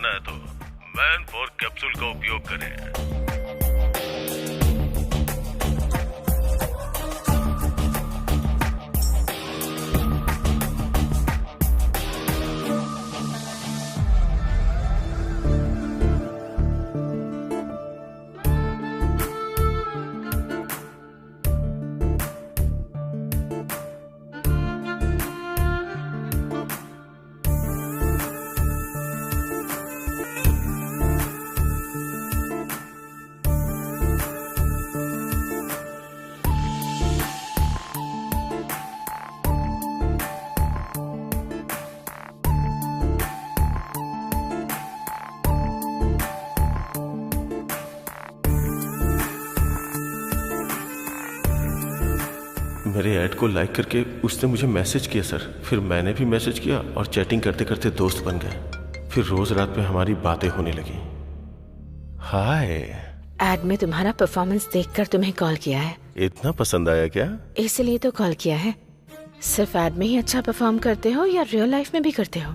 करना है तो मैन 4 कैप्सूल का उपयोग करें। मेरे ऐड को लाइक करके उसने मुझे मैसेज किया सर। फिर मैंने भी मैसेज किया और चैटिंग करते करते दोस्त बन गए। फिर रोज रात में हमारी बातें होने लगी। हाय। ऐड में तुम्हारा परफॉर्मेंस देखकर तुम्हें कॉल किया है। इतना पसंद आया क्या? इसलिए तो कॉल किया है। सिर्फ ऐड में ही अच्छा परफॉर्म करते हो या रियल लाइफ में भी करते हो?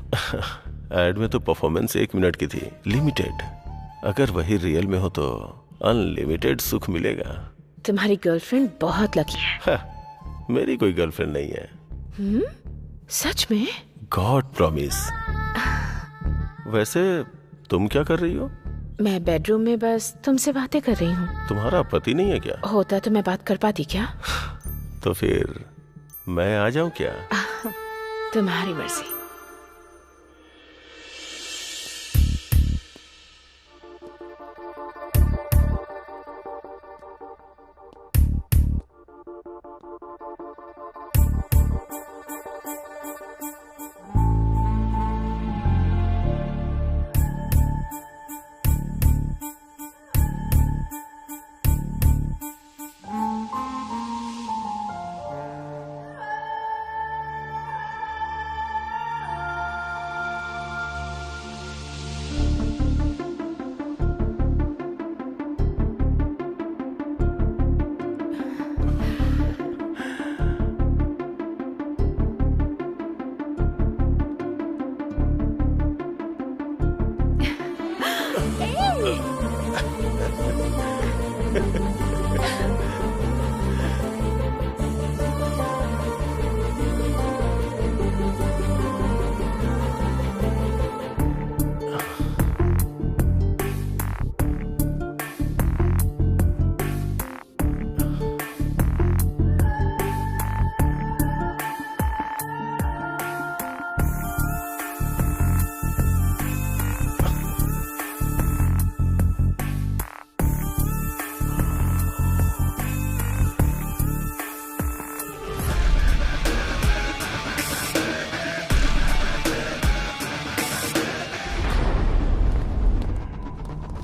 ऐड में तो परफॉर्मेंस 1 मिनट की थी, लिमिटेड। अगर वही रियल में हो तो अनलिमिटेड सुख मिलेगा। तुम्हारी गर्लफ्रेंड बहुत लकी है। मेरी कोई गर्लफ्रेंड नहीं है। सच में? God promise. वैसे तुम क्या कर रही हो? मैं बेडरूम में बस तुमसे बातें कर रही हूँ। तुम्हारा पति नहीं है क्या? होता तो मैं बात कर पाती क्या? तो फिर मैं आ जाऊँ क्या? तुम्हारी मर्जी।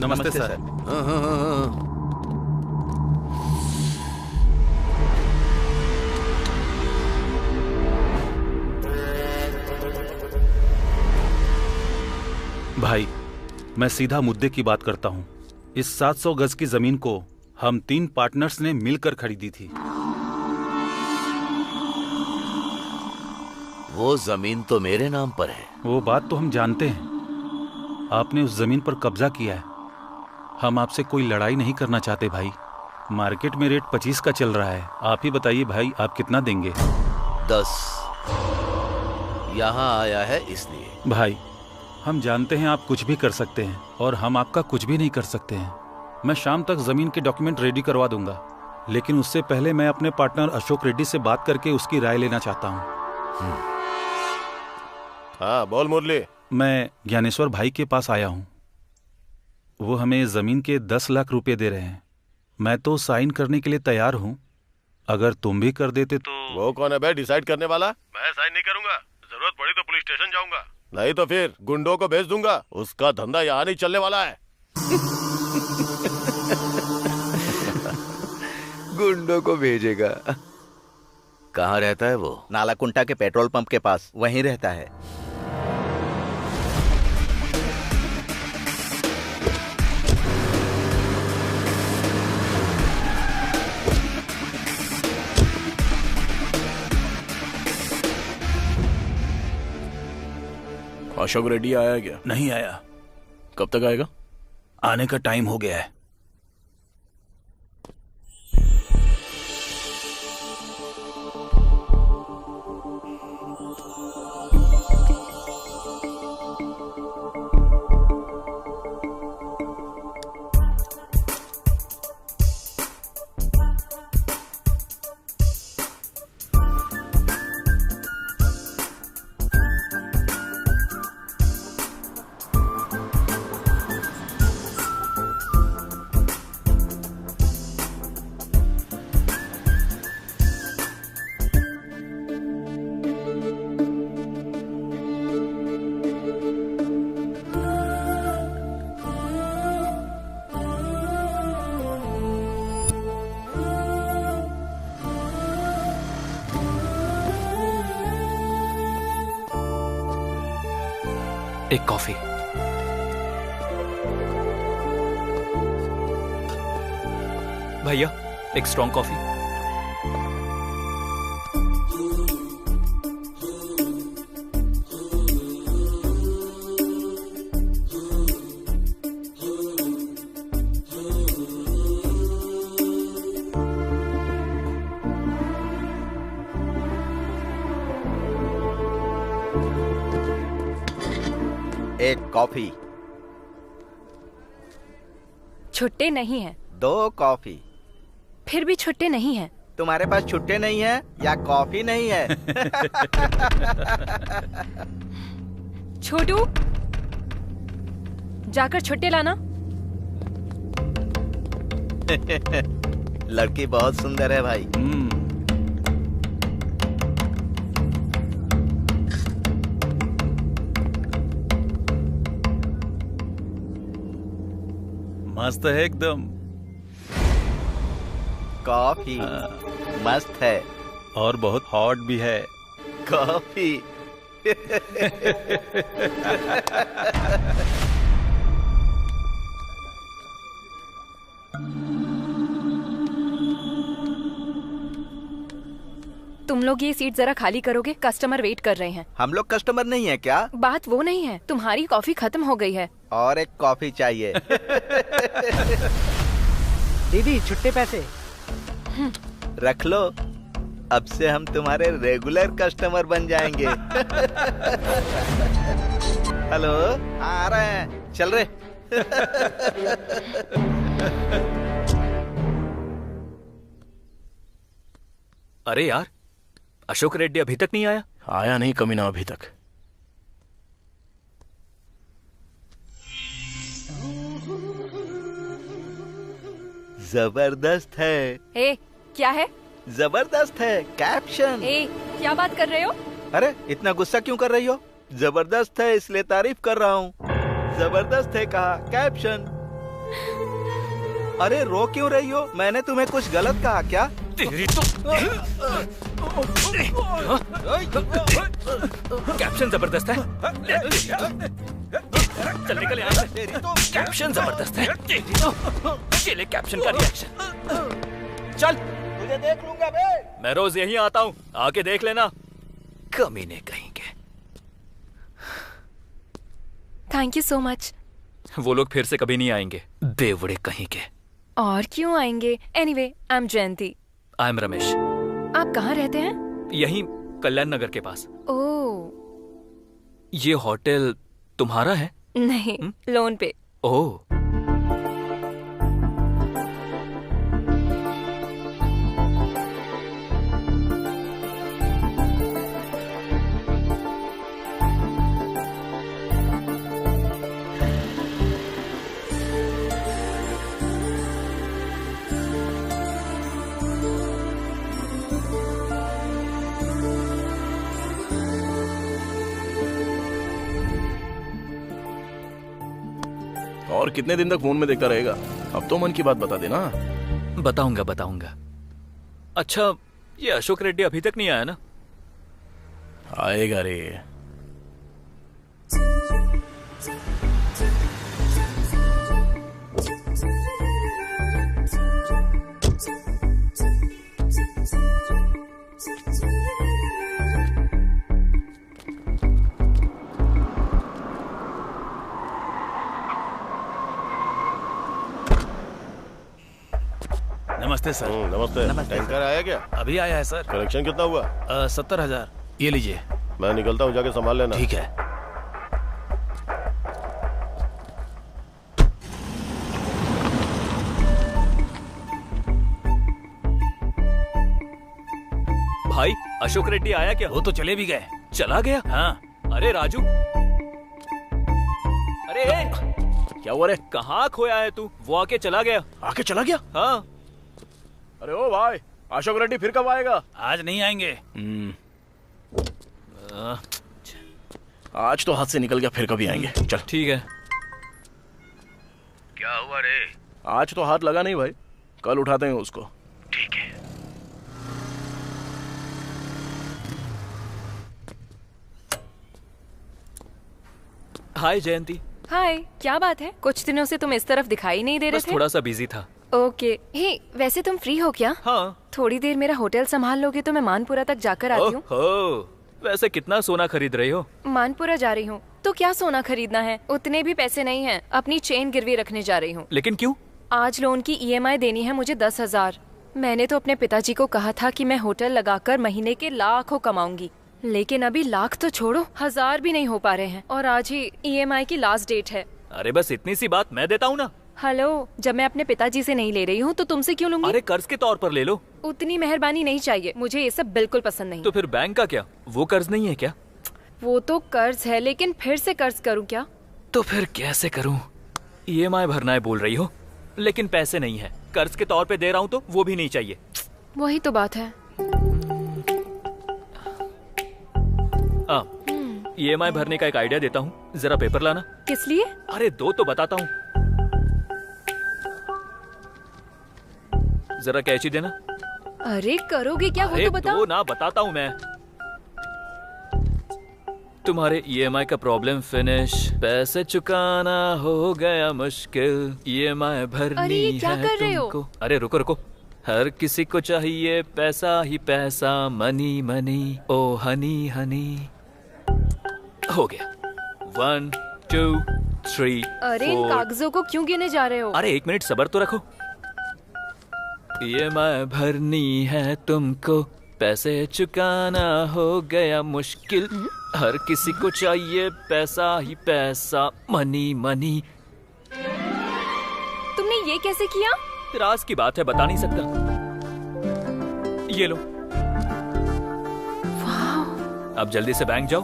नमस्ते सर। हाँ। भाई, मैं सीधा मुद्दे की बात करता हूँ। इस 700 गज की जमीन को हम 3 पार्टनर्स ने मिलकर खरीदी थी। वो जमीन तो मेरे नाम पर है। वो बात तो हम जानते हैं। आपने उस जमीन पर कब्जा किया है। हम आपसे कोई लड़ाई नहीं करना चाहते भाई। मार्केट में रेट 25 का चल रहा है। आप ही बताइए भाई, आप कितना देंगे? 10। यहाँ आया है इसलिए। भाई, हम जानते हैं आप कुछ भी कर सकते हैं और हम आपका कुछ भी नहीं कर सकते हैं। मैं शाम तक जमीन के डॉक्यूमेंट रेडी करवा दूंगा, लेकिन उससे पहले मैं अपने पार्टनर अशोक रेड्डी से बात करके उसकी राय लेना चाहता हूँ। हाँ बोल मुरली। मैं ज्ञानेश्वर भाई के पास आया हूँ। वो हमें जमीन के 10 लाख रुपए दे रहे हैं। मैं तो साइन करने के लिए तैयार हूँ। अगर तुम भी कर देते तो। वो कौन है बे डिसाइड करने वाला? मैं साइन नहीं करूंगा। जरूरत पड़ी तो पुलिस स्टेशन जाऊंगा, नहीं तो फिर गुंडों को भेज दूंगा। उसका धंधा यहाँ नहीं चलने वाला है। गुंडों को भेजेगा? कहाँ रहता है वो? नालाकुंटा के पेट्रोल पंप के पास, वहीं रहता है। अशोक रेड्डी आया क्या? नहीं आया। कब तक आएगा? आने का टाइम हो गया है। एक कॉफी। भैया एक स्ट्रॉन्ग कॉफी। एक कॉफी। छुट्टे नहीं हैं। 2 कॉफी। फिर भी छुट्टे नहीं हैं। तुम्हारे पास छुट्टे नहीं है या कॉफी नहीं है? छोटू, जाकर छुट्टे लाना। लड़की बहुत सुंदर है भाई। मस्त है एकदम। कॉफी मस्त है और बहुत हॉट भी है। कॉफी। तुम लोग ये सीट जरा खाली करोगे? कस्टमर वेट कर रहे हैं। हम लोग कस्टमर नहीं है क्या? बात वो नहीं है, तुम्हारी कॉफी खत्म हो गई है। और एक कॉफी चाहिए। दीदी छुट्टे पैसे रख लो, अब से हम तुम्हारे रेगुलर कस्टमर बन जाएंगे। हेलो, आ रहे हैं, चल रहे। अरे यार, अशोक रेड्डी अभी तक नहीं आया? आया नहीं कमीना अभी तक। जबरदस्त है। ए, क्या है? जबरदस्त है कैप्शन। ए, क्या बात कर रहे हो? अरे इतना गुस्सा क्यों कर रही हो? जबरदस्त है इसलिए तारीफ कर रहा हूँ। जबरदस्त है कहा, कैप्शन। अरे रो क्यों रही हो? मैंने तुम्हें कुछ गलत कहा क्या? तेरी तो कैप्शन जबरदस्त है। चल निकल यहाँ से। कैप्शन जबरदस्त है। ये ले कैप्शन का रिएक्शन। चल, तुझे देख लूंगा बे। मैं रोज यहीं आता हूँ, आके देख लेना। कमीने कहीं के। Thank you so much. वो लोग फिर से कभी नहीं आएंगे, बेवड़े कहीं के। और क्यों आएंगे? Anyway, I am Jayanti. I am Ramesh. आप कहाँ रहते हैं? यहीं कल्याण नगर के पास। ओह, ये होटल तुम्हारा है? नहीं, लोन पे। ओह, और कितने दिन तक फोन में देखता रहेगा? अब तो मन की बात बता देना। बताऊंगा बताऊंगा। अच्छा, ये अशोक रेड्डी अभी तक नहीं आया ना? आएगा रे। नमस्ते सर। नमस्ते। टैंकर आया क्या? अभी आया है सर। कलेक्शन कितना हुआ? 70,000। ये लीजिए। मैं निकलता हूँ, जाके संभाल लेना। ठीक है। भाई अशोक रेड्डी आया क्या? वो तो चले भी गए। चला गया? हाँ। अरे राजू, अरे क्या हुआ रे? कहाँ खोया है तू? वो आके चला गया। आके चला गया? हाँ। अरे ओ भाई, अशोक रेड्डी फिर कब आएगा? आज नहीं आएंगे। आज तो हाथ से निकल गया, फिर कभी आएंगे। चल ठीक है। क्या हुआ रे? आज तो हाथ लगा नहीं भाई, कल उठाते हैं उसको। ठीक है। हाय जयंती। हाय, क्या बात है? कुछ दिनों से तुम इस तरफ दिखाई नहीं दे रहे बस थे। थोड़ा सा बिजी था। ओके। हे, वैसे तुम फ्री हो क्या? हाँ। थोड़ी देर मेरा होटल संभाल लोगे तो मैं मानपुरा तक जाकर आती हूँ। ओहो, वैसे कितना सोना खरीद रही हो? मानपुरा जा रही हूँ तो क्या सोना खरीदना है, उतने भी पैसे नहीं हैं। अपनी चेन गिरवी रखने जा रही हूँ। लेकिन क्यों? आज लोन की EMI देनी है मुझे 10,000। मैंने तो अपने पिताजी को कहा था कि मैं होटल लगाकर महीने के लाखों कमाऊंगी, लेकिन अभी लाख तो छोड़ो, 1000 भी नहीं हो पा रहे हैं। और आज ही EMI की लास्ट डेट है। अरे बस इतनी सी बात, मैं देता हूँ ना। हेलो, जब मैं अपने पिताजी से नहीं ले रही हूँ तो तुमसे क्यों लूंगी? अरे कर्ज के तौर पर ले लो। उतनी मेहरबानी नहीं चाहिए, मुझे ये सब बिल्कुल पसंद नहीं। तो फिर बैंक का क्या? वो कर्ज नहीं है क्या? वो तो कर्ज है, लेकिन फिर से कर्ज करूँ क्या? तो फिर कैसे करूँ? EMI भरना है बोल रही हो, लेकिन पैसे नहीं है। कर्ज के तौर पे दे रहा हूँ तो वो भी नहीं चाहिए। वही तो बात है। EMI भरने का एक आइडिया देता हूँ, जरा पेपर लाना। किस लिए? अरे दो तो बताता हूँ। जरा कैची देना। अरे करोगे क्या? वो अरे तो बताओ। दो ना, बताता हूँ मैं। तुम्हारे EMI का प्रॉब्लम फिनिश, पैसे चुकाना हो गया मुश्किल, EMI भरनी अरे ये क्या है कर रहे हो? तुमको। अरे रुको रुको, हर किसी को चाहिए पैसा ही पैसा, मनी मनी ओ हनी हनी। हो गया। 1 2 3 अरे इन 4। कागजों को क्यों गिने जा रहे हो? अरे 1 मिनट सब्र तो रखो। EMI भरनी है तुमको, पैसे चुकाना हो गया मुश्किल, हर किसी को चाहिए पैसा ही पैसा, मनी मनी। तुमने ये कैसे किया? राज की बात है, बता नहीं सकता। ये लो। अब जल्दी से बैंक जाओ,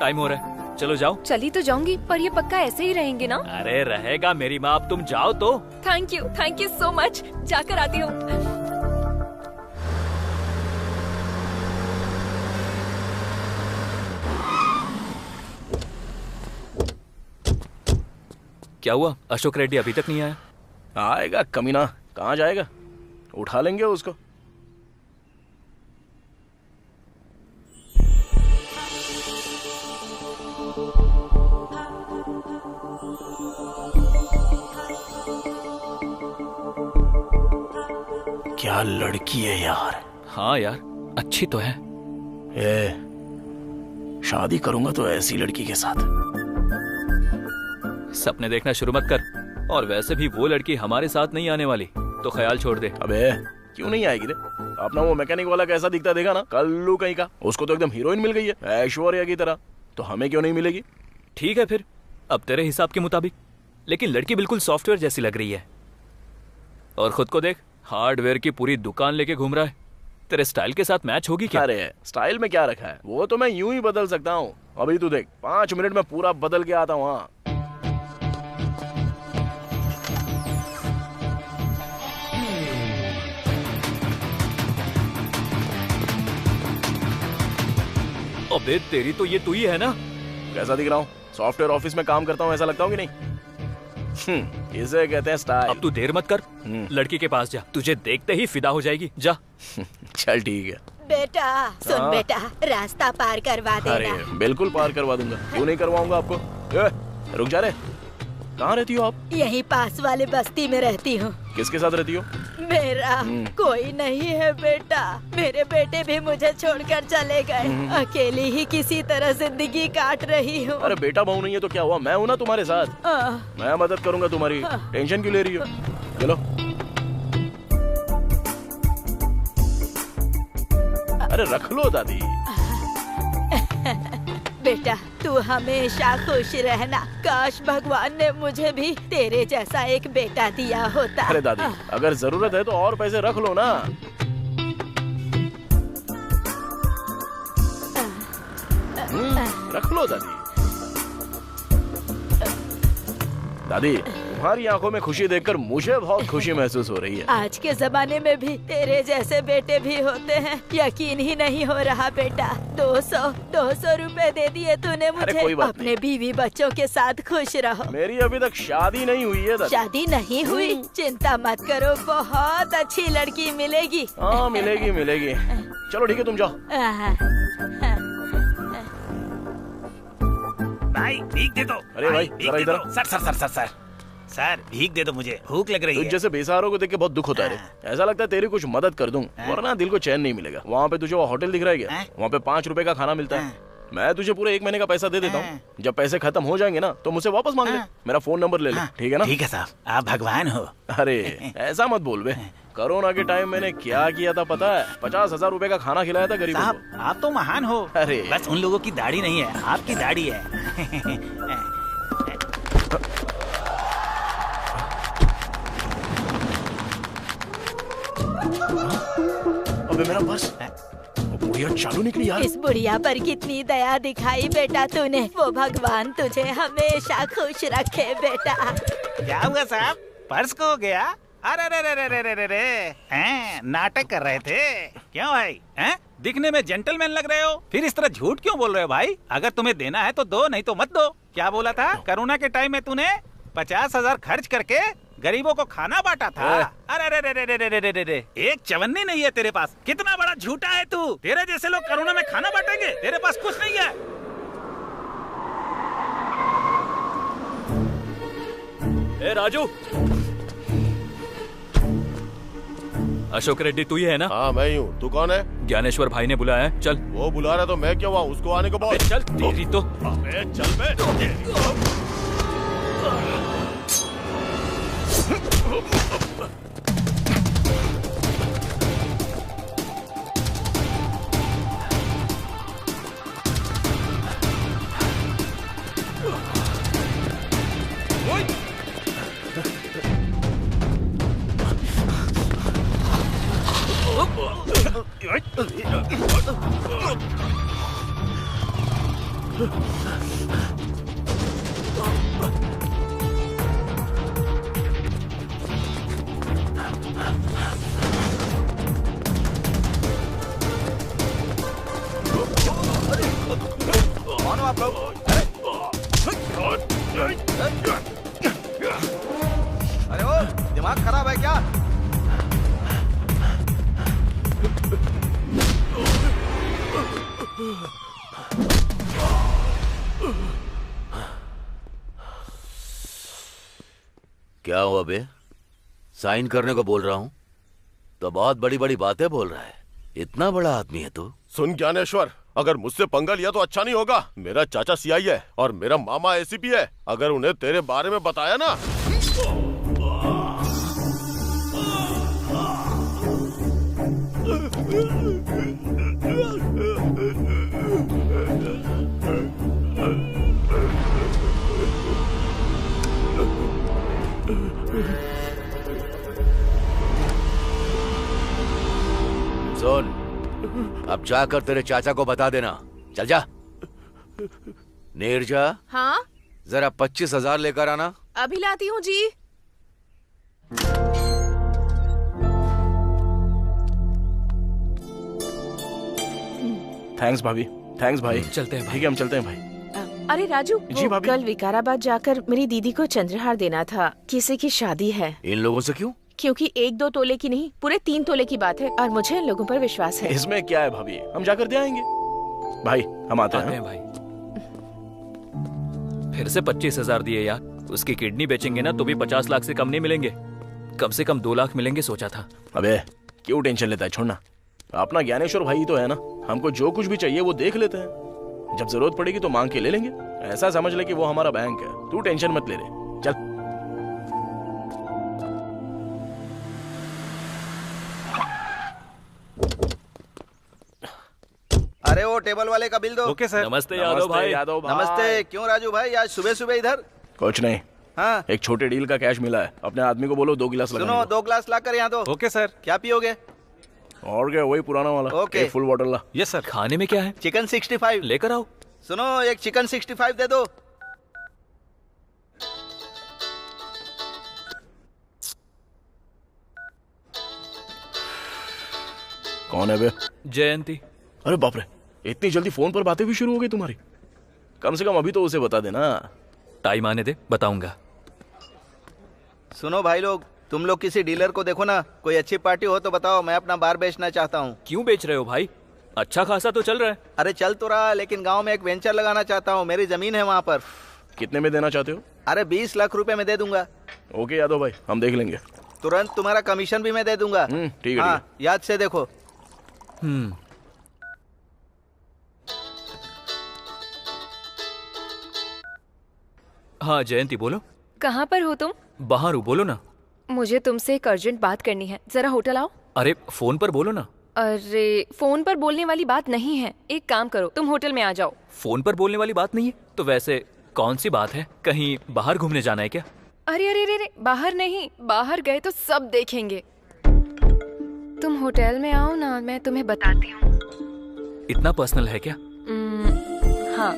टाइम हो रहा है। चलो जाओ। चली तो जाऊंगी, पर ये पक्का ऐसे ही रहेंगे ना? अरे रहेगा मेरी माँ, अब तुम जाओ तो। Thank you so much. जाकर आती हूँ। क्या हुआ? अशोक रेड्डी अभी तक नहीं आया? आएगा कमीना, कहाँ जाएगा? उठा लेंगे उसको। क्या लड़की है यार। हाँ यार, अच्छी तो है। शादी करूंगा तो ऐसी लड़की के साथ। सपने देखना शुरू मत कर। और वैसे भी वो लड़की हमारे साथ नहीं आने वाली, तो ख्याल छोड़ दे। अबे क्यों नहीं आएगी रे? अपना वो मैकेनिक वाला कैसा दिखता देखा ना, कल्लू कहीं का। उसको तो एकदम हीरोइन मिल गई है, ऐश्वर्या की तरह। तो हमें क्यों नहीं मिलेगी? ठीक है फिर, अब तेरे हिसाब के मुताबिक। लेकिन लड़की बिल्कुल सॉफ्टवेयर जैसी लग रही है। और खुद को देख, हार्डवेयर की पूरी दुकान लेके घूम रहा है। तेरे स्टाइल के साथ मैच होगी क्या? अरे स्टाइल में क्या रखा है, वो तो मैं यूं ही बदल सकता हूँ। अभी तू देख, 5 मिनट में पूरा बदल के आता हूँ। हाँ अबे तेरी तो ये तू ही है ना? कैसा दिख रहा हूँ? सॉफ्टवेयर ऑफिस में काम करता हूँ ऐसा लगता हूँ कि नहीं? इसे कहते हैं स्टाइल। अब तू देर मत कर, लड़की के पास जा, तुझे देखते ही फिदा हो जाएगी। जा। चल ठीक है। बेटा सुन बेटा, रास्ता पार करवा देना। अरे बिल्कुल पार करवा दूंगा, क्यों नहीं करवाऊंगा आपको। रुक जा रे, कहाँ रहती हो आप? यहीं पास वाले बस्ती में रहती हूँ। किसके साथ रहती हो? मेरा कोई नहीं है बेटा, मेरे बेटे भी मुझे छोड़कर चले गए। अकेली ही किसी तरह जिंदगी काट रही हूँ। अरे बेटा बहू नहीं है तो क्या हुआ, मैं हूँ ना तुम्हारे साथ। मैं मदद करूंगा तुम्हारी, टेंशन क्यों ले रही हो? चलो। अरे रख लो दादी। बेटा तू हमेशा खुश रहना। काश भगवान ने मुझे भी तेरे जैसा एक बेटा दिया होता। अरे दादी अगर जरूरत है तो और पैसे रख लो ना। रख लो दादी। दादी तुम्हारी आंखों में खुशी देखकर मुझे बहुत खुशी महसूस हो रही है। आज के जमाने में भी तेरे जैसे बेटे भी होते हैं, यकीन ही नहीं हो रहा बेटा। 200 रुपए दे दिए तूने मुझे। कोई बात अपने बीवी बच्चों के साथ खुश रहो। मेरी अभी तक शादी नहीं हुई है दादी। शादी नहीं हुई? चिंता मत करो, बहुत अच्छी लड़की मिलेगी। हाँ मिलेगी मिलेगी। चलो ठीक है तुम जाओ। भाई भीख दे दो। अरे भाई जरा इधर। Sir sir sir sir sir sir भीख दे दो, मुझे भूख लग रही है। तुझ जैसे बेसहारों को देख के बहुत दुख होता है। ऐसा लगता है तेरी कुछ मदद कर दूं, वरना दिल को चैन नहीं मिलेगा। वहाँ पे तुझे वो होटल दिख रहा है क्या? वहाँ पे 5 रुपए का खाना मिलता है। मैं तुझे पूरे 1 महीने का पैसा दे देता हूँ। जब पैसे खत्म हो जाएंगे ना तो मुझसे वापस मांग ले। मेरा फोन नंबर ले ले, ठीक है ना? ठीक है साहब, आप भगवान हो। अरे ऐसा मत बोल बे। कोरोना के टाइम मैंने क्या किया था पता है? 50,000 रुपए का खाना खिलाया था गरीबों को। आप तो महान हो। अरे बस उन लोगों की दाढ़ी नहीं है, आपकी दाढ़ी है। अबे मेरा पर्स। बुढ़िया चालू निकली यार। इस बुढ़िया पर कितनी दया दिखाई बेटा तूने। वो भगवान तुझे हमेशा खुश रखे बेटा। क्या हुआ साहब, पर्स खो गया? अरे रे रे रे रे रे रे हैं, नाटक कर रहे थे क्यों भाई? हैं, दिखने में जेंटलमैन लग रहे हो, फिर इस तरह झूठ क्यों बोल रहे हो भाई? अगर तुम्हें देना है तो दो, नहीं तो मत दो। क्या बोला था? कोरोना के टाइम में तूने 50,000 खर्च करके गरीबों को खाना बांटा था। अरे रे रे रे रे रे रे रे, एक चवन्नी नहीं है तेरे पास। कितना बड़ा झूठा है तू। तेरे जैसे लोग कोरोना में खाना बांटेंगे? तेरे पास कुछ नहीं है। ए राजू, अशोक रेड्डी तू ही है ना? हाँ मैं ही हूँ। तू कौन है? ज्ञानेश्वर भाई ने बुलाया है, चल। वो बुला रहा तो मैं क्या हुआ? उसको आने को बोल। चल तेरी तो। चल बे। कौन हो आप लोग? अरे ओ, दिमाग खराब है क्या? क्या हुआ बे? साइन करने को बोल रहा हूँ तो बहुत बड़ी बड़ी बातें बोल रहा है। इतना बड़ा आदमी है तू। सुन ज्ञानेश्वर, अगर मुझसे पंगा लिया तो अच्छा नहीं होगा। मेरा चाचा सीआई है और मेरा मामा एसीपी है। अगर उन्हें तेरे बारे में बताया ना। सुन, अब जाकर तेरे चाचा को बता देना। चल जा। नीरजा, हाँ जरा 25,000 लेकर आना। अभी लाती हूँ जी। थैंक्स भाभी। थैंक्स भाई। चलते हैं भाई। ठीक है हम चलते हैं भाई। अरे राजू, जी वो भाभी। कल विकाराबाद जाकर मेरी दीदी को चंद्रहार देना था। किसी की शादी है। इन लोगों से क्यों? क्योंकि 1-2 तोले की नहीं, पूरे 3 तोले की बात है और मुझे इन लोगों पर विश्वास है। इसमें क्या है भाभी, हम जाकर दे आएंगे। भाई हम आते हैं भाई। फिर से 25,000 दिए यार। उसकी किडनी बेचेंगे ना तो भी 50 लाख से कम नहीं मिलेंगे। कम से कम 2 लाख मिलेंगे सोचा था। अबे क्यों टेंशन लेता है, छोड़ना। अपना ज्ञानेश्वर भाई ही तो है ना। हमको जो कुछ भी चाहिए वो देख लेते हैं। जब जरूरत पड़ेगी तो मांग के ले लेंगे। ऐसा समझ ले कि वो हमारा बैंक है। तू टेंशन मत ले रहे। चल। अरे वो टेबल वाले का बिल दो। Okay sir. नमस्ते यादव भाई। नमस्ते। क्यों राजू भाई आज सुबह सुबह इधर? कुछ नहीं। हाँ एक छोटे डील का कैश मिला है, अपने आदमी को बोलो 2 गिलास लगाने सुनो, को। 2 ग्लास ला कर यहाँ दो। Okay sir. क्या पियोगे? और क्या, वही पुराना वाला। ओके। एक फुल बॉटल ला। Yes sir. खाने में क्या है? चिकन 65 लेकर आओ। सुनो, एक चिकन 65 दे दो। कौन है बे? जयंती। अरे बाप रे, इतनी जल्दी फोन पर बातें भी शुरू हो गई तुम्हारी। कम से कम अभी तो उसे बता देना। टाइम आने दे, बताऊंगा। सुनो भाई लोग, तुम लोग किसी डीलर को देखो ना, कोई अच्छी पार्टी हो तो बताओ, मैं अपना बार बेचना चाहता हूँ। क्यों बेच रहे हो भाई? अच्छा खासा तो चल रहा है। अरे चल तो रहा, लेकिन गांव में एक वेंचर लगाना चाहता हूँ, मेरी जमीन है वहाँ पर। कितने में देना चाहते हो? अरे 20 लाख रुपए में दे दूंगा। ओके यादव भाई, हम देख लेंगे। तुरंत तुम्हारा कमीशन भी मैं दे दूंगा। ठीक है। हाँ, याद से देखो। हाँ जयंती बोलो। कहाँ पर हो तुम? बाहर हूँ, बोलो ना। मुझे तुमसे एक अर्जेंट बात करनी है, जरा होटल आओ। अरे फोन पर बोलो ना। अरे फोन पर बोलने वाली बात नहीं है, एक काम करो, तुम होटल में आ जाओ। फोन पर बोलने वाली बात नहीं है तो वैसे कौन सी बात है? कहीं बाहर घूमने जाना है क्या? अरे अरे अरे, बाहर नहीं, बाहर गए तो सब देखेंगे। तुम होटल में आओ ना, मैं तुम्हें बताती हूँ। इतना पर्सनल है क्या? हाँ।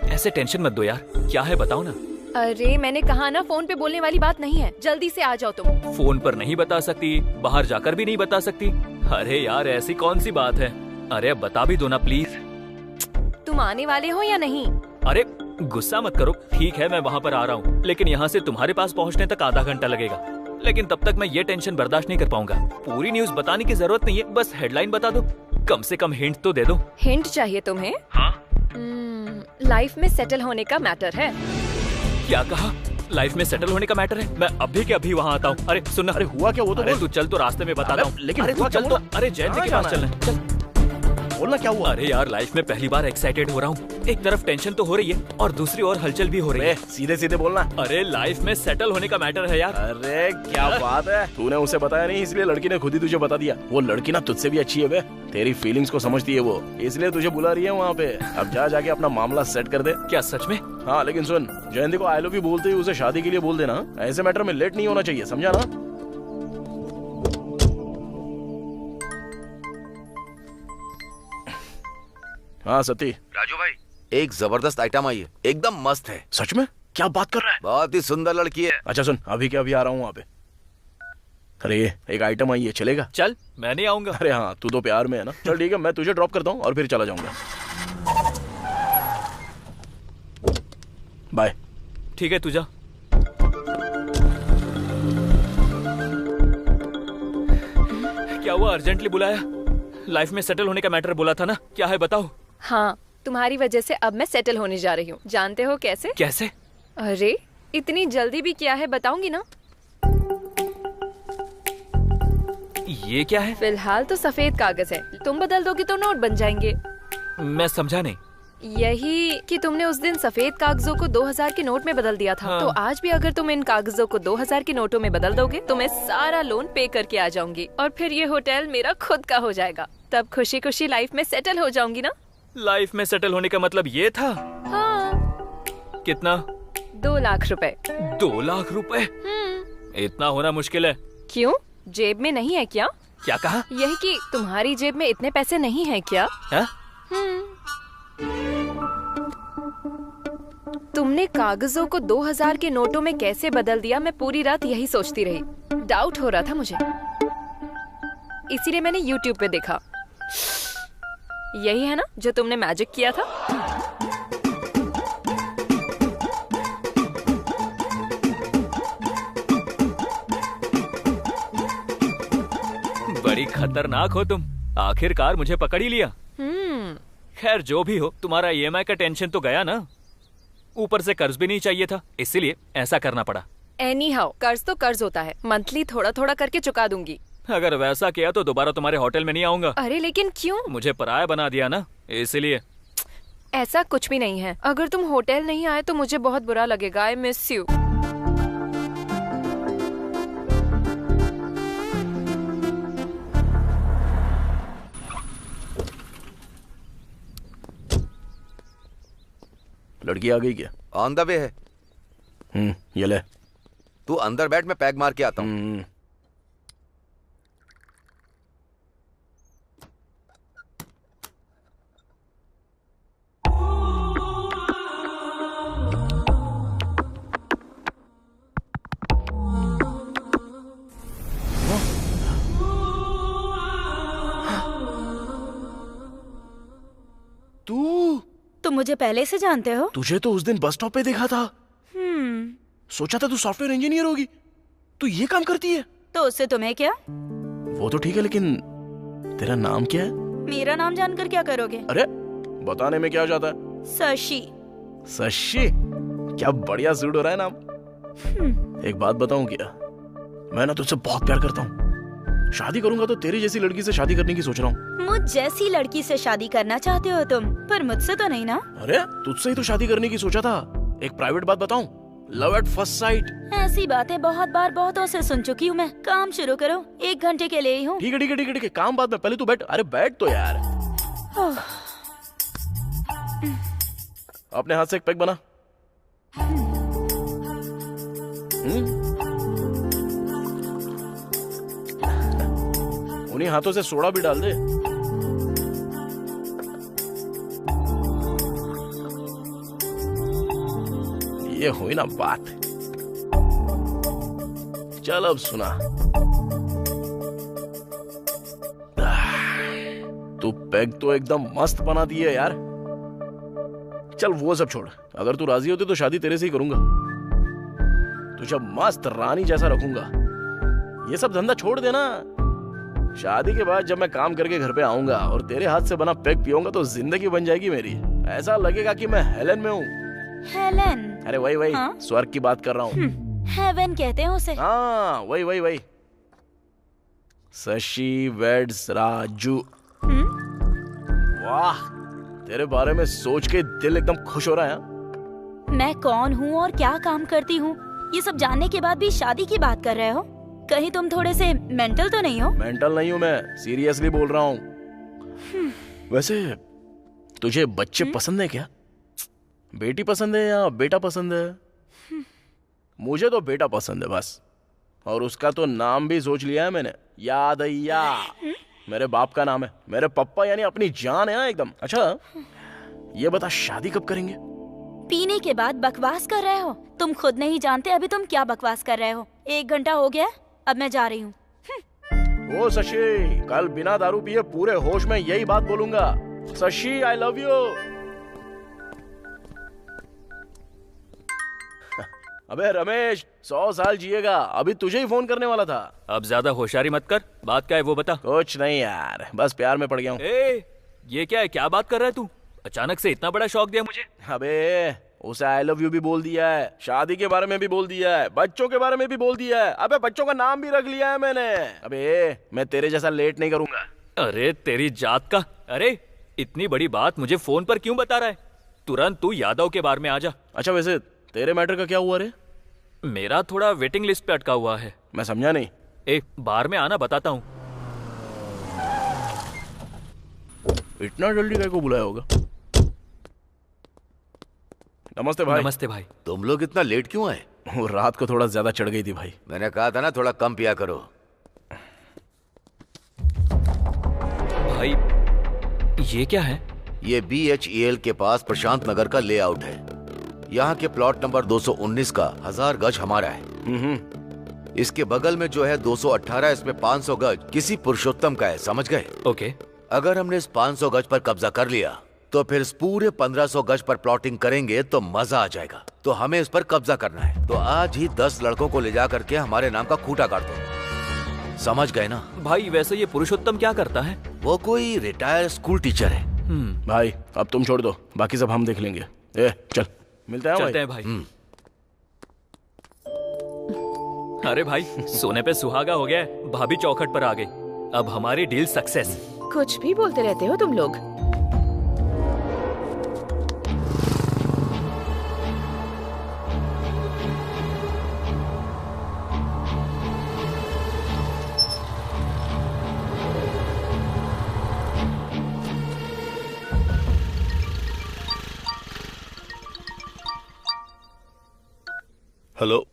ऐसे टेंशन मत दो यार, क्या है बताओ ना। अरे मैंने कहा ना, फोन पे बोलने वाली बात नहीं है, जल्दी से आ जाओ तुम। फोन पर नहीं बता सकती, बाहर जाकर भी नहीं बता सकती। अरे यार ऐसी कौन सी बात है? अरे अब बता भी दो ना प्लीज। तुम आने वाले हो या नहीं? अरे गुस्सा मत करो, ठीक है मैं वहाँ पर आ रहा हूँ, लेकिन यहाँ से तुम्हारे पास पहुँचने तक आधा घंटा लगेगा। लेकिन तब तक मैं ये टेंशन बर्दाश्त नहीं कर पाऊंगा। पूरी न्यूज बताने की जरूरत नहीं है, बस हेडलाइन बता दो, कम से कम हिंट तो दे दो। हिंट चाहिए तुम्हें? हाँ। लाइफ में सेटल होने का मैटर है। क्या कहा? लाइफ में सेटल होने का मैटर है? मैं अभी के अभी वहाँ आता हूँ। अरे सुन, अरे हुआ क्या वो तो बोल। तू चल, तो रास्ते में बता रहा हूँ। लेकिन अरे तू चल तो। अरे जयंती के पास चलना है, चल बोलना क्या हुआ? अरे यार लाइफ में पहली बार एक्साइटेड हो रहा हूँ। एक तरफ टेंशन तो हो रही है और दूसरी ओर हलचल भी हो रही है। सीधे सीधे बोलना। अरे लाइफ में सेटल होने का मैटर है यार। अरे क्या बात है, तूने उसे बताया नहीं, इसलिए लड़की ने खुद ही तुझे बता दिया। वो लड़की ना तुझसे भी अच्छी है बे, तेरी फीलिंग्स को समझती है वो, इसलिए तुझे बुला रही है वहाँ पे। अब जा जाके अपना मामला सेट कर दे। क्या सच में? हाँ लेकिन सुन, जयंती को आई लव यू बोलते ही उसे शादी के लिए बोल देना। ऐसे मैटर में लेट नहीं होना चाहिए, समझा ना? हाँ सती। राजू भाई, एक जबरदस्त आइटम आई है, एकदम मस्त है। सच में? क्या बात कर रहा है? बहुत ही सुंदर लड़की है। अच्छा सुन, अभी क्या अभी आ रहा हूँ वहाँ पे। अरे एक आइटम आई है, चलेगा? चल मैं नहीं आऊंगा। अरे हाँ, तू तो प्यार में है ना। चल ठीक है, मैं तुझे ड्रॉप करता हूँ और फिर चला जाऊंगा। बाय। ठीक है तू जा। क्या हुआ, अर्जेंटली बुलाया? लाइफ में सेटल होने का मैटर बोला था ना, क्या है बताओ। हाँ, तुम्हारी वजह से अब मैं सेटल होने जा रही हूँ। जानते हो कैसे? कैसे? अरे इतनी जल्दी भी क्या है, बताऊंगी ना। ये क्या है? फिलहाल तो सफेद कागज है, तुम बदल दोगे तो नोट बन जाएंगे। मैं समझा नहीं। यही कि तुमने उस दिन सफेद कागजों को 2000 के नोट में बदल दिया था। हाँ। तो आज भी अगर तुम इन कागजों को 2000 के नोटों में बदल दोगे तो मैं सारा लोन पे करके आ जाऊंगी और फिर ये होटल मेरा खुद का हो जाएगा। तब खुशी खुशी लाइफ में सेटल हो जाऊंगी ना। लाइफ में सेटल होने का मतलब ये था? हाँ। कितना? 2 लाख रुपए। 2 लाख रुपए? इतना होना मुश्किल है। क्यों, जेब में नहीं है क्या? क्या कहा? यही कि तुम्हारी जेब में इतने पैसे नहीं है क्या? है? तुमने कागजों को 2000 के नोटों में कैसे बदल दिया, मैं पूरी रात यही सोचती रही। डाउट हो रहा था मुझे, इसीलिए मैंने YouTube पे देखा। यही है ना जो तुमने मैजिक किया था? बड़ी खतरनाक हो तुम, आखिरकार मुझे पकड़ ही लिया। खैर जो भी हो, तुम्हारा EMI का टेंशन तो गया ना। ऊपर से कर्ज भी नहीं चाहिए था, इसीलिए ऐसा करना पड़ा। एनीहाउ, कर्ज तो कर्ज होता है, मंथली थोड़ा थोड़ा करके चुका दूंगी। अगर वैसा किया तो दोबारा तुम्हारे होटल में नहीं आऊंगा। अरे लेकिन क्यों? मुझे पराया बना दिया ना, इसलिए। ऐसा कुछ भी नहीं है, अगर तुम होटल नहीं आए तो मुझे बहुत बुरा लगेगा। I miss you. लड़की आ गई क्या? ऑन द वे है। ये ले। तू अंदर बैठ, मैं पैक मार के आता हूँ। तुम मुझे पहले से जानते हो? तुझे तो उस दिन बस स्टॉप पे देखा था। सोचा था तू सॉफ्टवेयर इंजीनियर होगी। तू ये काम करती है? तो उससे तुम्हें क्या? वो तो ठीक है, लेकिन तेरा नाम क्या है? मेरा नाम जानकर क्या करोगे? अरे बताने में क्या जाता है? शशि। शशि? क्या बढ़िया सूट हो रहा है नाम। एक बात बताऊं क्या, मैं ना तुझसे बहुत प्यार करता हूँ। शादी करूंगा तो तेरी जैसी लड़की से शादी करने की सोच रहा हूँ। मुझ जैसी लड़की से शादी करना चाहते हो तुम, पर मुझसे तो नहीं ना? अरे तुझसे ही तो शादी करने की सोचा था। एक प्राइवेट बात बताऊं, लव एट फर्स्ट साइट। ऐसी बातें बहुत बार बहुतों से सुन चुकी हूँ मैं। काम शुरू करो, 1 घंटे के लिए ही हूँ। ठीक है ठीक है ठीक है ठीक है, काम बाद में, पहले तू बैठ। अरे बैठ तो यार। अपने हाथ से एक पैक बना। उन्हीं हाथों से सोडा भी डाल दे। ये हुई ना बात। चल अब सुना, तू पैग तो एकदम मस्त बना दी है यार। चल वो सब छोड़, अगर तू राजी होती तो शादी तेरे से ही करूंगा। तुझे मस्त रानी जैसा रखूंगा। ये सब धंधा छोड़ देना। शादी के बाद जब मैं काम करके घर पे आऊंगा और तेरे हाथ से बना पैग पीऊंगा तो जिंदगी बन जाएगी मेरी। ऐसा लगेगा कि मैं हेलन में हूँ। हेलन? अरे वही स्वर्ग की बात कर रहा हूँ। हेवन कहते हैं उसे। हाँ वही। शशि वेड्स राजू। वाह, तेरे बारे में सोच के दिल एकदम खुश हो रहा है। मैं कौन हूँ और क्या काम करती हूँ, ये सब जानने के बाद भी शादी की बात कर रहे हो? कहीं तुम थोड़े से मेंटल तो नहीं हो? मेंटल नहीं हूँ मैं, सीरियसली बोल रहा हूँ। वैसे तुझे बच्चे पसंद है क्या? बेटी पसंद है या बेटा पसंद है? मुझे तो बेटा पसंद है बस। और उसका तो नाम भी सोच लिया है मैंने, यादయ్యా। मेरे बाप का नाम है। मेरे पप्पा यानी अपनी जान है ना एकदम। अच्छा ये बता, शादी कब करेंगे? पीने के बाद बकवास कर रहे हो? तुम खुद नहीं जानते अभी तुम क्या बकवास कर रहे हो। 1 घंटा हो गया, अब मैं जा रही हूँ। ओ शशि, कल बिना दारू पिए पूरे होश में यही बात बोलूंगा। शशि आई लव यू। अबे रमेश, 100 साल जिएगा। अभी तुझे ही फोन करने वाला था। अब ज्यादा होशियारी मत कर। बात क्या है वो बता। कुछ नहीं यार, बस प्यार में पड़ गया हूँ। ये क्या है, क्या बात कर रहा है तू? अचानक से इतना बड़ा शौक दिया मुझे। अबे उसे आई लव यू भी बोल दिया है, शादी के बारे में भी बोल दिया है, बच्चों के बारे में भी बोल दिया है। अबे बच्चों का नाम भी रख लिया है मैंने। अबे मैं तेरे जैसा लेट नहीं करूंगा। अरे तेरी जात का। अरे इतनी बड़ी बात मुझे फोन पर क्यों बता रहा है? तुरंत तू यादव के बारे में आ जा। अच्छा वैसे तेरे मैटर का क्या हुआ रे? मेरा थोड़ा वेटिंग लिस्ट पे अटका हुआ है। मैं समझा नहीं। बार में आना, बताता हूँ। इतना जल्दी काय को बुलाया होगा? नमस्ते भाई। नमस्ते भाई। तुम लोग इतना लेट क्यों आए? वो रात को थोड़ा ज्यादा चढ़ गई थी भाई। मैंने कहा था ना थोड़ा कम पिया करो। भाई ये क्या है? ये BHEL के पास प्रशांत नगर का लेआउट है। यहाँ के प्लॉट नंबर 219 का 1000 गज हमारा है। इसके बगल में जो है 218, इसमें 500 गज किसी पुरुषोत्तम का है, समझ गए? ओके। अगर हमने इस 500 गज पर कब्जा कर लिया तो फिर इस पूरे 1500 गज पर प्लॉटिंग करेंगे तो मजा आ जाएगा। तो हमें इस पर कब्जा करना है। तो आज ही 10 लड़कों को ले जा करके हमारे नाम का खूंटा काट दो, समझ गए ना? भाई वैसे ये पुरुषोत्तम क्या करता है? वो कोई रिटायर्ड स्कूल टीचर है। भाई अब तुम छोड़ दो, बाकी सब हम देख लेंगे। चल मिलते हैं। चलते हैं भाई। अरे भाई सोने पे सुहागा हो गया। भाभी चौखट पर आ गई। अब हमारी डील सक्सेस। कुछ भी बोलते रहते हो तुम लोग। हेलो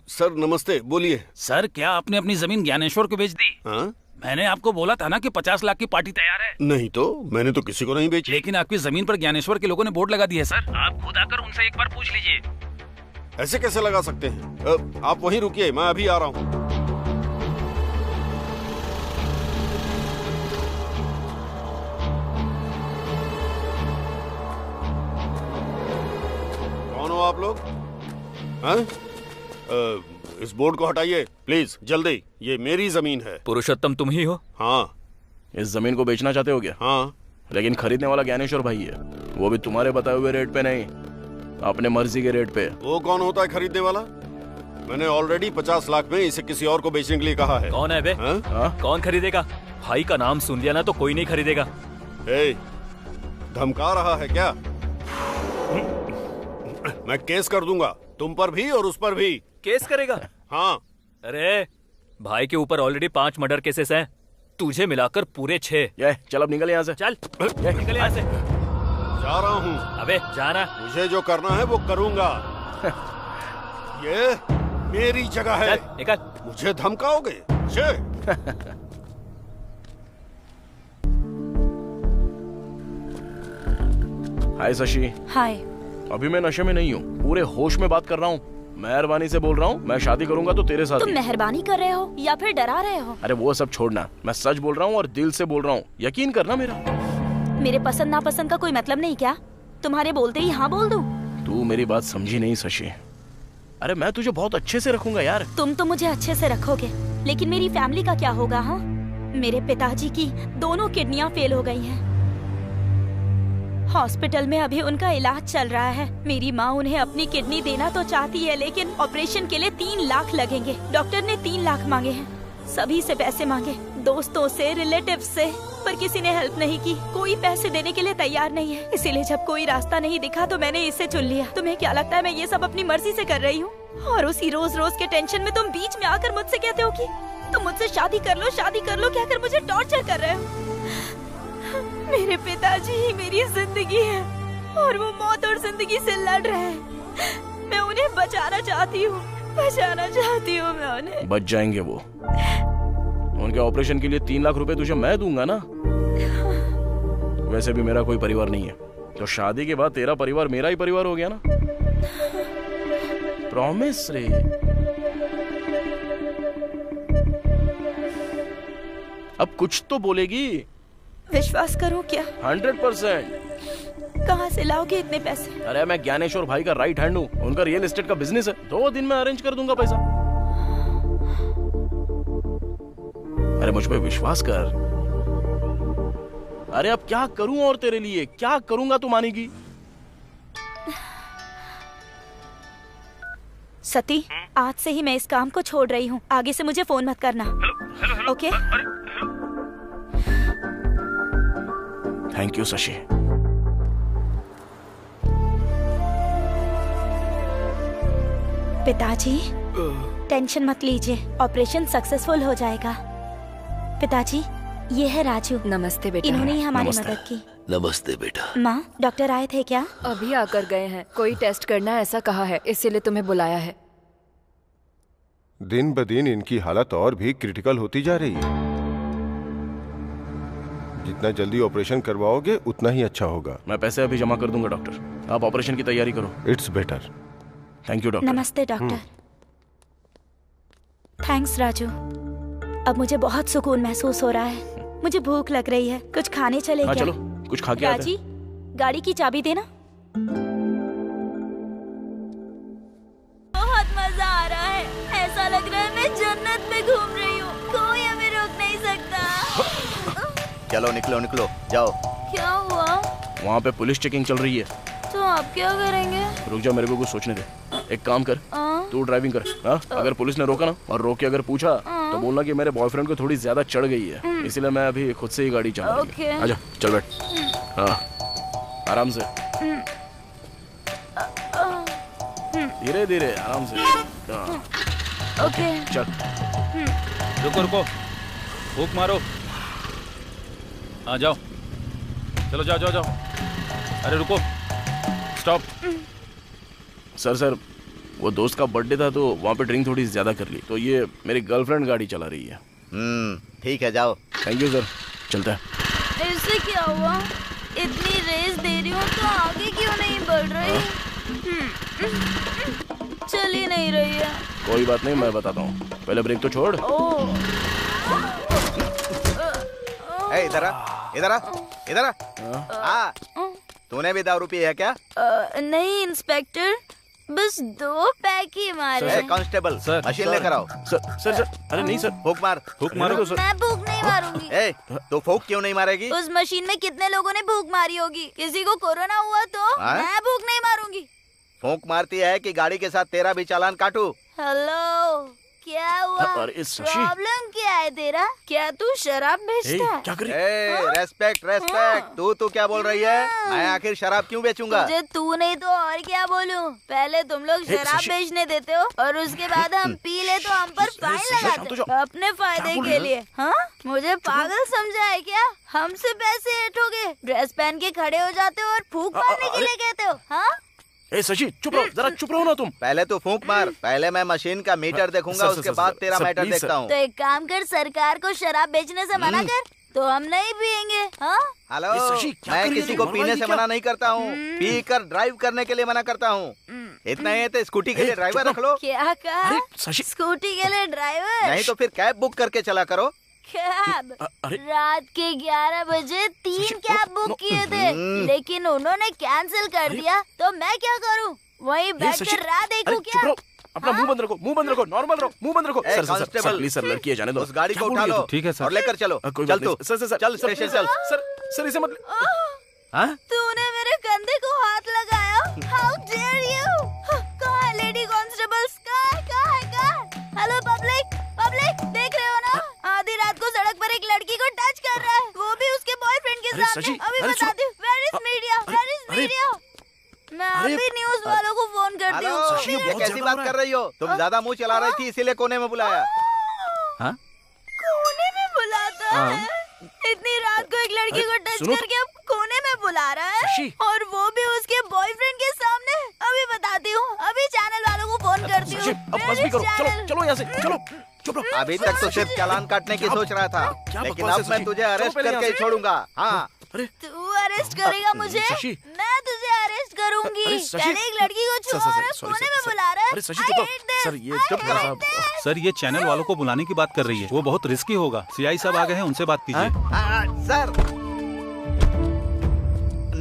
सर, नमस्ते, बोलिए। सर, क्या आपने अपनी जमीन ज्ञानेश्वर को बेच दी? हाँ? मैंने आपको बोला था ना कि 50 लाख की पार्टी तैयार है। नहीं तो, मैंने तो किसी को नहीं बेची। लेकिन आपकी जमीन पर ज्ञानेश्वर के लोगों ने बोर्ड लगा दी है सर। आप खुद आकर उनसे एक बार पूछ लीजिए। ऐसे कैसे लगा सकते हैं? आप वहीं रुकिए, मैं अभी आ रहा हूँ। कौन हो आप लोग? हाँ? इस बोर्ड को हटाइए प्लीज, जल्दी। ये मेरी जमीन है। पुरुषोत्तम तुम ही हो? हाँ। इस जमीन को बेचना चाहते हो क्या? हाँ। लेकिन खरीदने वाला ज्ञानेश्वर भाई है, वो भी तुम्हारे बताए हुए रेट पे नहीं, अपने मर्जी के रेट पे। वो कौन होता है खरीदने वाला? मैंने ऑलरेडी 50 लाख में इसे किसी और को बेचने के लिए कहा है। कौन है बे? कौन खरीदेगा? भाई का नाम सुन लिया ना तो कोई नहीं खरीदेगा। धमका रहा है क्या? मैं केस कर दूंगा, तुम पर भी और उस पर भी। केस करेगा? हाँ। अरे भाई के ऊपर ऑलरेडी 5 मर्डर केसेस हैं, तुझे मिलाकर पूरे 6। चल अब निकल यहाँ से। चल निकल यहाँ से। जा रहा हूँ। अबे जाना। मुझे जो करना है वो करूँगा। ये मेरी जगह है। चल निकल। मुझे धमकाओगे? मुझे? हाय शशि। हाय। अभी मैं नशे में नहीं हूँ, पूरे होश में बात कर रहा हूँ। मेहरबानी से बोल रहा हूँ, मैं शादी करूंगा तो तेरे साथ। तुम मेहरबानी कर रहे हो या फिर डरा रहे हो? अरे वो सब छोड़ना, मैं सच बोल रहा हूँ और दिल से बोल रहा हूँ, यकीन करना मेरा। मेरे पसंद नापसंद का कोई मतलब नहीं क्या? तुम्हारे बोलते ही हाँ बोल दूं? तू मेरी बात समझी नहीं शशि। अरे मैं तुझे बहुत अच्छे से रखूंगा यार। तुम तो मुझे अच्छे से रखोगे, लेकिन मेरी फैमिली का क्या होगा? हाँ, मेरे पिताजी की दोनों किडनियां फेल हो गई हैं। हॉस्पिटल में अभी उनका इलाज चल रहा है। मेरी माँ उन्हें अपनी किडनी देना तो चाहती है, लेकिन ऑपरेशन के लिए 3 लाख लगेंगे। डॉक्टर ने 3 लाख मांगे हैं। सभी से पैसे मांगे, दोस्तों से, रिलेटिव्स से, पर किसी ने हेल्प नहीं की। कोई पैसे देने के लिए तैयार नहीं है। इसीलिए जब कोई रास्ता नहीं दिखा तो मैंने इसे चुन लिया। तुम्हें क्या लगता है मैं ये सब अपनी मर्जी से कर रही हूँ? और उसी रोज रोज के टेंशन में तुम बीच में आकर मुझसे कहते हो कि तुम मुझसे शादी कर लो, कहकर मुझे टॉर्चर कर रहे हो। मेरे पिताजी ही मेरी जिंदगी है और वो मौत और जिंदगी से लड़ रहे हैं। मैं उन्हें बचाना चाहती हूँ मैं उन्हें। बच जाएंगे वो। उनके ऑपरेशन के लिए 3 लाख रुपए तुझे मैं दूंगा ना। वैसे भी मेरा कोई परिवार नहीं है, तो शादी के बाद तेरा परिवार मेरा ही परिवार हो गया ना। प्रॉमिस रे। अब कुछ तो बोलेगी। विश्वास करो क्या? 100%। कहाँ से लाओगे इतने पैसे? अरे मैं ज्ञानेश्वर भाई का राइट हैंड हूँ, उनका रियल एस्टेट का बिजनेस है। 2 दिन में अरेंज कर दूंगा पैसा। अरे मुझ पे विश्वास कर। अरे अब क्या करूं और तेरे लिए क्या करूंगा तू मानेगी? सती, आज से ही मैं इस काम को छोड़ रही हूँ। आगे से मुझे फोन मत करना। ओके? Thank you Shashi. पिताजी, टेंशन मत लीजिए, ऑपरेशन सक्सेसफुल हो जाएगा। पिताजी, ये है राजू। नमस्ते बेटा। इन्होंने ही हमारी मदद की। नमस्ते बेटा। माँ, डॉक्टर आए थे क्या? अभी आकर गए हैं। कोई टेस्ट करना ऐसा कहा है, इसीलिए तुम्हें बुलाया है। दिन ब दिन इनकी हालत और भी क्रिटिकल होती जा रही है। जितना जल्दी ऑपरेशन करवाओगे उतना ही अच्छा होगा। मैं पैसे अभी जमा कर दूंगा डॉक्टर, आप ऑपरेशन की तैयारी करो। It's better. Thank you doctor. नमस्ते डॉक्टर। थैंक्स राजू। अब मुझे बहुत सुकून महसूस हो रहा है। मुझे भूख लग रही है, कुछ खाने चले क्या? चलो कुछ खा के आते हैं। राजी, गाड़ी की चाबी देना। बहुत मजा आ रहा है, ऐसा लग रहा है मैं जन्नत में घूम रही हूँ। कोई हमें रोक नहीं सकता। चलो निकलो निकलो, जाओ। क्या हुआ? वहाँ पे पुलिस चेकिंग चल रही है। तो आप क्या करेंगे? रुक जा, मेरे को कुछ सोचने दे। एक काम कर, तू ड्राइविंग कर। हाँ, अगर पुलिस ने रोका ना और रोक के अगर पूछा तो बोलना कि मेरे बॉयफ्रेंड को थोड़ी ज्यादा चढ़ गई है, इसलिए मैं अभी खुद से ही गाड़ी चला रही हूँ। आजा, चल बैठ। हाँ, आराम से, धीरे धीरे, आराम से। ओके, चल। रुको, फूंक मारो। हाँ जाओ, चलो जाओ। अरे रुको, स्टॉप। सर वो दोस्त का बर्थडे था तो वहाँ पे ड्रिंक थोड़ी ज्यादा कर ली, तो ये मेरी गर्लफ्रेंड गाड़ी चला रही है। ठीक है, जाओ। थैंक यू सर, चलता है। इससे क्या हुआ? इतनी रेस दे रही हूँ तो आगे क्यों नहीं बढ़ रही? चल ही नहीं रही है। कोई बात नहीं, मैं बताता हूँ, पहले ब्रेक तो छोड़। इधर आ, इधर आ, इधर आ। तूने भी दारू पी है क्या? नहीं इंस्पेक्टर, बस 2 पैक ही मारे। कांस्टेबल, मशीन लेकर आओ। सर, अरे नहीं सर, फूक मार। फूक मारो तो सर। मैं फूक नहीं मारूंगी। तो फूक क्यों नहीं मारेगी? उस मशीन में कितने लोगों ने फूक मारी होगी? किसी को कोरोना हुआ तो मैं फूक नहीं मारूंगी। फूक मारती है कि गाड़ी के साथ तेरा भी चालान काटूं? हेलो, क्या हुआ? प्रॉब्लम क्या है तेरा? क्या तू शराब बेचता है? क्या कर रही है? रेस्पेक्ट। तू क्या बोल रही है? मैं आखिर शराब क्यों बेचूंगा? मुझे तू नहीं तो और क्या बोलूं? पहले तुम लोग शराब बेचने देते हो और उसके बाद हम पी ले तो हम पर फाइन लगाते हो अपने फायदे के लिए। हाँ, मुझे पागल समझा है क्या? हमसे पैसे ऐठोगे, ड्रेस पहन के खड़े हो जाते हो और फूंक मारने के लिए कहते हो? हाँ, शशि चुप रहो, जरा चुप रहो ना तुम। पहले तू फूंक मार, पहले मैं मशीन का मीटर देखूंगा, उसके बाद तेरा मैटर देखता हूँ। तो एक काम कर, सरकार को शराब बेचने से मना कर, तो हम नहीं पियेंगे। हाँ, हेलो, मैं किसी को पीने से मना नहीं करता हूँ, पी कर ड्राइव करने के लिए मना करता हूँ। इतना ही है तो स्कूटी के लिए ड्राइवर रख लो। क्या कहा? स्कूटी के लिए ड्राइवर? नहीं तो फिर कैब बुक करके चला करो। कैब? रात के 11 बजे 3 कैब बुक किए थे, लेकिन उन्होंने कैंसिल कर दिया, तो मैं क्या करूं? वहीं बैठकर राह देखूं क्या? अपना मुंह बंद रखो, नॉर्मल रहो, मुंह बंद रखो। सर प्लीज सर, लड़की है, जाने दो। उस गाड़ी को उठा लो। ठीक है सर, और लेकर चलो। चल तू, चल स्टेशन चल। सर इसे मत। तूने मेरे कंधे को हाथ लगाया। How dare you? कहाँ है लेडी कांस्टेबल्स? कहाँ है? हेलो पब्लिक, देख रहे हो ना? आधी रात को सड़क पर एक लड़की को टच कर रहा है, वो भी उसके बॉयफ्रेंड के साथ। अभी बताती हूँ। Where is media? मैं अभी न्यूज वालों को फोन करती हूँ। ये कैसी बात कर रही हो? तुम ज्यादा मुंह चला रही थी, इसीलिए कोने में बुलाया। कोने में बुलाता है? इतनी रात को एक लड़की को टच करके अब कोने में बुला रहा है, और वो भी उसके बॉयफ्रेंड के सामने। अभी बताती हूँ, अभी चैनल वालों को फोन करती हूँ। अब बस भी करो, चलो यहाँ से, चलो चुप रहो। अभी तक तो सिर्फ चालान काटने की सोच रहा था, लेकिन अब मैं तुझे अरेस्ट करके ही छोड़ूंगा। हाँ, तू अरेस्ट करेगा मुझे? मैं तुझे अरेस्ट करूंगी। पहले एक लड़की को छुआ और कोने में बुला रहा है। सर ये चैनल वालों को बुलाने की बात कर रही है, वो बहुत रिस्की होगा। सीआई साहब आ गए हैं, उनसे बात कीजिए। सर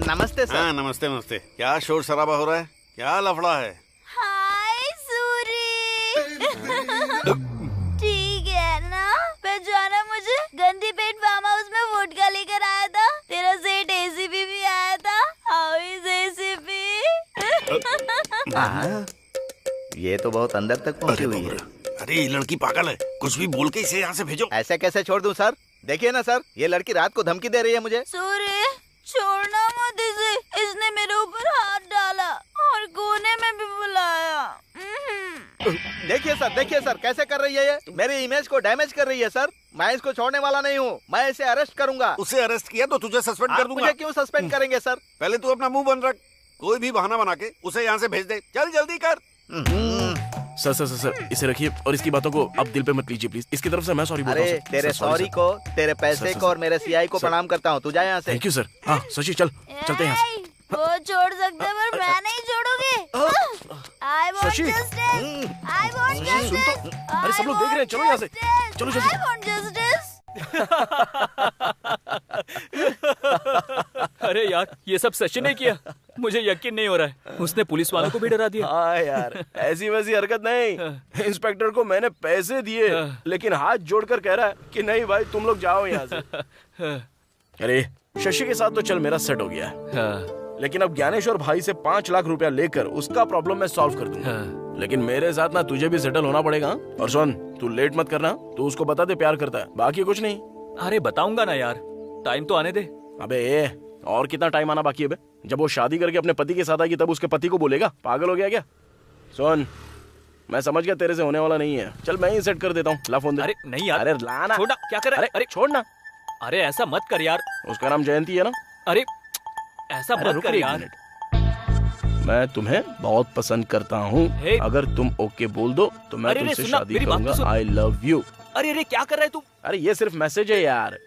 नमस्ते सर। हाँ नमस्ते। क्या शोर शराबा हो रहा है? क्या लफड़ा है? हाय सूरी। ठीक है ना? पहचाना मुझे? गंदी पेट फार्म हाउस में वोडका लेकर आया था। तेरा सेठ एसीपी भी आया था। How is ACP? ये तो बहुत अंदर तक पहुंची हुई है। अरे ये लड़की पागल है, कुछ भी बोल के इसे यहाँ से भेजो। ऐसे कैसे छोड़ दूं सर? देखिए ना सर, ये लड़की रात को धमकी दे रही है मुझे। सूर्य, छोड़ना मत इसे। इसने मेरे ऊपर हाथ डाला और कोने में भी बुलाया। देखिए सर कैसे कर रही है ये? मेरी इमेज को डैमेज कर रही है सर। मैं इसको छोड़ने वाला नहीं हूँ, मैं इसे अरेस्ट करूंगा। उसे अरेस्ट किया तो तुझे सस्पेंड कर दूंगा। मुझे क्यों सस्पेंड करेंगे सर? पहले तू अपना मुंह बंद रख, कोई भी बहाना बना के उसे यहाँ से भेज दे। चल जल्दी कर। सर इसे रखिए और इसकी बातों को आप दिल पे मत लीजिए प्लीज। इसकी तरफ से मैं सॉरी बोलता हूँ। अरे तेरे सॉरी को, तेरे पैसे को और मेरे सीआई को प्रणाम करता हूँ। तू जा यहाँ से। Thank you sir. हाँ शशि चलते हैं यहाँ से। वो छोड़ सकते हैं पर मैं नहीं छोड़ूंगी। I want justice. I want justice. अरे सब लोग देख रहे हैं, चलो यहाँ से, चलो जल्दी। I want justice. अरे यार ये सब सचिन ने किया, मुझे यकीन नहीं हो रहा है। उसने पुलिस वालों को भी डरा दिया। हाँ यार ऐसी वैसी हरकत नहीं। इंस्पेक्टर को मैंने पैसे दिए, लेकिन हाथ जोड़कर कह रहा है कि नहीं भाई तुम लोग जाओ यहाँ से। अरे शशि के साथ तो चल मेरा सेट हो गया, लेकिन अब ज्ञानेश्वर भाई से 5 लाख रुपया लेकर उसका प्रॉब्लम मैं सॉल्व कर दूंगा। लेकिन मेरे साथ ना तुझे भी सेटल होना पड़ेगा। और सुन, तू लेट मत करना, तू उसको बता दे प्यार करता है, बाकी कुछ नहीं। अरे बताऊंगा ना यार, टाइम तो आने दे। अबे और कितना टाइम आना बाकी है बे? जब वो शादी करके अपने पति के साथ आएगी तब उसके पति को बोलेगा? पागल हो गया क्या? सुन, मैं समझ गया तेरे से होने वाला नहीं है। चल मैं ही सेट कर देता हूँ, ला फोन दे। अरे नहीं यार, अरे लाना। छोड़ना, क्या कर रहा है? अरे छोड़ना। अरे ऐसा मत कर यार। उसका नाम जयंती है ना? अरे ऐसा मत कर यार। मैं तुम्हें बहुत पसंद करता हूँ। अगर तुम ओके बोल दो तो मैं तुमसे शादी करूंगा। आई लव यू। अरे क्या कर रहा है तू? अरे ये सिर्फ मैसेज है यार।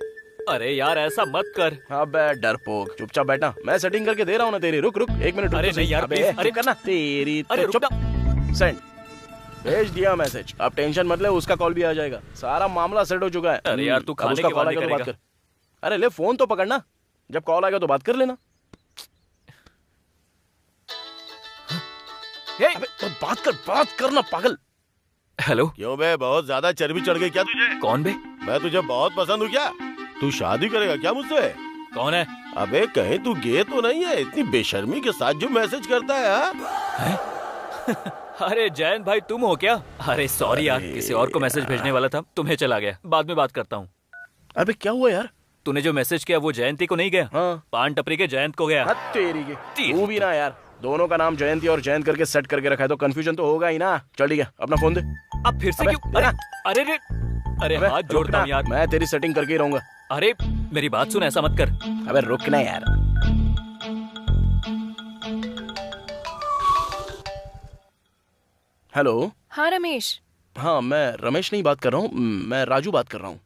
अरे यार ऐसा मत कर। अबे डरपोक, चुपचाप बैठा, मैं सेटिंग करके दे रहा हूँ ना तेरी। रुक 1 मिनट। अरे नहीं यार, अरे करना तेरी। अरे चुप। सेंड। भेज दिया मैसेज। अब टेंशन मत ले, उसका कॉल भी आ जाएगा। सारा मामला सेट हो चुका है। अरे यार तू खाने के बाद नहीं करेगा। बात कर। अरे ले फोन तो पकड़ना, जब कॉल आएगा तो बात कर लेना। अबे तो बात करना पागल। हेलो। क्यों बे, बहुत ज्यादा चर्बी चढ़ गई क्या तुझे? कौन बे? मैं तुझे बहुत पसंद हूँ क्या? तू शादी करेगा क्या मुझसे? कौन है? अबे कहीं तू गे तो नहीं है? इतनी बेशर्मी के साथ जो मैसेज करता है। अरे जयंत भाई तुम हो क्या? अरे सॉरी यार, किसी और को मैसेज भेजने वाला था, तुम्हें चला गया। बाद में बात करता हूँ। अबे क्या हुआ यार? तूने जो मैसेज किया वो जयंती को नहीं गया? हाँ। पान टपरी के जयंत को गया। तेरी की तू भी ना यार, दोनों का नाम जयंती और जयंत करके सेट करके रखा है तो कंफ्यूजन तो होगा ही ना। चल ठीक है, अपना फोन दे। अब फिर से क्यों? अरे हाथ जोड़ता हूँ यार, मैं तेरी सेटिंग करके ही रहूंगा। अरे मेरी बात सुन, ऐसा मत कर। अबे रुक ना यार। हेलो। हाँ रमेश। हाँ मैं रमेश नहीं बात कर रहा हूँ, मैं राजू बात कर रहा हूँ।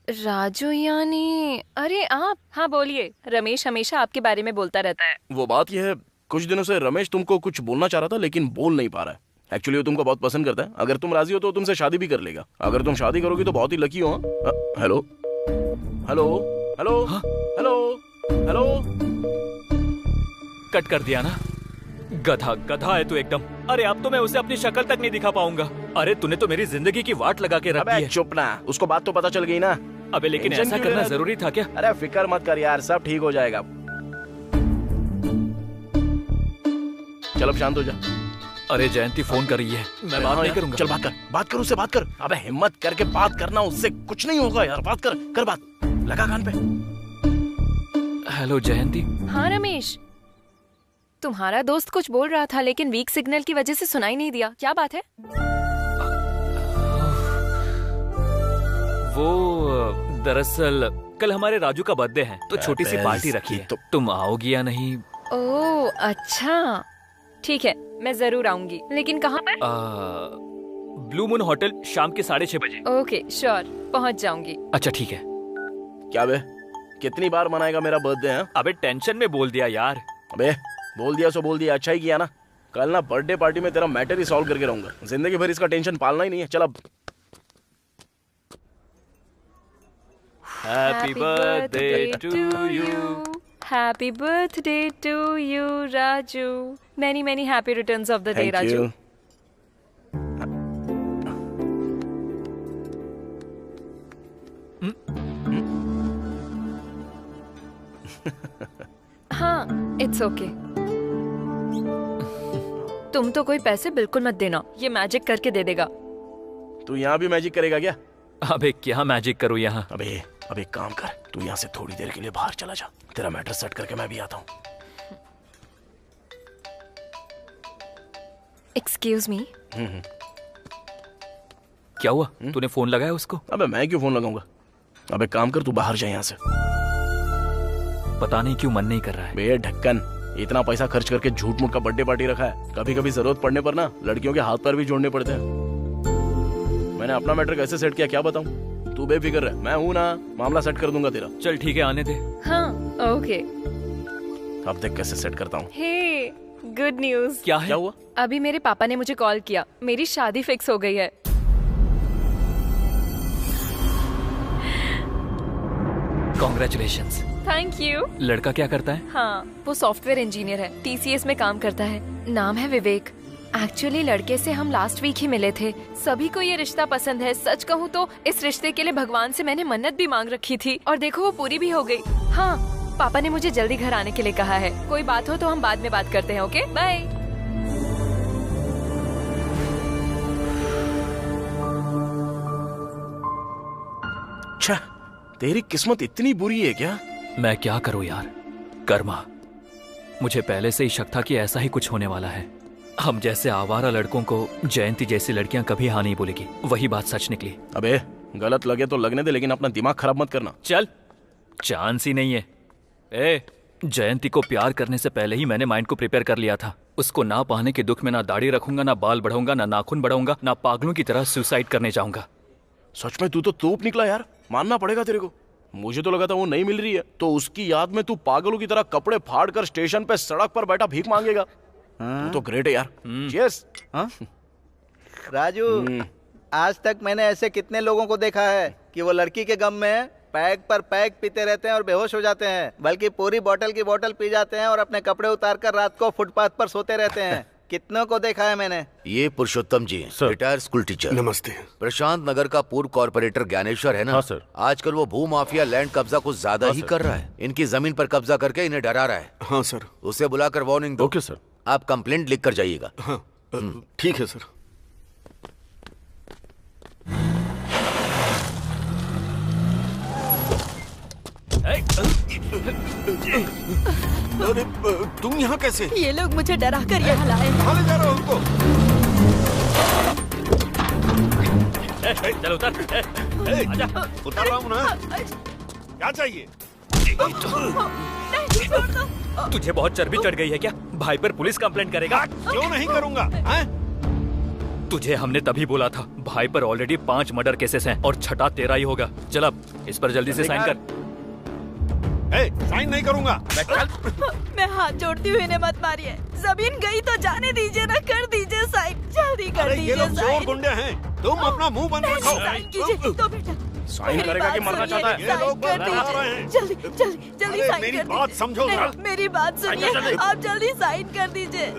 राजू यानी? अरे आप? हाँ बोलिए। रमेश हमेशा आपके बारे में बोलता रहता है। वो बात यह है, कुछ दिनों से रमेश तुमको कुछ बोलना चाह रहा था लेकिन बोल नहीं पा रहा है। एक्चुअली वो तुमको बहुत पसंद करता है। अगर तुम राजी हो तो तुमसे शादी भी कर लेगा। अगर तुम शादी करोगी तो बहुत ही लकी हो। Hello hello hello hello hello. Cut कर दिया ना? गधा है तू एकदम। अरे अब तो मैं उसे अपनी शक्ल तक नहीं दिखा पाऊंगा। अरे तूने तो मेरी जिंदगी की वाट लगा के रख दी है। चुप ना, उसको बात तो पता चल गई ना। अबे लेकिन ऐसा करना जरूरी था क्या? अरे फिक्र मत कर यार, सब ठीक हो जाएगा। चल अब शांत हो जा। अरे जयंती फोन कर रही है, मैं बात नहीं करूंगा। चल बात कर उससे बात कर। अबे हिम्मत करके बात करना, उससे कुछ नहीं होगा यार। बात कर बात, लगा कान पे। हेलो जयंती। हाँ रमेश, तुम्हारा दोस्त कुछ बोल रहा था लेकिन वीक सिग्नल की वजह से सुनाई नहीं दिया। क्या बात है? वो दरअसल कल हमारे राजू का बर्थडे है तो छोटी सी पार्टी रखी है। तुम आओगी या नहीं? ओह अच्छा, ठीक है मैं जरूर आऊंगी, लेकिन कहाँ पर? ब्लू मून होटल, शाम के 6:30 बजे। ओके श्योर, पहुँच जाऊंगी। अच्छा ठीक है। क्या बे, कितनी बार मनाएगा मेरा बर्थडे है? अबे टेंशन में बोल दिया यार। अबे बोल दिया सो बोल दिया, अच्छा ही किया ना। कल ना बर्थडे पार्टी में तेरा मैटर ही सॉल्व करके रहूंगा। जिंदगी भर इसका टेंशन पालना ही नहीं है। चल अब। Happy birthday to you. Happy birthday to you Raju. Many many happy returns of the day Raju. हाँ इट्स ओके। तुम तो कोई पैसे बिल्कुल मत देना, ये मैजिक करके दे देगा। तू यहाँ भी मैजिक करेगा क्या? अबे क्या मैजिक करूँ यहाँ? अबे एक काम कर, तू यहाँ से थोड़ी देर के लिए बाहर चला जा। तेरा मैटर सेट करके मैं भी आता हूँ। Excuse me. क्या हुआ? तूने फोन लगाया उसको? अबे मैं क्यों फोन लगाऊंगा? अबे काम कर, तू बाहर जा यहाँ से। पता नहीं क्यों मन नहीं कर रहा है। बे ढक्कन, इतना पैसा खर्च करके झूठ मूठ का बर्थडे पार्टी रखा है। कभी कभी जरूरत पड़ने पर ना लड़कियों के हाथ पैर भी जोड़ने पड़ते हैं। मैंने अपना मैटर कैसे सेट किया क्या बताऊं? तू बेफिक्र रह, मैं हूं ना, मामला सेट कर दूंगा तेरा। चल ठीक है, आने दे। हाँ ओके। अब देख कैसे सेट करता हूँ। हे गुड न्यूज। क्या है? क्या हुआ? अभी मेरे पापा ने मुझे कॉल किया, मेरी शादी फिक्स हो गई है। कॉन्ग्रेचुलेशंस। Thank you. लड़का क्या करता है? हाँ वो सॉफ्टवेयर इंजीनियर है, TCS में काम करता है। नाम है विवेक। एक्चुअली लड़के से हम लास्ट वीक ही मिले थे। सभी को ये रिश्ता पसंद है। सच कहूँ तो इस रिश्ते के लिए भगवान से मैंने मन्नत भी मांग रखी थी और देखो वो पूरी भी हो गई। हाँ पापा ने मुझे जल्दी घर आने के लिए कहा है। कोई बात हो तो हम बाद में बात करते हैं। Okay bye. अच्छा, तेरी किस्मत इतनी बुरी है क्या? मैं क्या करूं यार, कर्मा। मुझे पहले से ही शक था कि ऐसा ही कुछ होने वाला है। हम जैसे आवारा लड़कों को जयंती जैसी लड़कियां कभी हाँ नहीं बोलेगी। वही बात सच निकली। अबे गलत लगे तो लगने दे, लेकिन अपना दिमाग खराब मत करना। चल, चांस ही नहीं है। जयंती को प्यार करने से पहले ही मैंने माइंड को प्रिपेयर कर लिया था। उसको ना पाने के दुख में ना दाढ़ी रखूंगा, ना बाल बढ़ाऊंगा, ना नाखून बढ़ाऊंगा, ना पागलों की तरह सुसाइड करने जाऊंगा। सच में तू तो तोप निकला यार, मानना पड़ेगा तेरे को। मुझे तो लगा था वो नहीं मिल रही है तो उसकी याद में तू पागलों की तरह कपड़े फाड़ कर स्टेशन पे सड़क पर बैठा भीख मांगेगा। तू तो ग्रेट है यार। चीयर्स। राजू, आज तक मैंने ऐसे कितने लोगों को देखा है कि वो लड़की के गम में पैग पर पैग पीते रहते हैं और बेहोश हो जाते हैं, बल्कि पूरी बोतल की बोतल पी जाते हैं और अपने कपड़े उतार कर रात को फुटपाथ पर सोते रहते हैं। कितनों को देखा है मैंने। ये पुरुषोत्तम जी हैं, रिटायर्ड स्कूल टीचर। नमस्ते। प्रशांत नगर का पूर्व कॉर्पोरेटर ज्ञानेश्वर है ना? हाँ सर। आजकल वो भू माफिया लैंड कब्जा कुछ ज्यादा ही कर रहा है। इनकी जमीन पर कब्जा करके इन्हें डरा रहा है। हाँ सर। उसे बुलाकर वार्निंग दो। Okay sir. आप कंप्लेंट लिख कर जाइएगा। हाँ ठीक है सर। अरे तुम यहाँ कैसे? ये लोग मुझे डरा कर यहाँ लाए। कहाँ ले जा रहे हो उनको? चल उतर। आजा। उतर रहा हूँ ना। क्या चाहिए? तुझे बहुत चर्बी चढ़ गई है क्या? भाई पर पुलिस कंप्लेंट करेगा? क्यों नहीं करूँगा? तुझे हमने तभी बोला था, भाई पर ऑलरेडी 5 मर्डर केसेस हैं और छठा तेरा ही होगा। चल अब इस पर जल्दी से साइन कर। साइन नहीं करूंगा। मैं हाथ जोड़ती हुई इन्हें मत मारिए। जमीन गई तो जाने दीजिए ना, कर दीजिए साइन, जल्दी कर दीजिए। ये लोग चोर गुंडे हैं, तुम अपना मुंह बंद रखो। साइन कीजिए तो बेटा। साइन करेगा कि मरना चाहता है? ये लोग बंद करा रहे हैं। जल्दी जल्दी जल्दी साइन कर दीजिए। मेरी बात समझो जरा। मेरी बात सुनिए, आप जल्दी साइन कर दीजिए,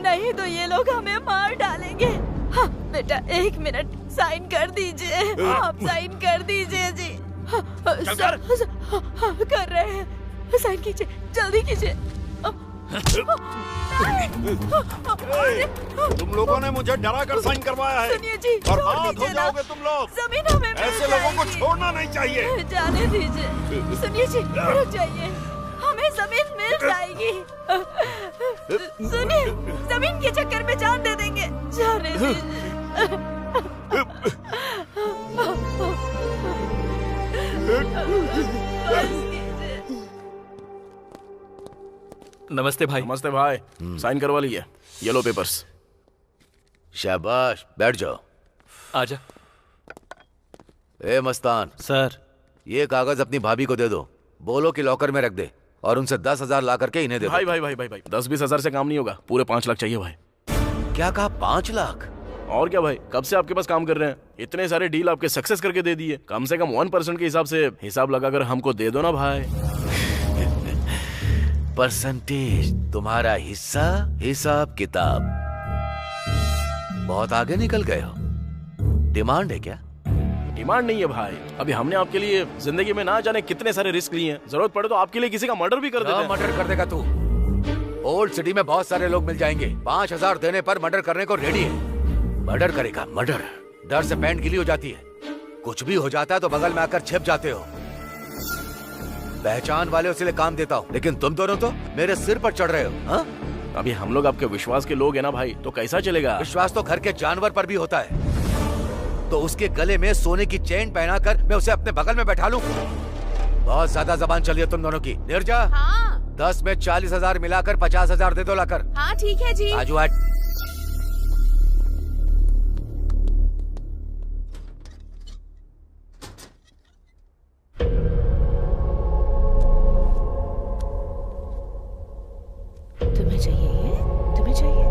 नहीं तो ये लोग हमें मार डालेंगे। हाँ बेटा 1 मिनट, साइन कर दीजिए। आप साइन कर दीजिए जी। कर रहे हैं, साइन कीजिए, जल्दी कीजिए। तुम लोगों ने मुझे डरा कर साइन करवाया है। सुनिए जी, बर्बाद हो जाओगे तुम लोग। जमीन हमें मिल ऐसे लोगों को छोड़ना नहीं चाहिए। जाने दीजिए। सुनिए जी, रुक जाइए, हमें जमीन मिल जाएगी। सुनिए, जमीन के चक्कर में जान दे देंगे, जाने दीजिए। नमस्ते भाई। नमस्ते भाई। साइन करवा लीजिए, ये लो पेपर्स। शाबाश, बैठ जाओ। आजा। ए मस्तान सर, ये कागज अपनी भाभी को दे दो, बोलो कि लॉकर में रख दे और उनसे 10,000 ला करके इन्हें दे दो। भाई भाई भाई भाई भाई 10-20 हजार से काम नहीं होगा, पूरे 5 लाख चाहिए भाई। क्या कहा? 5 लाख? और क्या भाई, कब से आपके पास काम कर रहे हैं, इतने सारे डील आपके सक्सेस करके दे दिए। कम से कम 1% के हिसाब से हिसाब लगाकर हमको दे दो ना भाई। परसेंटेज तुम्हारा हिस्सा, हिसाब किताब। बहुत आगे निकल गए हो। डिमांड है क्या? डिमांड नहीं है भाई, अभी हमने आपके लिए जिंदगी में ना जाने कितने सारे रिस्क लिए हैं। जरूरत पड़े तो आपके लिए किसी का मर्डर भी कर देते हैं। मर्डर कर देगा तू? ओल्ड सिटी में बहुत सारे लोग मिल जाएंगे, 5,000 देने पर मर्डर करने को रेडी है। मर्डर करेगा? मर्डर? डर से पैंट गीली हो जाती है, कुछ भी हो जाता है तो बगल में आकर छिप जाते हो। पहचान वाले उसे काम देता हूँ, लेकिन तुम दोनों तो मेरे सिर पर चढ़ रहे हो। हाँ? अभी हम लोग आपके विश्वास के लोग हैं ना भाई, तो कैसा चलेगा? विश्वास तो घर के जानवर पर भी होता है। तो उसके गले में सोने की चेन पहनाकर मैं उसे अपने बगल में बैठा लूं? बहुत ज्यादा जबान चली है तुम दोनों की। निर्जा, हाँ। 10 में 40,000 मिलाकर 50,000 दे दो लाकर। हाँ ठीक है जी। आजू आज। तुम्हें चाहिए ये? तुम्हें चाहिए?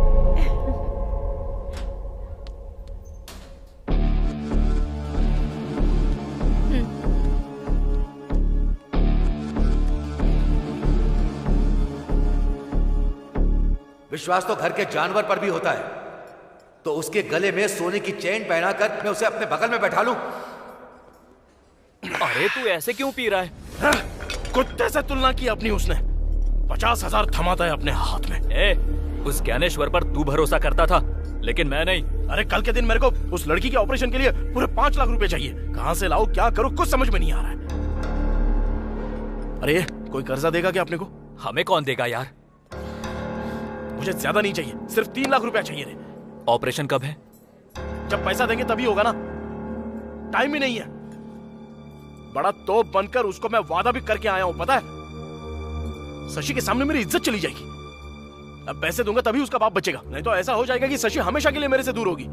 विश्वास तो घर के जानवर पर भी होता है। तो उसके गले में सोने की चेन पहनाकर मैं उसे अपने बगल में बैठा लूं? अरे तू ऐसे क्यों पी रहा है? कुत्ते से तुलना की अपनी उसने। 50,000 थमाता है अपने हाथ में। उस ज्ञानेश्वर पर तू भरोसा करता था, लेकिन मैं नहीं। अरे कल के दिन मेरे को उस लड़की के ऑपरेशन के लिए पूरे 5 लाख रुपए चाहिए। कहां से लाऊं, क्या करूं, कुछ समझ में नहीं आ रहा है। अरे कोई कर्जा देगा क्या अपने को? हमें कौन देगा यार? मुझे ज्यादा नहीं चाहिए, सिर्फ 3 लाख रुपया चाहिए रे। ऑपरेशन कब है? जब पैसा देंगे तभी होगा ना, टाइम ही नहीं है। बड़ा तोप बनकर उसको मैं वादा भी करके आया हूं, पता है? शशि के सामने मेरी इज्जत चली जाएगी। अब पैसे दूंगा तभी उसका बाप बचेगा, नहीं तो ऐसा हो जाएगा कि शशि हमेशा के लिए मेरे से दूर होगी।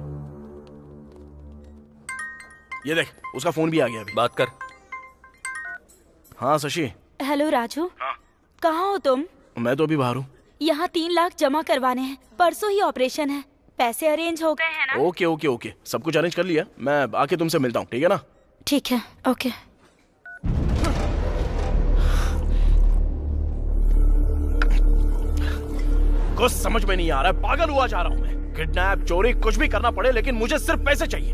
ये देख, उसका फोन भी आ गया अभी। बात कर। हाँ शशि। हेलो राजू। कहाँ हो तुम? मैं तो अभी बाहर हूँ। यहाँ 3 लाख जमा करवाने हैं, परसों ही ऑपरेशन है। पैसे अरेंज हो गए हैं ना? ओके ओके ओके, सब कुछ अरेंज कर लिया। मैं आके तुमसे मिलता हूँ, ठीक है ना? ठीक है, ओके। कुछ समझ में नहीं आ रहा है, पागल हुआ जा रहा हूँ मैं। किडनैप, चोरी, कुछ भी करना पड़े, लेकिन मुझे सिर्फ पैसे चाहिए।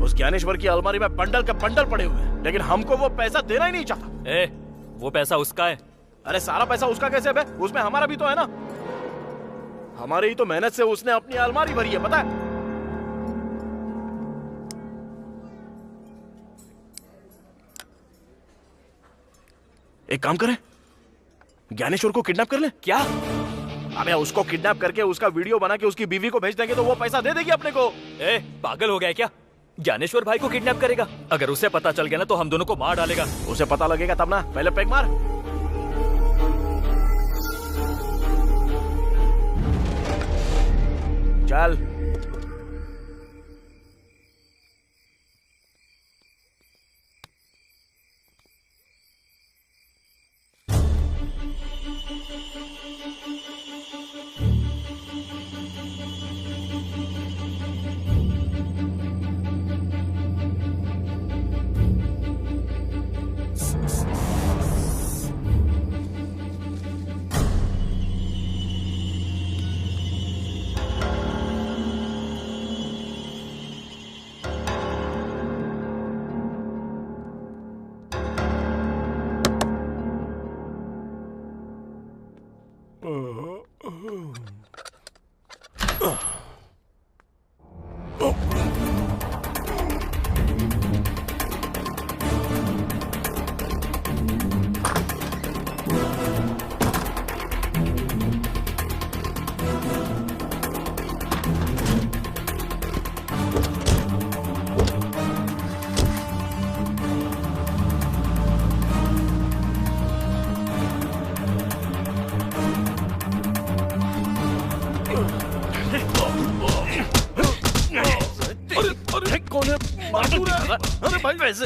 उस ज्ञानेश्वर की अलमारी में बंडल के बंडल पड़े हुए हैं, लेकिन हमको वो पैसा देना ही नहीं चाहता। वो पैसा उसका है। अरे सारा पैसा उसका कैसे है? उसमें हमारा भी तो है ना। हमारी ही तो मेहनत से उसने अपनी अलमारी भरी है, पता है? एक काम करें, ज्ञानेश्वर को किडनैप कर ले। क्या? अबे उसको किडनैप करके उसका वीडियो बना के उसकी बीवी को भेज देंगे तो वो पैसा दे देगी अपने को। पागल हो गया क्या? ज्ञानेश्वर भाई को किडनैप करेगा? अगर उसे पता चल गया ना तो हम दोनों को मार डालेगा। उसे पता लगेगा तब ना, पहले पैक मार। चल।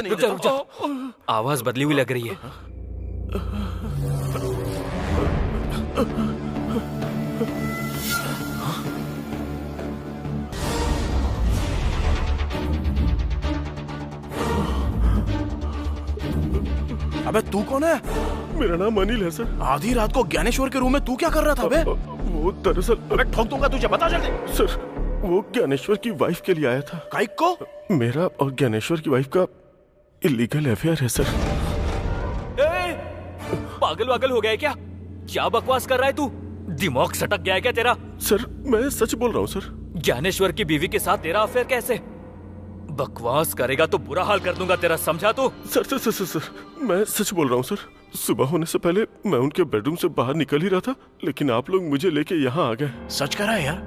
रुक जा। आवाज बदली हुई लग रही है। अबे तू कौन है? मेरा नाम अनिल है सर। आधी रात को ज्ञानेश्वर के रूम में तू क्या कर रहा था बे? वो दरअसल, अबे ठोक दूंगा तुझे, बता जल्दी। सर वो ज्ञानेश्वर की वाइफ के लिए आया था। काइक को? मेरा और ज्ञानेश्वर की वाइफ का इलीगल अफेयर है सर। पागल वागल हो गया है क्या? क्या बकवास कर रहा है तू? दिमाग सटक गया है क्या तेरा? सर मैं सच बोल रहा हूँ सर। ज्ञानेश्वर की बीवी के साथ तेरा अफेयर कैसे? बकवास करेगा तो बुरा हाल कर दूंगा तेरा, समझा तू? सर मैं सच बोल रहा हूँ सर। सुबह होने से पहले मैं उनके बेडरूम से बाहर निकल ही रहा था, लेकिन आप लोग मुझे लेके यहाँ आ गए। सच कह रहा है यार?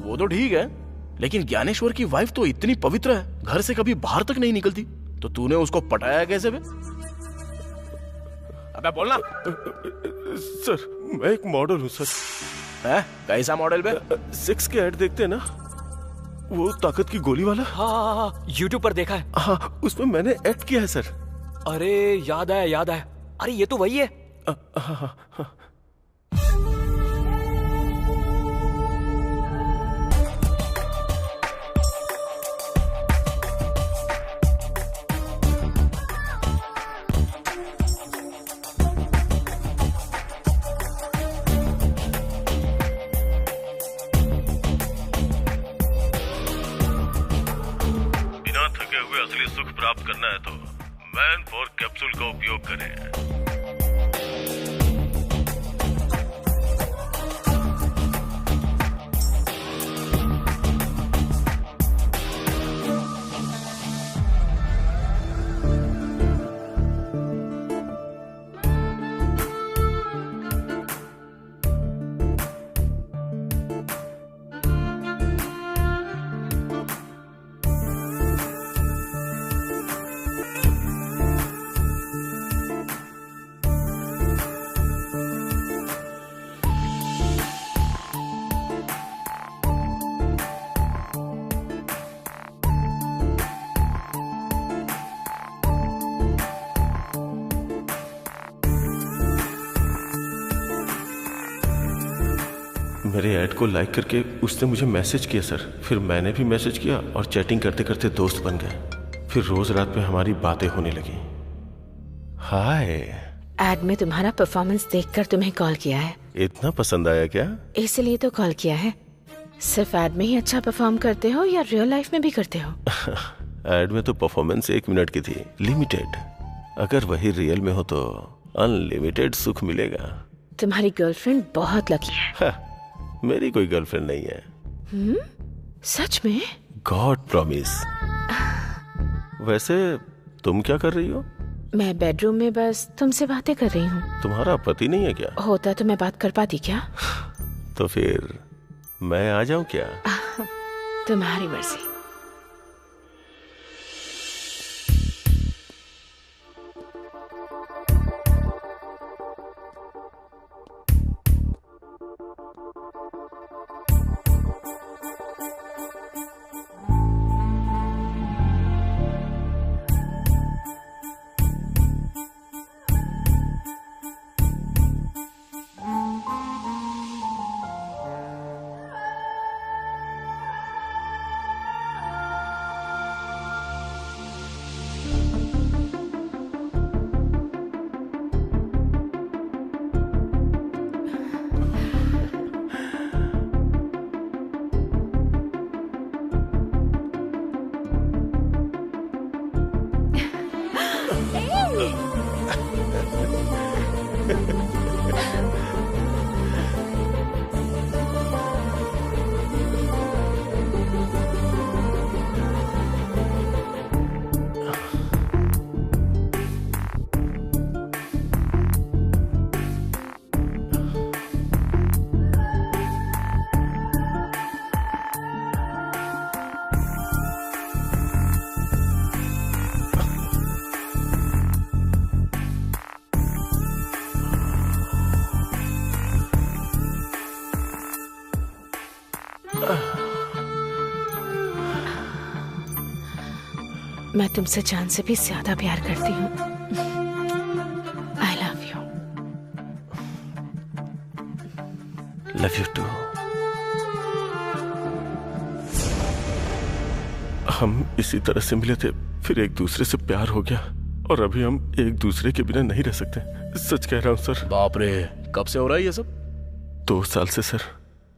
वो तो ठीक है, लेकिन ज्ञानेश्वर की वाइफ तो इतनी पवित्र है, घर से कभी बाहर तक नहीं निकलती, तो तूने उसको पटाया कैसे बे? अबे बोलना। सर मैं एक मॉडल हूँ सर। है? कैसा मॉडल बे? 6 के ऐड देखते हैं ना, वो ताकत की गोली वाला। हाँ, यूट्यूब पर देखा है। हाँ, उसमें मैंने एक्ट किया है सर। अरे याद आया। अरे ये तो वही है। हाँ। असली सुख प्राप्त करना है तो मैन 4 कैप्सूल का उपयोग करें। मेरे ऐड को लाइक करके उसने मुझे मैसेज किया सर। फिर मैंने भी मैसेज किया और चैटिंग करते करते दोस्त बन गए। फिर रोज रात में हमारी बातें होने लगी। हाय। एड में तुम्हारा परफॉर्मेंस देखकर तुम्हें कॉल किया है। इतना पसंद आया क्या? इसलिए तो कॉल किया है। सिर्फ एड में ही अच्छा परफॉर्म करते हो या रियल लाइफ में भी करते हो? एड में तो परफॉर्मेंस 1 मिनट की थी, लिमिटेड। अगर वही रियल में हो तो अनलिमिटेड सुख मिलेगा। तुम्हारी गर्लफ्रेंड बहुत लकी है। मेरी कोई गर्लफ्रेंड नहीं है। सच में? God promise. वैसे तुम क्या कर रही हो? मैं बेडरूम में बस तुमसे बातें कर रही हूँ। तुम्हारा पति नहीं है क्या? होता तो मैं बात कर पाती क्या? तो फिर मैं आ जाऊं क्या? तुम्हारी मर्जी। मैं तुमसे जान से भी ज्यादा प्यार करती हूँ। I love you. Love you too. हम इसी तरह से मिले थे, फिर एक दूसरे से प्यार हो गया और अभी हम एक दूसरे के बिना नहीं रह सकते। सच कह रहा हूँ सर। बाप रे, कब से हो रहा है ये सब? 2 साल से सर।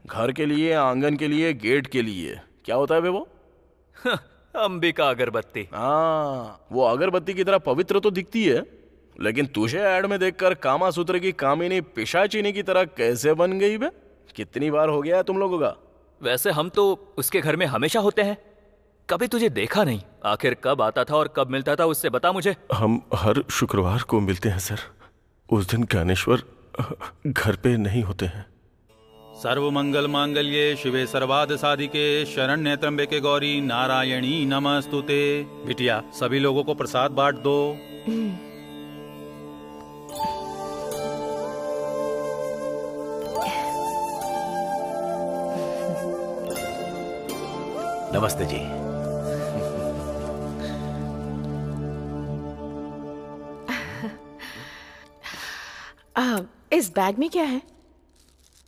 घर के लिए, आंगन के लिए, गेट के लिए, क्या होता है बे वो? अंबिका अगरबत्ती। हाँ, वो अगरबत्ती की तरह पवित्र तो दिखती है, लेकिन तुझे ऐड में देखकर कामासूत्र की कामिनी पिशाचिनी की तरह कैसे बन गई बे? कितनी बार हो गया है तुम लोगों का? वैसे हम तो उसके घर में हमेशा होते हैं, कभी तुझे देखा नहीं। आखिर कब आता था और कब मिलता था उससे बता मुझे। हम हर शुक्रवार को मिलते हैं सर। उस दिन ज्ञानेश्वर घर पे नहीं होते हैं। सर्व मंगल मांगल्ये शिवे सर्वाद साधिके शरण्य त्र्यंबके गौरी नारायणी नमस्तुते। बिटिया, सभी लोगों को प्रसाद बांट दो। नमस्ते जी। इस बैग में क्या है?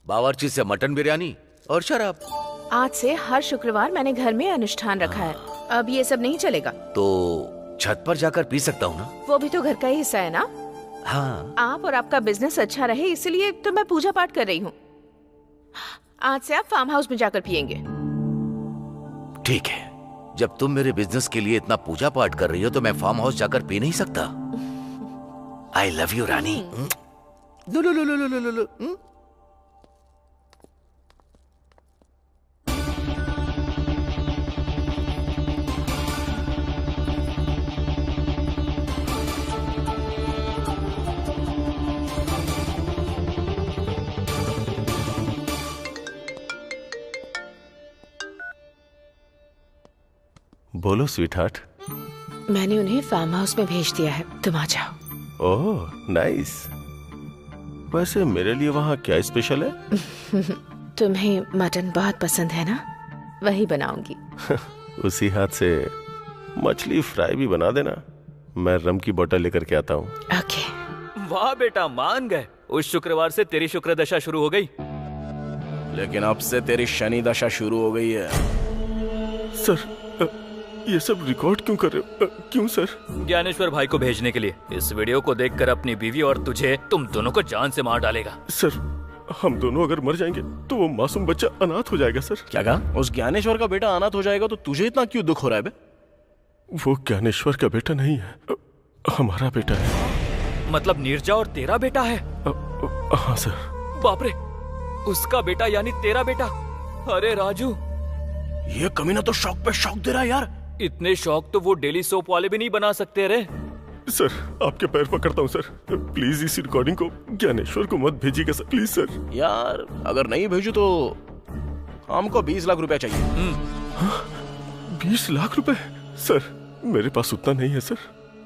बावर्ची से मटन बिरयानी और शराब। आज से हर शुक्रवार मैंने घर में अनुष्ठान रखा है। अब ये सब नहीं चलेगा। तो छत पर जाकर पी सकता हूँ ना? वो भी तो घर का ही हिस्सा है ना। हाँ। आप और आपका बिजनेस अच्छा रहे इसलिए तो मैं पूजा पाठ कर रही हूँ। आज से आप फार्म हाउस में जाकर पियेंगे। ठीक है, जब तुम मेरे बिजनेस के लिए इतना पूजा पाठ कर रही हो तो मैं फार्म हाउस जाकर पी नहीं सकता? आई लव यू रानी। लो लो लो लो लो लो लो। बोलो स्वीटहार्ट। मैंने उन्हें फार्म हाउस में भेज दिया है, तुम आ जाओ। Oh nice. वैसे मेरे लिए वहाँ क्या स्पेशल है? तुम्हें मटन बहुत पसंद है ना, वही बनाऊंगी। उसी हाथ से मछली फ्राई भी बना देना। मैं रम की बोतल लेकर के आता हूँ। ओके। वाह बेटा, मान गए। उस शुक्रवार से तेरी शुक्र दशा शुरू हो गई। लेकिन अब से तेरी शनि दशा शुरू हो गई है। सर ये सब रिकॉर्ड क्यों कर रहे हो? क्यों सर? ज्ञानेश्वर भाई को भेजने के लिए। इस वीडियो को देखकर अपनी बीवी और तुझे, तुम दोनों को जान से मार डालेगा। सर हम दोनों अगर मर जाएंगे तो वो मासूम बच्चा अनाथ हो जाएगा सर। क्या कहा? उस ज्ञानेश्वर का बेटा अनाथ हो जाएगा तो तुझे इतना क्यों दुख हो रहा है बे? वो ज्ञानेश्वर का बेटा नहीं है, हमारा बेटा है। मतलब नीरजा और तेरा बेटा है? हाँ सर। बाप रे, उसका बेटा यानी तेरा बेटा। अरे राजू, ये कमीना तो शौक पे शौक दे रहा है यार। इतने शौक तो वो डेली सोप वाले भी नहीं बना सकते रे। सर आपके पैर पकड़ता हूँ सर, प्लीज इस रिकॉर्डिंग को ज्ञानेश्वर को मत भेजिएगा सर, प्लीज सर। यार अगर नहीं भेजू तो हमको 20 लाख रुपया चाहिए। 20 लाख रुपए? सर मेरे पास उतना नहीं है सर,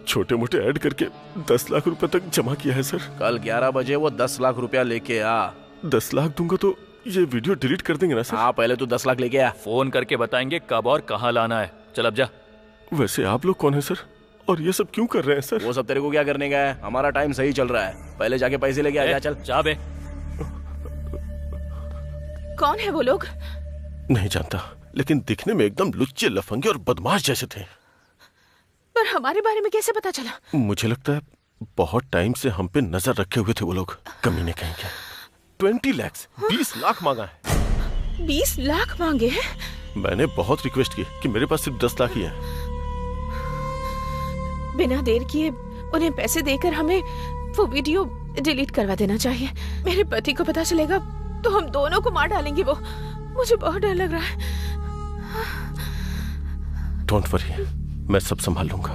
छोटे मोटे ऐड करके 10 लाख रुपए तक जमा किया है सर। कल 11 बजे वो 10 लाख रुपया लेके आ। 10 लाख दूंगा तो ये वीडियो डिलीट कर देंगे ना सर? हाँ पहले तो 10 लाख लेके आ। फोन करके बताएंगे कब और कहाँ लाना है। चल अब जा। वैसे आप लोग कौन है सर, और ये सब क्यों कर रहे हैं सर? वो सब तेरे को क्या करने का है, हमारा टाइम सही चल रहा है। पहले जाके पैसे लेके आ जा। चल जा बे। कौन है वो लोग? नहीं जानता, लेकिन दिखने में एकदम लुच्चे, लफंगे और बदमाश जैसे थे। पर हमारे बारे में कैसे पता चला? मुझे लगता है बहुत टाइम से हम पे नजर रखे हुए थे वो लोग, कमीने कहेंगे। 20 लाख, 20 लाख मांगा है। 20 लाख मांगे हैं? मैंने बहुत रिक्वेस्ट की कि मेरे पास सिर्फ 10 लाख ही है। बिना देर किए उन्हें पैसे देकर हमें वो वीडियो डिलीट करवा देना चाहिए। मेरे पति को पता चलेगा तो हम दोनों को मार डालेंगे वो। मुझे बहुत डर लग रहा है। डोंट वरी, मैं सब संभाल लूंगा।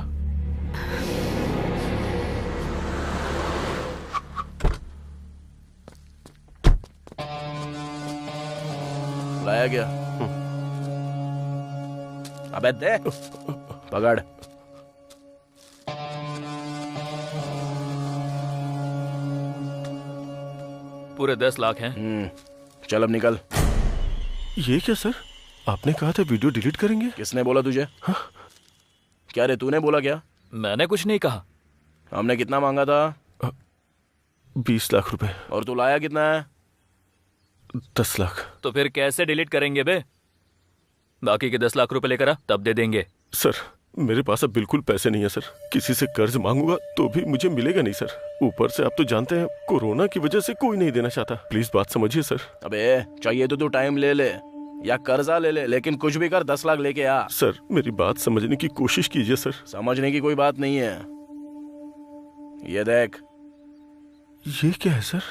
लाया गया। अबे दे, पकड़। पूरे 10 लाख हैं। चल अब निकल। ये क्या सर, आपने कहा था वीडियो डिलीट करेंगे? किसने बोला तुझे? हाँ? क्या रे, तूने बोला क्या? मैंने कुछ नहीं कहा। हमने कितना मांगा था? 20 लाख रुपए। और तू लाया कितना है? 10 लाख। तो फिर कैसे डिलीट करेंगे बे? बाकी के 10 लाख रुपए लेकर आ, तब दे देंगे। सर मेरे पास अब बिल्कुल पैसे नहीं है सर, किसी से कर्ज मांगूंगा तो भी मुझे मिलेगा नहीं सर। ऊपर से आप तो जानते हैं कोरोना की वजह से कोई नहीं देना चाहता। प्लीज बात समझिए सर। अबे चाहिए तो तू टाइम ले ले या कर्जा ले ले, लेकिन कुछ भी कर 10 लाख लेके आ। सर मेरी बात समझने की कोशिश कीजिए सर। समझने की कोई बात नहीं है। ये देख। ये क्या है सर?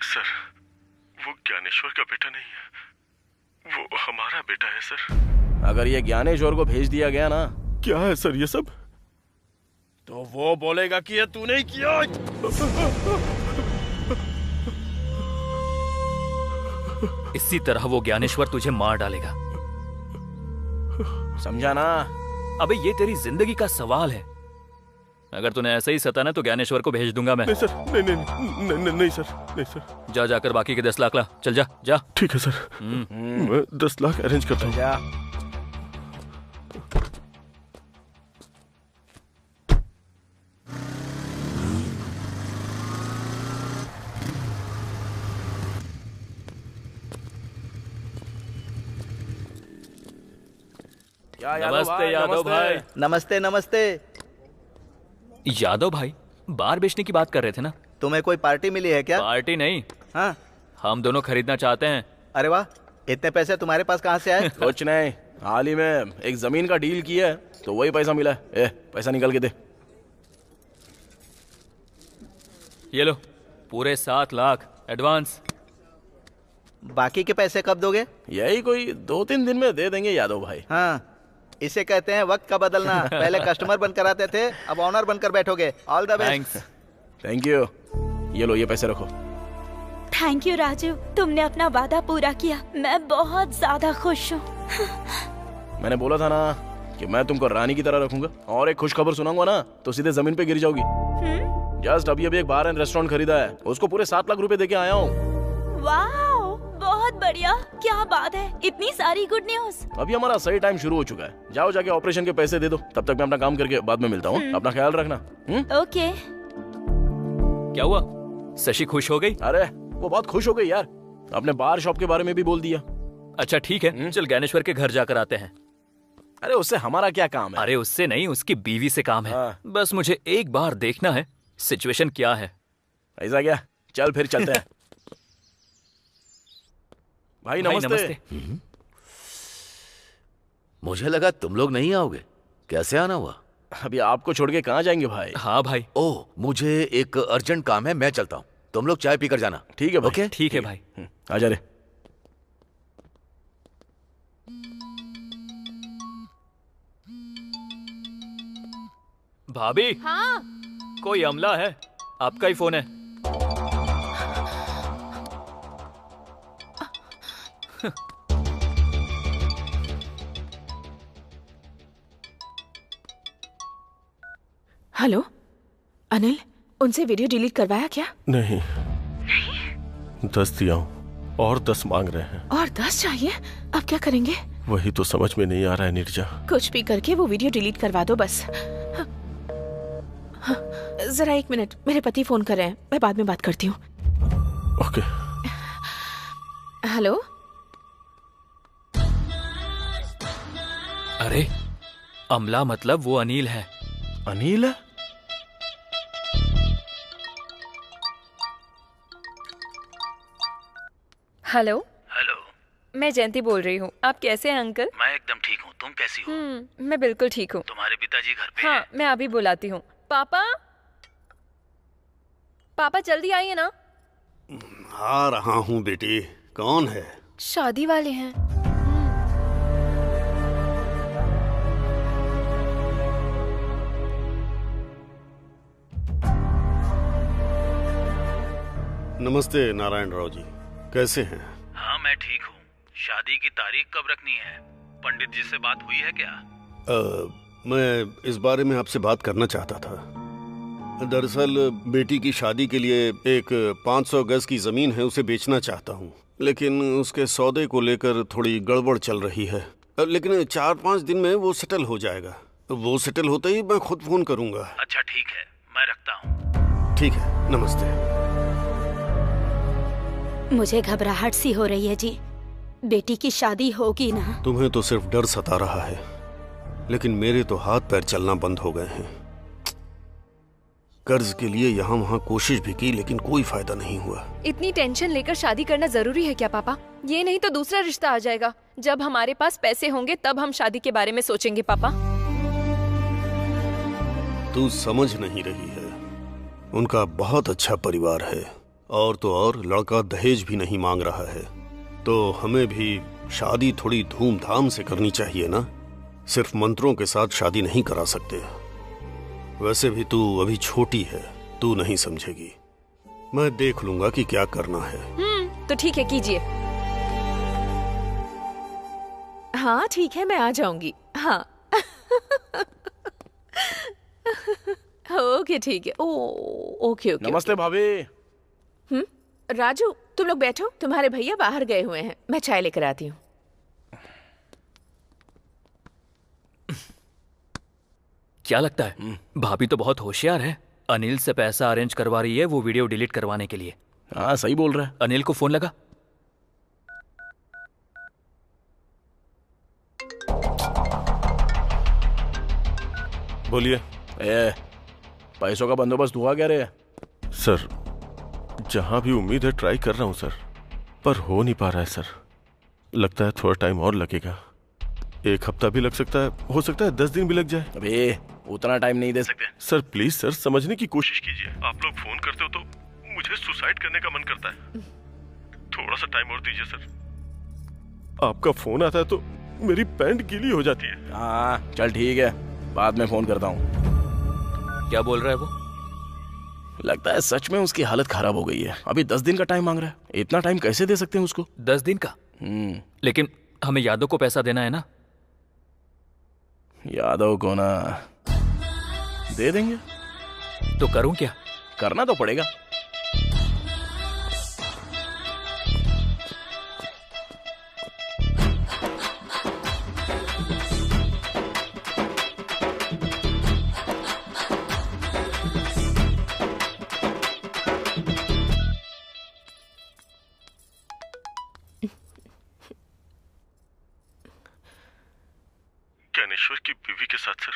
सर वो ज्ञानेश्वर का बेटा नहीं है, वो हमारा बेटा है सर। अगर ये ज्ञानेश्वर को भेज दिया गया ना। क्या है सर ये सब? तो वो बोलेगा कि ये तूने ही किया। इसी तरह वो ज्ञानेश्वर तुझे मार डालेगा, समझा ना? अबे ये तेरी जिंदगी का सवाल है। अगर तूने ऐसे ही सताना तो ज्ञानेश्वर को भेज दूंगा मैं। नहीं सर, नहीं सर, नहीं सर। जा जाकर बाकी के 10 लाख ला। चल जा जा। ठीक है सर, मैं 10 लाख अरेंज करता हूँ। जा। नमस्ते यादव भाई। नमस्ते नमस्ते। यादव भाई बार बेचने की बात कर रहे थे ना? तुम्हें कोई पार्टी मिली है क्या? पार्टी नहीं। हाँ, हम दोनों खरीदना चाहते हैं। अरे वाह, इतने पैसे तुम्हारे पास कहाँ से आए? कुछ नहीं, हाल ही में एक जमीन का डील किया है तो वही पैसा मिला है। पैसा निकल के दे। ये लो पूरे 7 लाख एडवांस। बाकी के पैसे कब दोगे? यही कोई 2-3 दिन में दे देंगे यादव भाई। हाँ, इसे कहते हैं वक्त का बदलना। पहले कस्टमर बनकर आते थे, अब ऑनर बनकर बैठोगे। All the best. Thank you. ये लो, ये पैसे रखो। थैंक यू राजू, तुमने अपना वादा पूरा किया। मैं बहुत ज्यादा खुश हूँ। मैंने बोला था ना कि मैं तुमको रानी की तरह रखूंगा, और एक खुश खबर सुनाऊंगा ना तो सीधे जमीन पे गिर जाओगी। जस्ट अभी एक बार एंड रेस्टोरेंट खरीदा है, उसको पूरे 7 लाख रुपए देके आया हूँ। वाह, बहुत बढ़िया। क्या बात है, इतनी सारी गुड न्यूज। अभी हमारा सही टाइम शुरू हो चुका है। जाओ जाके ऑपरेशन के पैसे दे दो, तब तक मैं अपना काम करके बाद में मिलता हूँ। अपना ख्याल रखना। ओके। क्या हुआ, शशि खुश हो गई? अरे वो बहुत खुश हो गई यार। अपने बार शॉप के बारे में भी बोल दिया। अच्छा ठीक है, चल ज्ञानेश्वर के घर जाकर आते हैं। अरे उससे हमारा क्या काम है? अरे उससे नहीं, उसकी बीवी से काम है। बस मुझे एक बार देखना है सिचुएशन क्या है। ऐसा क्या? चल फिर चलते हैं। भाई नमस्ते। मुझे लगा तुम लोग नहीं आओगे। कैसे आना हुआ? अभी आपको छोड़ के कहाँ जाएंगे भाई? हाँ भाई। ओह, मुझे एक अर्जेंट काम है, मैं चलता हूँ। तुम लोग चाय पीकर जाना। ठीक है भाई। ओके? ठीक है भाई। आजा रे। भाभी। हाँ। कोई अमला है, आपका ही फोन है। हेलो अनिल, उनसे वीडियो डिलीट करवाया क्या? नहीं। 10 दिया हूँ और 10 मांग रहे हैं। और 10 चाहिए? अब क्या करेंगे? वही तो समझ में नहीं आ रहा है नीरजा। कुछ भी करके वो वीडियो डिलीट करवा दो बस। जरा 1 मिनट, मेरे पति फोन कर रहे हैं, मैं बाद में बात करती हूँ। ओके। हेलो। अरे अमला मतलब वो अनिल है। अनिल है? हेलो। हेलो, मैं जयंती बोल रही हूँ। आप कैसे हैं अंकल? मैं एकदम ठीक हूँ, तुम कैसी हो? मैं बिल्कुल ठीक हूँ। तुम्हारे पिताजी घर पे हाँ, मैं अभी बुलाती हूँ। पापा, पापा जल्दी आइए ना। आ रहा हूँ बेटी। कौन है? शादी वाले हैं। नमस्ते नारायण राव जी, कैसे हैं? हाँ मैं ठीक हूँ। शादी की तारीख कब रखनी है? पंडित जी से बात हुई है क्या? मैं इस बारे में आपसे बात करना चाहता था। दरअसल बेटी की शादी के लिए एक 500 गज की जमीन है, उसे बेचना चाहता हूँ, लेकिन उसके सौदे को लेकर थोड़ी गड़बड़ चल रही है। लेकिन 4-5 दिन में वो सेटल हो जाएगा। वो सेटल होते ही मैं खुद फोन करूंगा। अच्छा ठीक है, मैं रखता हूँ। ठीक है, नमस्ते। मुझे घबराहट सी हो रही है जी। बेटी की शादी होगी ना? तुम्हें तो सिर्फ डर सता रहा है, लेकिन मेरे तो हाथ पैर चलना बंद हो गए हैं। कर्ज के लिए यहाँ वहाँ कोशिश भी की, लेकिन कोई फायदा नहीं हुआ। इतनी टेंशन लेकर शादी करना जरूरी है क्या पापा? ये नहीं तो दूसरा रिश्ता आ जाएगा। जब हमारे पास पैसे होंगे तब हम शादी के बारे में सोचेंगे पापा। तू समझ नहीं रही है। उनका बहुत अच्छा परिवार है, और तो और लड़का दहेज भी नहीं मांग रहा है। तो हमें भी शादी थोड़ी धूमधाम से करनी चाहिए ना। सिर्फ मंत्रों के साथ शादी नहीं करा सकते। वैसे भी तू अभी छोटी है, तू नहीं समझेगी। मैं देख लूंगा कि क्या करना है। तो ठीक है, कीजिए। हाँ ठीक है, मैं आ जाऊंगी। हाँ ओके ठीक है। Okay okay. नमस्ते भाभी। राजू, तुम लोग बैठो, तुम्हारे भैया बाहर गए हुए हैं, मैं चाय लेकर आती हूँ। क्या लगता है भाभी तो बहुत होशियार है। अनिल से पैसा अरेंज करवा रही है वो वीडियो डिलीट करवाने के लिए। हाँ सही बोल रहा है। अनिल को फोन लगा। बोलिए। पैसों का बंदोबस्त हुआ क्या रे? सर, जहां भी उम्मीद है ट्राई कर रहा हूं सर, पर हो नहीं पा रहा है सर। लगता है थोड़ा टाइम और लगेगा। 1 हफ्ता भी लग सकता है, हो सकता है 10 दिन भी लग जाए। अबे उतना टाइम नहीं दे सकते। सर प्लीज सर, समझने की कोशिश कीजिए। आप लोग फोन करते हो तो मुझे सुसाइड करने का मन करता है। थोड़ा सा टाइम और दीजिए सर। आपका फोन आता है तो मेरी पैंट गीली हो जाती है। हाँ चल ठीक है, बाद में फोन करता हूँ। क्या बोल रहा है वो? लगता है सच में उसकी हालत खराब हो गई है। अभी 10 दिन का टाइम मांग रहा है। इतना टाइम कैसे दे सकते हैं उसको? 10 दिन का? लेकिन हमें यादव को पैसा देना है ना। यादव को ना दे देंगे। तो करूं क्या? करना तो पड़ेगा। ज्ञानेश्वर की बीवी के साथ सर।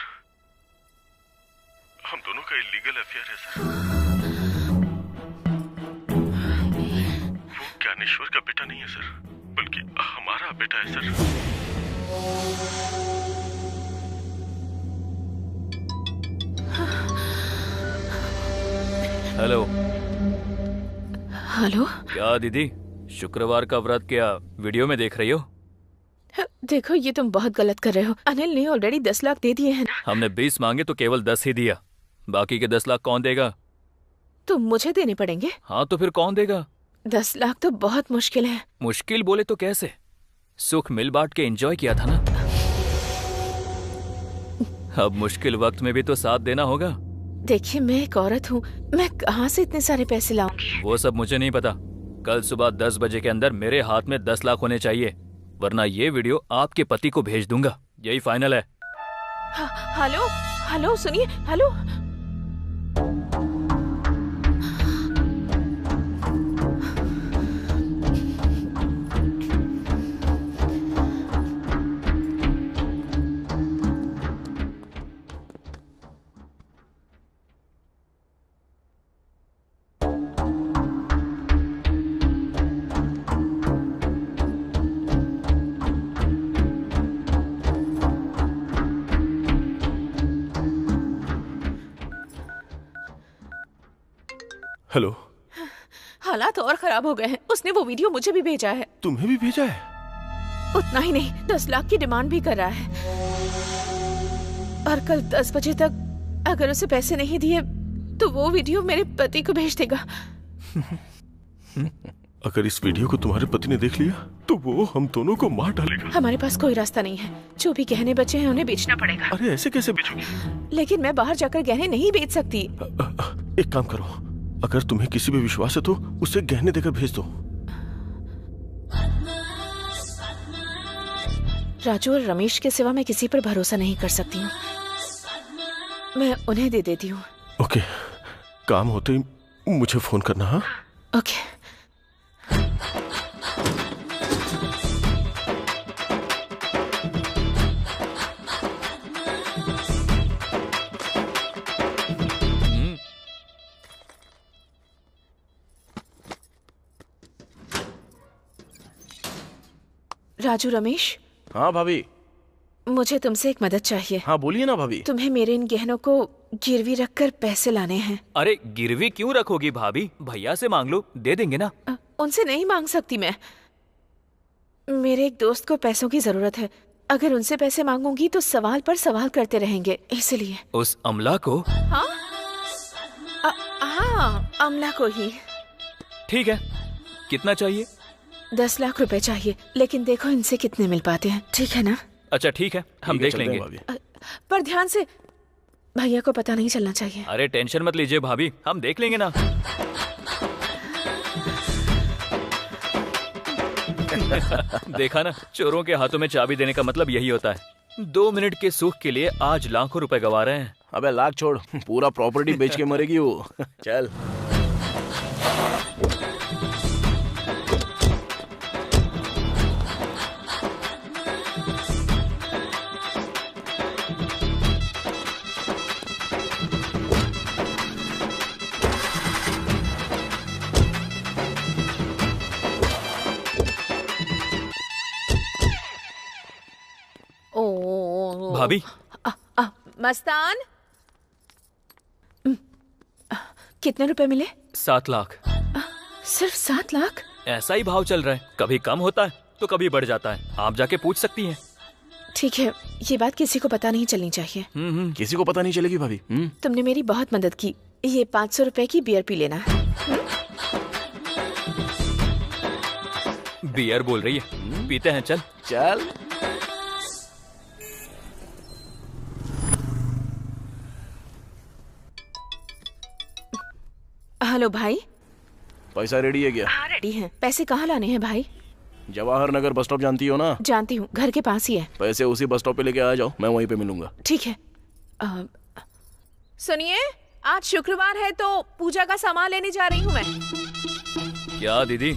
हम दोनों का इलीगल अफेयर है सर। वो ज्ञानेश्वर का बेटा नहीं है सर, बल्कि हमारा बेटा है सर। हेलो। हेलो। क्या दीदी, शुक्रवार का व्रत क्या वीडियो में देख रही हो? देखो, ये तुम बहुत गलत कर रहे हो। अनिल ने ऑलरेडी 10 लाख दे दिए हैं ना। हमने 20 मांगे तो केवल 10 ही दिया, बाकी के 10 लाख कौन देगा? तो मुझे देने पड़ेंगे। हाँ तो फिर कौन देगा? 10 लाख तो बहुत मुश्किल है। मुश्किल बोले तो कैसे? सुख मिल बांट के एंजॉय किया था ना। अब मुश्किल वक्त में भी तो साथ देना होगा। देखिए, मैं एक औरत हूँ, मैं कहाँ से इतने सारे पैसे लाऊंगी? वो सब मुझे नहीं पता। कल सुबह 10 बजे के अंदर मेरे हाथ में 10 लाख होने चाहिए, वरना ये वीडियो आपके पति को भेज दूंगा। यही फाइनल है। हेलो हेलो, सुनिए। हेलो। हेलो। हालात और खराब हो गए हैं। उसने वो वीडियो मुझे भी भेजा है। तुम्हें भी भेजा है? उतना ही नहीं, 10 लाख की डिमांड भी कर रहा है। और कल 10 बजे तक अगर उसे पैसे नहीं दिए तो वो वीडियो मेरे पति को भेज देगा। अगर इस वीडियो को तुम्हारे पति ने देख लिया तो वो हम दोनों को मार डालेगा। हमारे पास कोई रास्ता नहीं है। जो भी गहने बचे हैं उन्हें बेचना पड़ेगा। अरे ऐसे कैसे बेचोगी? लेकिन मैं बाहर जाकर गहने नहीं बेच सकती। एक काम करो, अगर तुम्हें किसी पे विश्वास है तो उसे गहने देकर भेज दो। राजू और रमेश के सिवा मैं किसी पर भरोसा नहीं कर सकती हूँ। मैं उन्हें दे देती हूँ। ओके, काम होते ही मुझे फोन करना। हाँ ओके। राजू, रमेश। हाँ भाभी। मुझे तुमसे एक मदद चाहिए। हाँ बोलिए ना भाभी। तुम्हें मेरे इन गहनों को गिरवी रखकर पैसे लाने हैं। अरे गिरवी क्यों रखोगी भाभी? भैया से मांग लो, दे देंगे ना। उनसे नहीं मांग सकती मैं। मेरे एक दोस्त को पैसों की जरूरत है। अगर उनसे पैसे मांगूंगी तो सवाल पर सवाल करते रहेंगे, इसलिए। उस अमला को? हाँ अमला को ही। ठीक है, कितना चाहिए? 10 लाख रुपए चाहिए, लेकिन देखो इनसे कितने मिल पाते हैं। ठीक है ना? अच्छा ठीक है, हम देख लेंगे। पर ध्यान से, भैया को पता नहीं चलना चाहिए। अरे टेंशन मत लीजिए भाभी, हम देख लेंगे ना। देखा ना, चोरों के हाथों में चाबी देने का मतलब यही होता है। 2 मिनट के सुख के लिए आज लाखों रुपए गवा रहे हैं। अबे लाख छोड़, पूरा प्रॉपर्टी बेच के मरेगी वो। चल। भाभी। मस्तान, कितने रुपए मिले? 7 लाख। सिर्फ 7 लाख? ऐसा ही भाव चल रहा है, कभी कम होता है तो कभी बढ़ जाता है। आप जाके पूछ सकती हैं। ठीक है, ये बात किसी को पता नहीं चलनी चाहिए। किसी को पता नहीं चलेगी भाभी। तुमने मेरी बहुत मदद की। ये 500 रुपए की बियर पी लेना। बियर बोल रही है, पीते हैं। चल चल। हेलो भाई। पैसा रेडी है क्या? हाँ रेडी है। पैसे कहाँ लाने हैं भाई? जवाहर नगर बस स्टॉप जानती हो ना? जानती हूँ, घर के पास ही है। पैसे उसी बस स्टॉप पे लेके आ जाओ, मैं वहीं पे मिलूंगा। ठीक है। सुनिए, आज शुक्रवार है तो पूजा का सामान लेने जा रही हूँ मैं। क्या दीदी,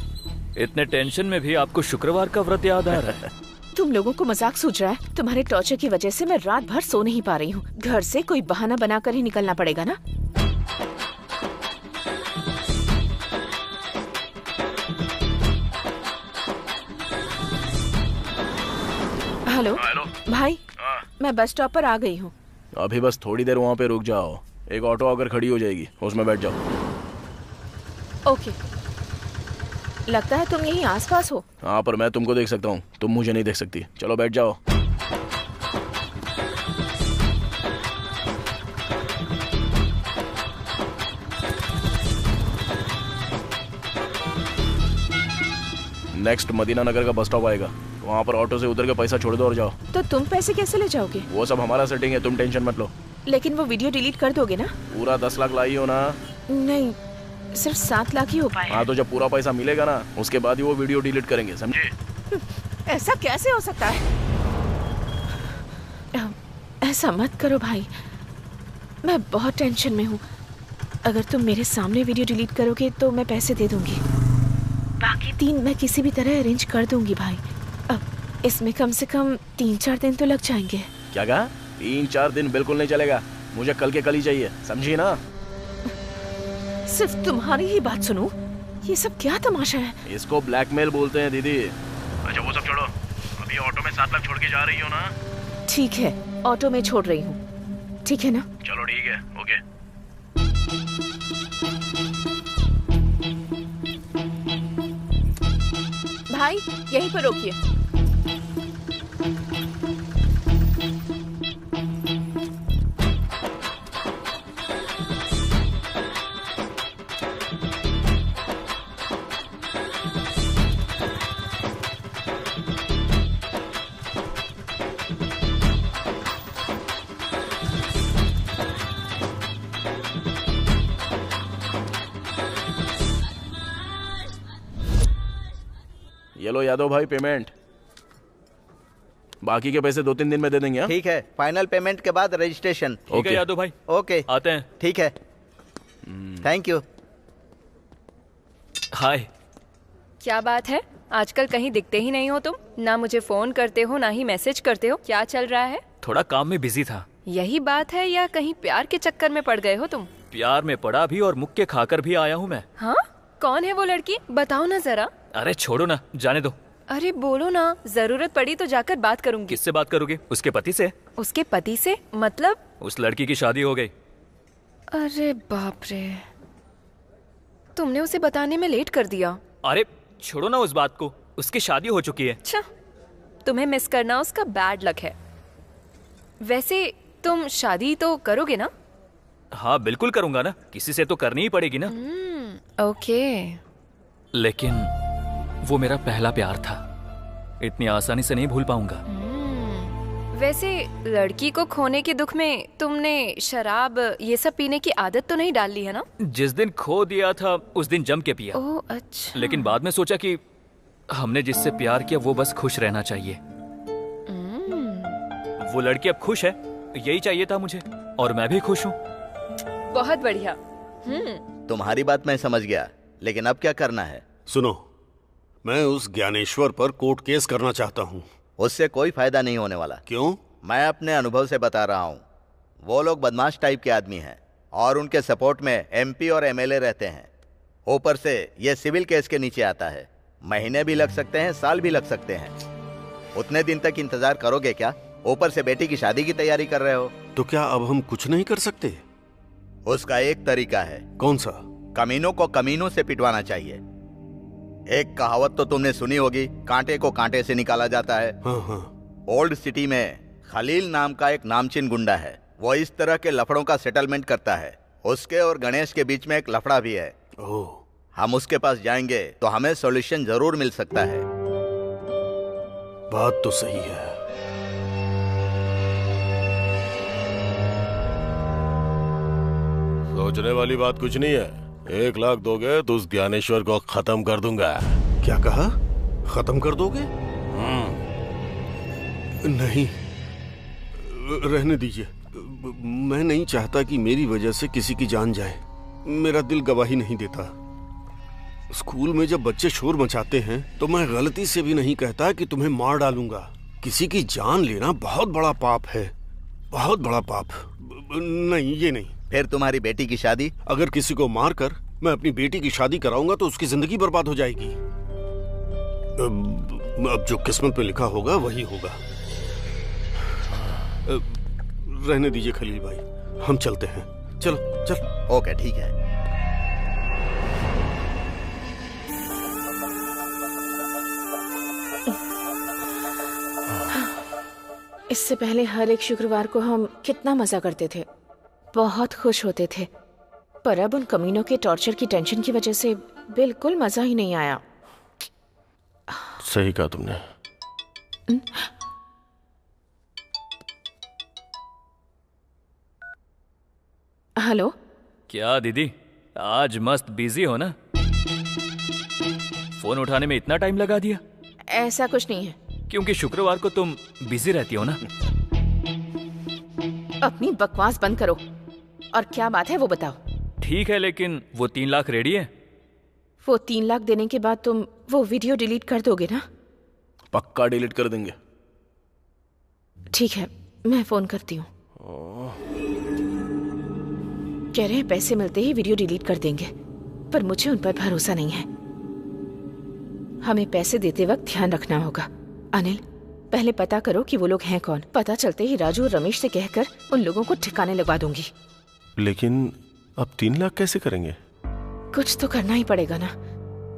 इतने टेंशन में भी आपको शुक्रवार का व्रत याद आ रहा है? तुम लोगों को मजाक सूझ रहा है? तुम्हारे टॉर्चर की वजह से मैं रात भर सो नहीं पा रही हूँ। घर से कोई बहाना बनाकर ही निकलना पड़ेगा ना। हेलो भाई, मैं बस स्टॉप पर आ गई हूँ। अभी बस थोड़ी देर वहाँ पे रुक जाओ, एक ऑटो आकर खड़ी हो जाएगी, उसमें बैठ जाओ। ओके, लगता है तुम यहीं आसपास हो। हाँ, पर मैं तुमको देख सकता हूँ, तुम मुझे नहीं देख सकती। चलो बैठ जाओ। नेक्स्ट मदीना नगर का बस स्टॉप आएगा, वहाँ पर ऑटो से उतर के पैसा छोड़ दो और जाओ। तो तुम पैसे कैसे ले जाओगे? वो सब हमारा सेटिंग है, तुम टेंशन मत लो। लेकिन वो वीडियो डिलीट कर दोगे ना? पूरा 10 लाख लाई हो ना? नहीं, सिर्फ 7 लाख ही हो पाए। हाँ, तो जब पूरा पैसा मिलेगा ना, उसके बाद ही वो वीडियो डिलीट करेंगे, समझे? ऐसा कैसे हो सकता है? ऐसा मत करो भाई, मैं बहुत टेंशन में हूँ। अगर तुम मेरे सामने वीडियो डिलीट करोगे तो मैं पैसे दे दूंगी, बाकी 3 मैं किसी भी तरह अरेंज कर दूंगी भाई। अब इसमें कम से कम 3-4 दिन तो लग जाएंगे। क्या कहा? 3-4 दिन बिल्कुल नहीं चलेगा, मुझे कल के कल ही चाहिए, समझी ना? सिर्फ तुम्हारी ही बात सुनूं? ये सब क्या तमाशा है? इसको ब्लैकमेल बोलते हैं दीदी। अच्छा वो सब छोड़ो, अभी ऑटो में 7 लाख छोड़ के जा रही हो ना? ठीक है, ऑटो में छोड़ रही हूँ, ठीक है ना? चलो ठीक है, ओके। भाई यहीं पर रोकिए। ये लो यादव भाई पेमेंट, बाकी के पैसे 2-3 दिन में दे देंगे। ठीक है, फाइनल पेमेंट के बाद रजिस्ट्रेशन। ठीक है यादव भाई, ओके आते हैं। ठीक है, थैंक यू। हाय। क्या बात है, आजकल कहीं दिखते ही नहीं हो तुम। ना मुझे फोन करते हो ना ही मैसेज करते हो, क्या चल रहा है? थोड़ा काम में बिजी था। यही बात है या कहीं प्यार के चक्कर में पड़ गए हो तुम? प्यार में पड़ा भी और मुक्के खाकर भी आया हूँ मैं। हाँ, कौन है वो लड़की, बताओ ना जरा। अरे छोड़ो ना, जाने दो। अरे बोलो ना, जरूरत पड़ी तो जाकर बात करूंगी। किससे बात करोगे? उसके पति से। उसके पति से मतलब? उस लड़की की शादी हो गई। अरे बाप रे, तुमने उसे बताने में लेट कर दिया। अरे छोड़ो ना उस बात को, उसकी शादी हो चुकी है। अच्छा, तुम्हें मिस करना उसका बैड लक है। वैसे तुम शादी तो करोगे ना? हाँ बिल्कुल करूंगा ना, किसी से तो करनी ही पड़ेगी ना। ओके। लेकिन वो मेरा पहला प्यार था, इतनी आसानी से नहीं भूल पाऊंगा। वैसे लड़की को खोने के दुख में तुमने शराब ये सब पीने की आदत तो नहीं डाल ली है ना? जिस दिन खो दिया था उस दिन जम के पिया। ओह अच्छा। लेकिन बाद में सोचा कि हमने जिससे प्यार किया वो बस खुश रहना चाहिए। वो लड़की अब खुश है, यही चाहिए था मुझे, और मैं भी खुश हूँ। बहुत बढ़िया। तुम्हारी बात मैं समझ गया, लेकिन अब क्या करना है? सुनो, मैं उस ज्ञानेश्वर पर कोर्ट केस करना चाहता हूँ। उससे कोई फायदा नहीं होने वाला। क्यों? मैं अपने अनुभव से बता रहा हूँ। वो लोग बदमाश टाइप के आदमी हैं और उनके सपोर्ट में एमपी और एमएलए रहते हैं। ऊपर से ये सिविल केस के नीचे आता है, महीने भी लग सकते हैं, साल भी लग सकते हैं। उतने दिन तक इंतजार करोगे क्या? ऊपर से बेटी की शादी की तैयारी कर रहे हो। तो क्या अब हम कुछ नहीं कर सकते? उसका एक तरीका है। कौन सा? कमीनों को कमीनों से पिटवाना चाहिए। एक कहावत तो तुमने सुनी होगी, कांटे को कांटे से निकाला जाता है। हाँ। ओल्ड सिटी में खलील नाम का एक नामचीन गुंडा है, वो इस तरह के लफड़ों का सेटलमेंट करता है। उसके और गणेश के बीच में एक लफड़ा भी है। हम उसके पास जाएंगे तो हमें सॉल्यूशन जरूर मिल सकता है। बात तो सही है। सोचने वाली बात कुछ नहीं है। 1 लाख दोगे तो उस ज्ञानेश्वर को खत्म कर दूंगा। क्या कहा? खत्म कर दोगे? नहीं, रहने दीजिए। मैं नहीं चाहता कि मेरी वजह से किसी की जान जाए। मेरा दिल गवाही नहीं देता। स्कूल में जब बच्चे शोर मचाते हैं तो मैं गलती से भी नहीं कहता कि तुम्हें मार डालूंगा। किसी की जान लेना बहुत बड़ा पाप है, बहुत बड़ा पाप। नहीं, ये नहीं। फिर तुम्हारी बेटी की शादी? अगर किसी को मारकर मैं अपनी बेटी की शादी कराऊंगा तो उसकी जिंदगी बर्बाद हो जाएगी। अब जो किस्मत में लिखा होगा वही होगा। रहने दीजिए खलील भाई, हम चलते हैं। चलो चल। ओके ठीक है। इससे पहले हर एक शुक्रवार को हम कितना मजा करते थे, बहुत खुश होते थे, पर अब उन कमीनों के टॉर्चर की टेंशन की वजह से बिल्कुल मजा ही नहीं आया। सही कहा तुमने। हेलो। क्या दीदी, आज मस्त बिजी हो ना? फोन उठाने में इतना टाइम लगा दिया? ऐसा कुछ नहीं है। क्योंकि शुक्रवार को तुम बिजी रहती हो ना। अपनी बकवास बंद करो और क्या बात है वो बताओ। ठीक है, लेकिन वो 3 लाख रेडी है? वो 3 लाख देने के बाद तुम वो वीडियो डिलीट कर दोगे ना? पक्का डिलीट कर देंगे। ठीक है, मैं फोन करती हूँ। कह रहे हैं पैसे मिलते ही वीडियो डिलीट कर देंगे, पर मुझे उन पर भरोसा नहीं है। हमें पैसे देते वक्त ध्यान रखना होगा। अनिल, पहले पता करो कि वो लोग हैं कौन। पता चलते ही राजू और रमेश से कहकर उन लोगों को ठिकाने लगवा दूंगी। लेकिन अब 3 लाख कैसे करेंगे? कुछ तो करना ही पड़ेगा ना।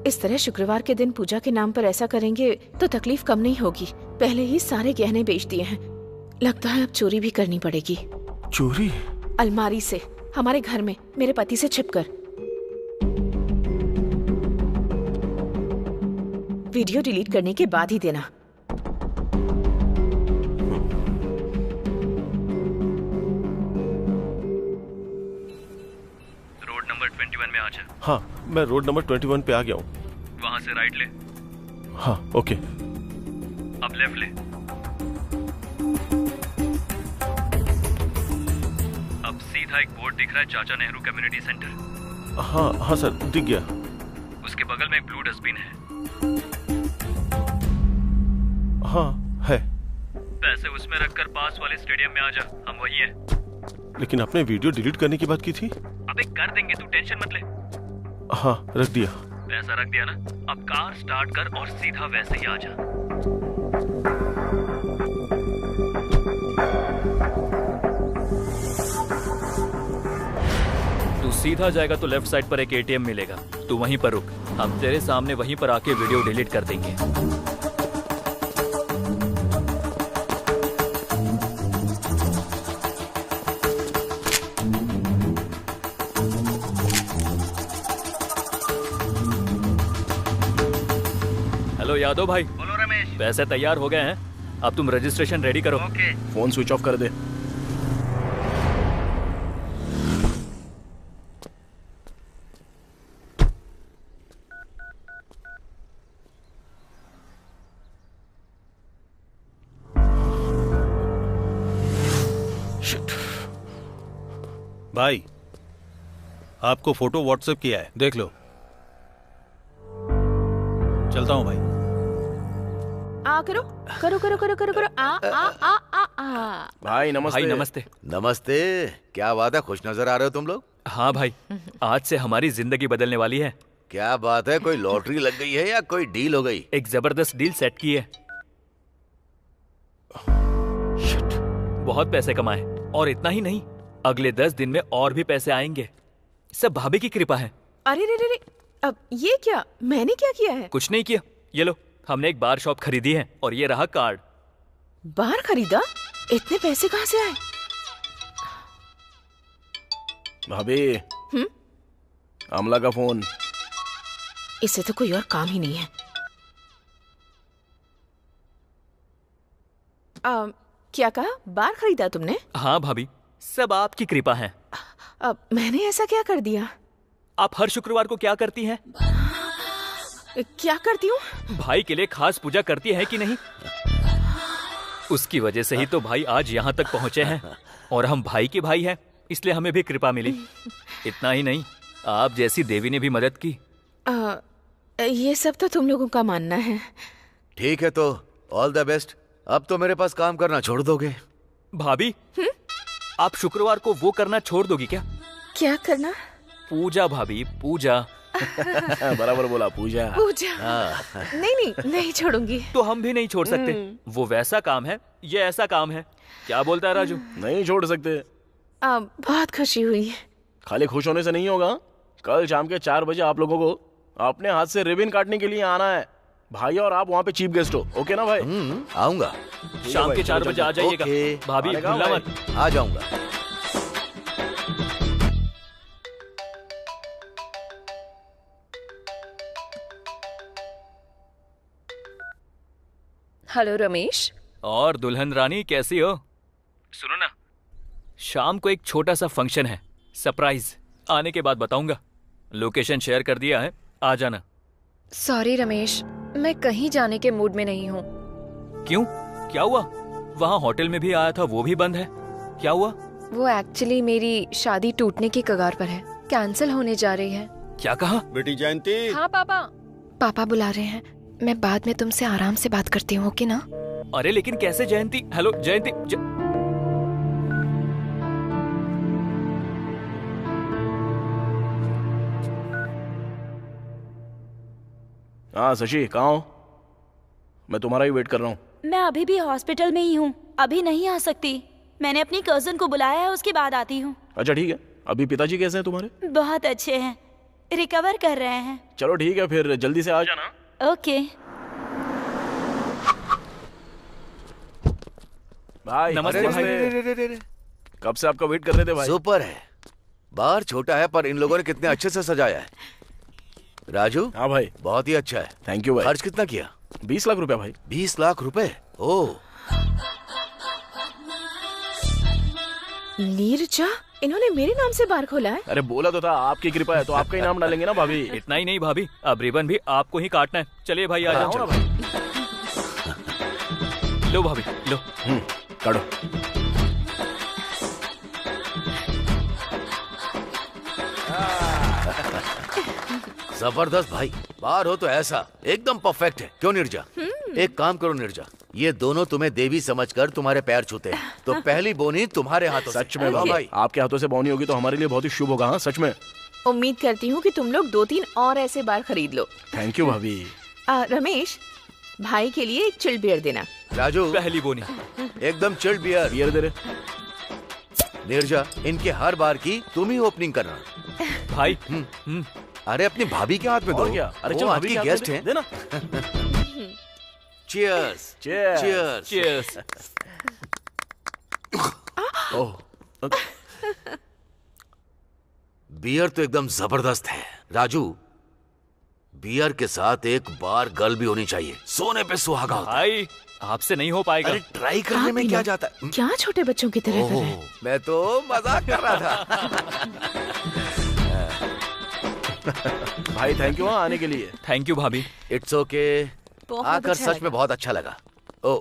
इस तरह शुक्रवार के दिन पूजा के नाम पर ऐसा करेंगे तो तकलीफ कम नहीं होगी। पहले ही सारे गहने बेच दिए हैं, लगता है अब चोरी भी करनी पड़ेगी। चोरी? अलमारी से, हमारे घर में, मेरे पति से छिपकर। वीडियो डिलीट करने के बाद ही देना। रोड नंबर 21 में आ जा। हाँ, मैं रोड नंबर 21 पे आ गया हूँ। वहां से राइट ले। हाँ, ओके। अब लेफ्ट ले। अब सीधा एक बोर्ड दिख रहा है, चाचा नेहरू कम्युनिटी सेंटर। हाँ हाँ सर, दिख गया। उसके बगल में एक ब्लू डस्टबिन है। हाँ है। पैसे उसमें रखकर पास वाले स्टेडियम में आ जा, हम वही हैं। लेकिन आपने वीडियो डिलीट करने की बात की थी। अबे कर देंगे, तू टेंशन मत ले। हाँ, रख दिया। पैसा रख दिया ना? अब कार स्टार्ट कर और सीधा वैसे ही आ जा। तू सीधा जाएगा तो लेफ्ट साइड पर एक एटीएम मिलेगा, तू वहीं पर रुक। हम तेरे सामने वहीं पर आके वीडियो डिलीट कर देंगे। हेलो यादव भाई। बोलो रमेश। पैसे तैयार हो गए हैं, अब तुम रजिस्ट्रेशन रेडी करो। ओके। फोन स्विच ऑफ कर दे। भाई, आपको फोटो व्हाट्सएप किया है, देख लो। चलता हूँ भाई। आ करो करो करो करो करो करो। आ आ आ आ आ। भाई नमस्ते। भाई नमस्ते। नमस्ते। क्या बात है, खुश नजर आ रहे हो तुम लोग? हाँ भाई, आज से हमारी जिंदगी बदलने वाली है। क्या बात है, कोई लॉटरी लग गई है या कोई डील हो गई? एक जबरदस्त डील सेट की है। बहुत पैसे कमाए, और इतना ही नहीं, अगले 10 दिन में और भी पैसे आएंगे। सब भाभी की कृपा है। अरे रे रे रे, अब ये क्या? मैंने क्या किया है? कुछ नहीं किया। ये लो, हमने एक बार शॉप खरीदी है और ये रहा कार्ड। बार खरीदा? इतने पैसे कहाँ से आए? भाभी। अमला का फोन। इससे तो कोई और काम ही नहीं है। क्या कहा? बार खरीदा तुमने? हाँ भाभी, सब आपकी कृपा है। अब मैंने ऐसा क्या कर दिया? आप हर शुक्रवार को क्या करती हैं? क्या करती हूँ? भाई के लिए खास पूजा करती है कि नहीं? उसकी वजह से ही तो भाई आज यहाँ तक पहुँचे हैं, और हम भाई के भाई हैं, इसलिए हमें भी कृपा मिली। इतना ही नहीं, आप जैसी देवी ने भी मदद की। ये सब तो तुम लोगों का मानना है। ठीक है, तो ऑल द बेस्ट। अब तो मेरे पास काम करना छोड़ दोगे? भाभी आप शुक्रवार को वो करना छोड़ दोगी क्या? क्या करना? पूजा भाभी, पूजा। बराबर बोला, पूजा। पूजा। नहीं छोड़ूंगी। तो हम भी नहीं छोड़ सकते। वो वैसा काम है, ये ऐसा काम है। क्या बोलता है राजू? नहीं छोड़ सकते। बहुत खुशी हुई। खाली खुश होने से नहीं होगा। कल शाम के 4 बजे आप लोगों को अपने हाथ से रिबन काटने के लिए आना है भाई, और आप वहाँ पे चीफ गेस्ट हो। ओके ना भाई? आऊंगा। शाम के 4 बजे आ जाइएगा। भाभी भूलना मत। आ जाऊंगा। हेलो रमेश। और दुल्हन रानी कैसी हो? सुनो ना, शाम को एक छोटा सा फंक्शन है, सरप्राइज। आने के बाद बताऊंगा। लोकेशन शेयर कर दिया है, आ जाना। सॉरी रमेश, मैं कहीं जाने के मूड में नहीं हूँ। क्यों? क्या हुआ? वहाँ होटल में भी आया था, वो भी बंद है। क्या हुआ? वो एक्चुअली मेरी शादी टूटने की कगार पर है, कैंसिल होने जा रही है। क्या कहा? बेटी जयंती। हाँ पापा। पापा बुला रहे हैं, मैं बाद में तुमसे आराम से बात करती हूँ, ओके ना? अरे लेकिन कैसे जयंती? हेलो जयंती। हाँ शशि, कहाँ हो? मैं तुम्हारा ही वेट कर रहा हूँ। मैं अभी भी हॉस्पिटल में ही हूँ, अभी नहीं आ सकती। मैंने अपनी कजिन को बुलाया है, उसके बाद आती हूँ। अच्छा ठीक है। अभी पिताजी कैसे हैं तुम्हारे? बहुत अच्छे हैं, रिकवर कर रहे हैं। चलो ठीक है, फिर जल्दी से आ जाना। ओके भाई। नमस्ते भाई। कब से आपका वेट कर रहे थे भाई। सुपर है। बार छोटा है पर इन लोगों ने कितने अच्छे से सजाया है। राजू। हाँ भाई। बहुत ही अच्छा है। थैंक यू भाई। खर्च कितना किया? 20 लाख रुपया भाई। 20 लाख रुपए? ओह। नीरजा, इन्होंने मेरे नाम से बार खोला है? अरे बोला तो था, आपकी कृपा है तो आपका ही नाम डालेंगे ना भाभी। इतना ही नहीं भाभी, अब रिबन भी आपको ही काटना है। चलिए भाई, आ जाओ ना भाई। लो भाभी, लो। काटो। जबरदस्त भाई। बाहर हो तो ऐसा एकदम परफेक्ट है। क्यों निर्जा? एक काम करो निर्जा, ये दोनों तुम्हें देवी समझकर तुम्हारे पैर छूते हैं, तो पहली बोनी तुम्हारे हाथों से। सच में भाई, आपके हाथों से बोनी होगी तो हमारे लिए बहुत ही शुभ होगा। हाँ सच में। उम्मीद करती हूँ कि तुम लोग 2-3 और ऐसे बार खरीद लो। थैंक यू भाभी। रमेश, भाई के लिए एक चिल्ड बियर देना। राजू, पहली बोनी एकदम चिल्ड बियर। बियर दे रहे। निर्जा, इनके हर बार की तुम ही ओपनिंग करना भाई। अरे अपनी भाभी के हाथ में दो। क्या? अरे वो चल, आज भाभी की के हाथ गेस्ट में हैं। देना। चीयर्स। चीयर्स। चीयर्स। ओह, बियर तो एकदम जबरदस्त है। राजू, बियर के साथ एक बार गर्ल भी होनी चाहिए, सोने पे सुहागा होता है। भाई आपसे नहीं हो पाएगा। अरे ट्राई करने में क्या जाता है? क्या छोटे बच्चों की तरह कर रहे हैं? मैं तो मजाक कर रहा था। भाई थैंक यू आने के लिए। थैंक यू भाभी। It's okay. आकर सच में बहुत अच्छा लगा। ओ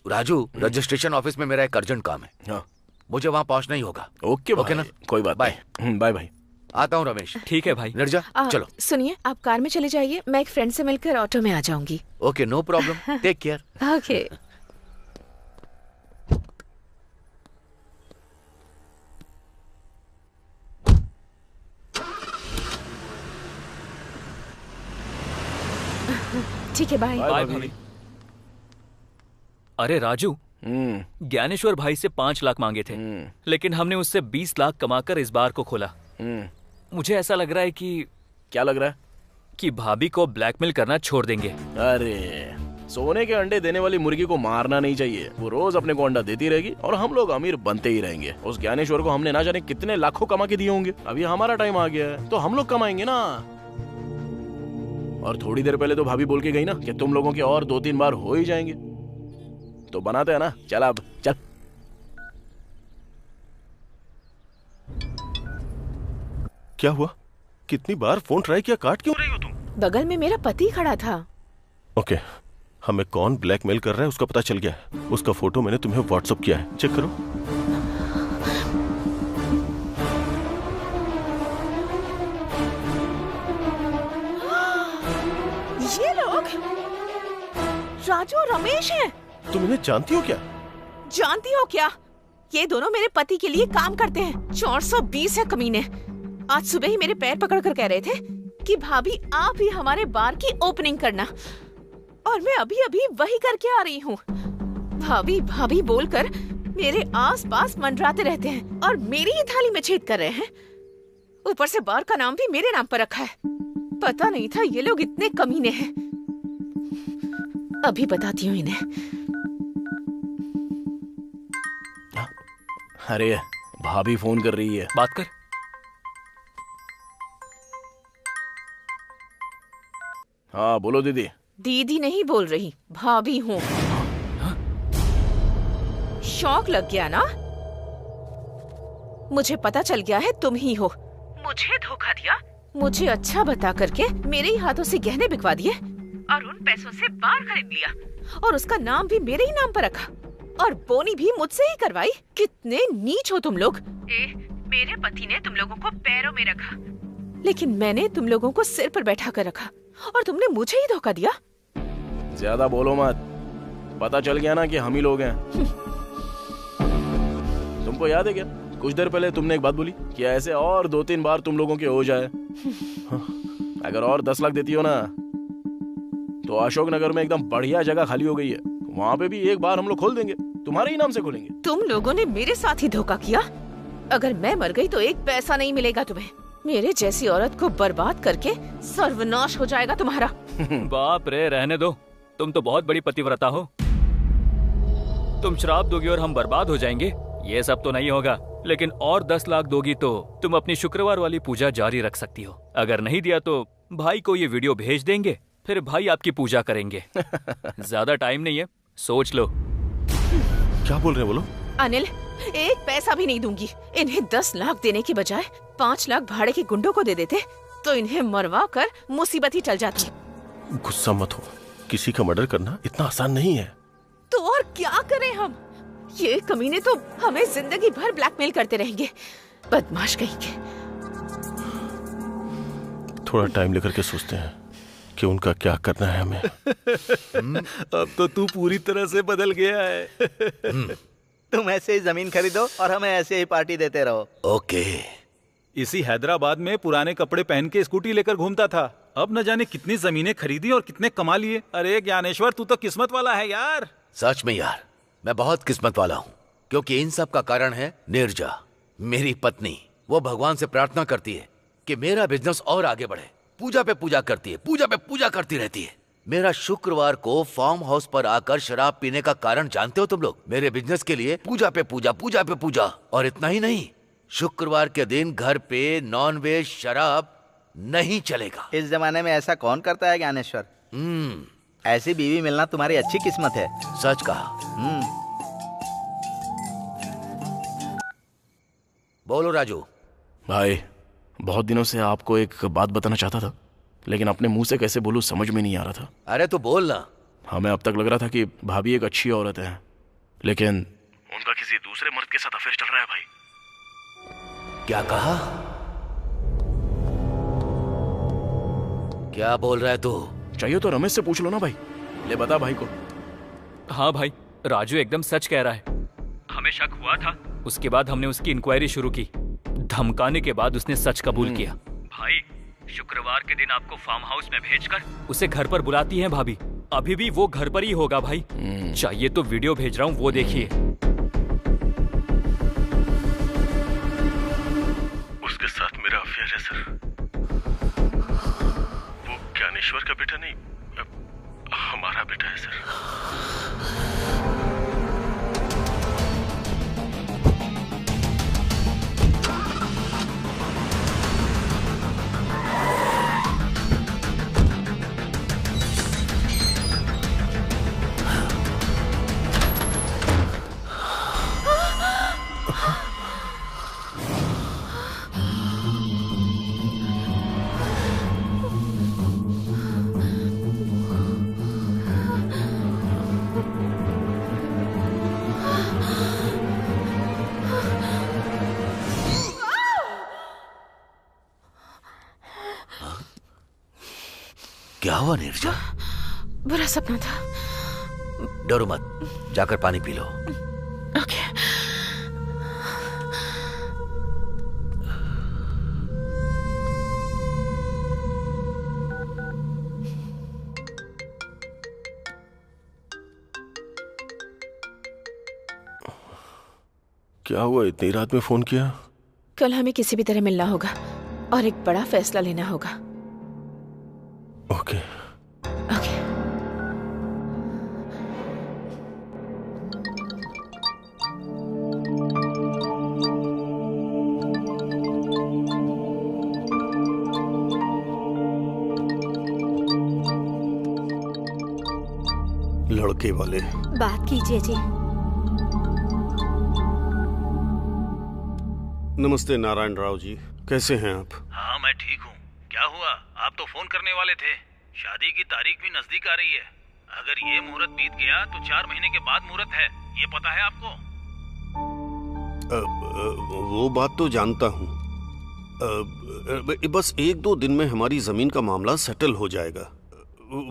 राजू, रजिस्ट्रेशन ऑफिस में मेरा एक अर्जेंट काम है। हाँ। मुझे वहाँ पहुँचना ही होगा। ओके ना, कोई बात। बाय बाय भाई। आता हूँ रमेश। ठीक है भाई। निर्जा चलो। सुनिए, आप कार में चले जाइए, मैं एक फ्रेंड से मिलकर ऑटो में आ जाऊंगी। Okay, no problem. Take care. Okay. ठीक है, बाय। बाय भाभी। अरे राजू, ज्ञानेश्वर भाई से 5 लाख मांगे थे, लेकिन हमने उससे 20 लाख कमाकर इस बार को खोला। मुझे ऐसा लग रहा है कि क्या लग रहा है? कि भाभी को ब्लैकमेल करना छोड़ देंगे। अरे सोने के अंडे देने वाली मुर्गी को मारना नहीं चाहिए। वो रोज अपने को अंडा देती रहेगी और हम लोग अमीर बनते ही रहेंगे। उस ज्ञानेश्वर को हमने ना जाने कितने लाखों कमा के दिए होंगे। अभी हमारा टाइम आ गया है तो हम लोग कमाएंगे ना। और थोड़ी देर पहले तो भाभी बोल के गई ना कि तुम लोगों के और 2-3 बार हो ही जाएंगे, तो बनाते हैं ना। चल अब चल। क्या हुआ? कितनी बार फोन ट्राई किया, काट क्यों रही हो तुम? बगल में मेरा पति खड़ा था। ओके, हमें कौन ब्लैकमेल कर रहा है उसका पता चल गया है। उसका फोटो मैंने तुम्हें व्हाट्सएप किया है, चेक करो। ये लोग राजू और रमेश हैं। तुम इन्हें जानती हो क्या? जानती हो क्या? ये दोनों मेरे पति के लिए काम करते हैं। 420 है कमीने। आज सुबह ही मेरे पैर पकड़ कर कह रहे थे कि भाभी आप ही हमारे बार की ओपनिंग करना, और मैं अभी अभी वही करके आ रही हूँ। भाभी भाभी बोलकर मेरे आसपास मंडराते रहते हैं और मेरी ही थाली में छेद कर रहे हैं। ऊपर से बार का नाम भी मेरे नाम पर रखा है। पता नहीं था ये लोग इतने कमीने हैं। अभी बताती हूँ इन्हें। अरे भाभी फोन कर रही है, बात कर। हाँ बोलो दीदी। दीदी नहीं बोल रही, भाभी हूँ। शौक लग गया ना? मुझे पता चल गया है तुम ही हो। मुझे धोखा दिया, मुझे अच्छा बता करके मेरे ही हाथों से गहने बिकवा दिए और उन पैसों से बार खरीद लिया और उसका नाम भी मेरे ही नाम पर रखा और बोनी भी मुझसे ही करवाई। कितने नीच हो तुम लोग। मेरे पति ने तुम लोगों को पैरों में रखा, लेकिन मैंने तुम लोगों को सिर पर बैठा कर रखा और तुमने मुझे ही धोखा दिया। ज्यादा बोलो मत, पता चल गया ना कि हम ही लोग हैं। तुमको याद है क्या कुछ देर पहले तुमने एक बात बोली कि ऐसे और 2-3 बार तुम लोगों के हो जाए। अगर और 10 लाख देती हो ना तो अशोक नगर में एकदम बढ़िया जगह खाली हो गई है, वहाँ पे भी एक बार हम लोग खोल देंगे, तुम्हारे ही नाम से खोलेंगे। तुम लोगों ने मेरे साथ ही धोखा किया। अगर मैं मर गई तो एक पैसा नहीं मिलेगा तुम्हें। मेरे जैसी औरत को बर्बाद करके सर्वनाश हो जाएगा तुम्हारा। बाप रे, रहने दो। तुम तो बहुत बड़ी पतिव्रता हो। तुम श्राप दोगी और हम बर्बाद हो जाएंगे, ये सब तो नहीं होगा। लेकिन और 10 लाख दोगी तो तुम अपनी शुक्रवार वाली पूजा जारी रख सकती हो। अगर नहीं दिया तो भाई को ये वीडियो भेज देंगे, फिर भाई आपकी पूजा करेंगे। ज्यादा टाइम नहीं है, सोच लो। क्या बोल रहे हैं बोलो? अनिल, एक पैसा भी नहीं दूंगी। इन्हें 10 लाख देने की बजाय 5 लाख भाड़े के गुंडों को दे देते तो इन्हें मरवा कर मुसीबत ही टल जाती। गुस्सा मत हो, किसी का मर्डर करना इतना आसान नहीं है। तो और क्या करें हम? ये कमीने तो हमें जिंदगी भर ब्लैकमेल करते रहेंगे। बदमाश कहीं के। थोड़ा टाइम लेकर के सोचते हैं कि उनका क्या करना है हमें। अब तो तू पूरी तरह से बदल गया है। तुम ऐसे ही जमीन खरीदो और हमें ऐसे ही पार्टी देते रहो। ओके। इसी हैदराबाद में पुराने कपड़े पहन के स्कूटी लेकर घूमता था। अब न जाने कितनी जमीनें खरीदी और कितने कमा लिए। अरे ज्ञानेश्वर, तू तो किस्मत वाला है यार। सच में यार, मैं बहुत किस्मत वाला हूँ, क्योंकि इन सब का कारण है नीरजा, मेरी पत्नी। वो भगवान से प्रार्थना करती है कि मेरा बिजनेस और आगे बढ़े। पूजा पे पूजा करती है, पूजा पे पूजा करती रहती है। मेरा शुक्रवार को फार्म हाउस पर आकर शराब पीने का कारण जानते हो तुम लोग? मेरे बिजनेस के लिए पूजा पे पूजा, पूजा पे पूजा। और इतना ही नहीं, शुक्रवार के दिन घर पे नॉन वेज शराब नहीं चलेगा। इस जमाने में ऐसा कौन करता है ज्ञानेश्वर? ऐसी बीवी मिलना तुम्हारी अच्छी किस्मत है। सच कहा। बोलो राजू। भाई, बहुत दिनों से आपको एक बात बताना चाहता था, लेकिन अपने मुंह से कैसे बोलूं समझ में नहीं आ रहा था। अरे तो बोल ना। हमें अब तक लग रहा था कि भाभी एक अच्छी औरत है, लेकिन उनका किसी दूसरे मर्द के साथ अफेयर चल रहा है। भाई, क्या कहा? क्या बोल रहा है तू? चाहिए तो रमेश से पूछ लो ना भाई। ले बता भाई को। हाँ भाई, राजू एकदम सच कह रहा है। हमें शक हुआ था, उसके बाद हमने उसकी इंक्वायरी शुरू की। धमकाने के बाद उसने सच कबूल किया। भाई, शुक्रवार के दिन आपको फार्म हाउस में भेजकर उसे घर पर बुलाती हैं भाभी। अभी भी वो घर पर ही होगा भाई। चाहिए तो वीडियो भेज रहा हूँ, वो देखिए। उसके साथ मेरा अफेयर है सर। वो ज्ञानेश्वर का बेटा नहीं, हमारा बेटा है सर। क्या हुआ नीरजा? बुरा सपना था। डरो मत, जाकर पानी पी लो। ओके। क्या हुआ, इतनी रात में फोन किया? कल हमें किसी भी तरह मिलना होगा और एक बड़ा फैसला लेना होगा। ओके। ओके। लड़के वाले बात कीजिए जी। नमस्ते नारायण राव जी, कैसे हैं आप? हाँ मैं ठीक हूँ। क्या हुआ, आप तो फोन करने वाले थे। शादी की तारीख भी नजदीक आ रही है। अगर ये मुहूर्त बीत गया तो 4 महीने के बाद मुहूर्त है, ये पता है आपको? वो बात तो जानता हूँ। बस 1-2 दिन में हमारी जमीन का मामला सेटल हो जाएगा।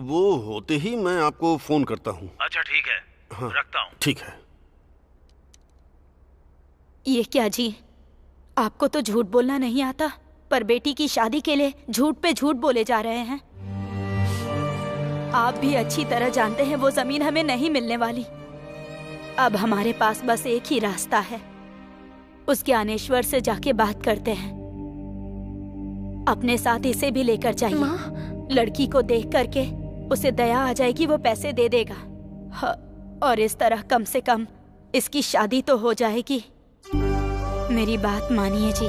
वो होते ही मैं आपको फोन करता हूँ। अच्छा ठीक है। हाँ, रखता हूँ। ठीक है। ये क्या जी, आपको तो झूठ बोलना नहीं आता, पर बेटी की शादी के लिए झूठ पे झूठ बोले जा रहे हैं। आप भी अच्छी तरह जानते हैं वो जमीन हमें नहीं मिलने वाली। अब हमारे पास बस एक ही रास्ता है, उस ज्ञानेश्वर से जाके बात करते हैं। अपने साथ इसे भी लेकर जाइए। लड़की को देख करके उसे दया आ जाएगी, वो पैसे दे देगा। हाँ, और इस तरह कम से कम इसकी शादी तो हो जाएगी। मेरी बात मानिए जी।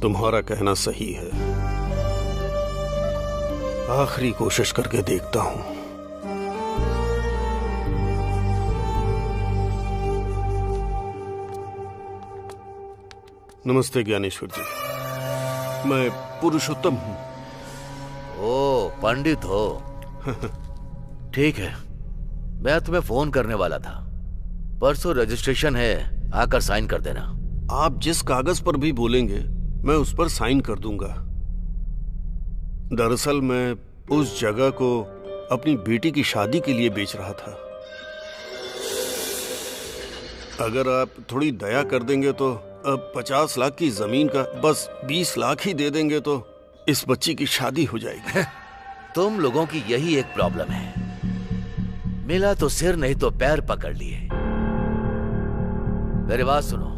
तुम्हारा कहना सही है, आखिरी कोशिश करके देखता हूं। नमस्ते ज्ञानेश्वर जी, मैं पुरुषोत्तम हूं। ओ पंडित हो? ठीक है, मैं तुम्हें फोन करने वाला था। परसों रजिस्ट्रेशन है, आकर साइन कर देना। आप जिस कागज पर भी बोलेंगे मैं उस पर साइन कर दूंगा। दरअसल मैं उस जगह को अपनी बेटी की शादी के लिए बेच रहा था। अगर आप थोड़ी दया कर देंगे तो अब 50 लाख की जमीन का बस 20 लाख ही दे देंगे तो इस बच्ची की शादी हो जाएगी। तुम लोगों की यही एक प्रॉब्लम है, मिला तो सिर नहीं तो पैर पकड़ लिए। मेरी बात सुनो,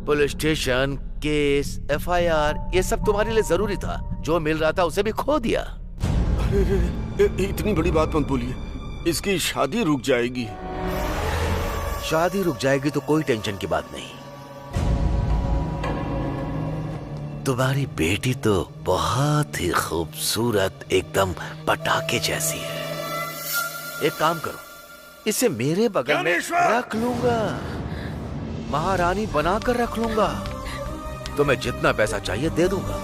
पुलिस स्टेशन, केस, FIR ये सब तुम्हारे लिए जरूरी था। जो मिल रहा था उसे भी खो दिया। अरे इतनी बड़ी बात मत बोलिए, इसकी शादी रुक जाएगी। शादी रुक जाएगी तो कोई टेंशन की बात नहीं। तुम्हारी बेटी तो बहुत ही खूबसूरत, एकदम पटाखे जैसी है। एक काम करो, इसे मेरे बगल में रख लूंगा, महारानी बनाकर रख लूंगा। तुम्हें जितना पैसा चाहिए दे दूंगा।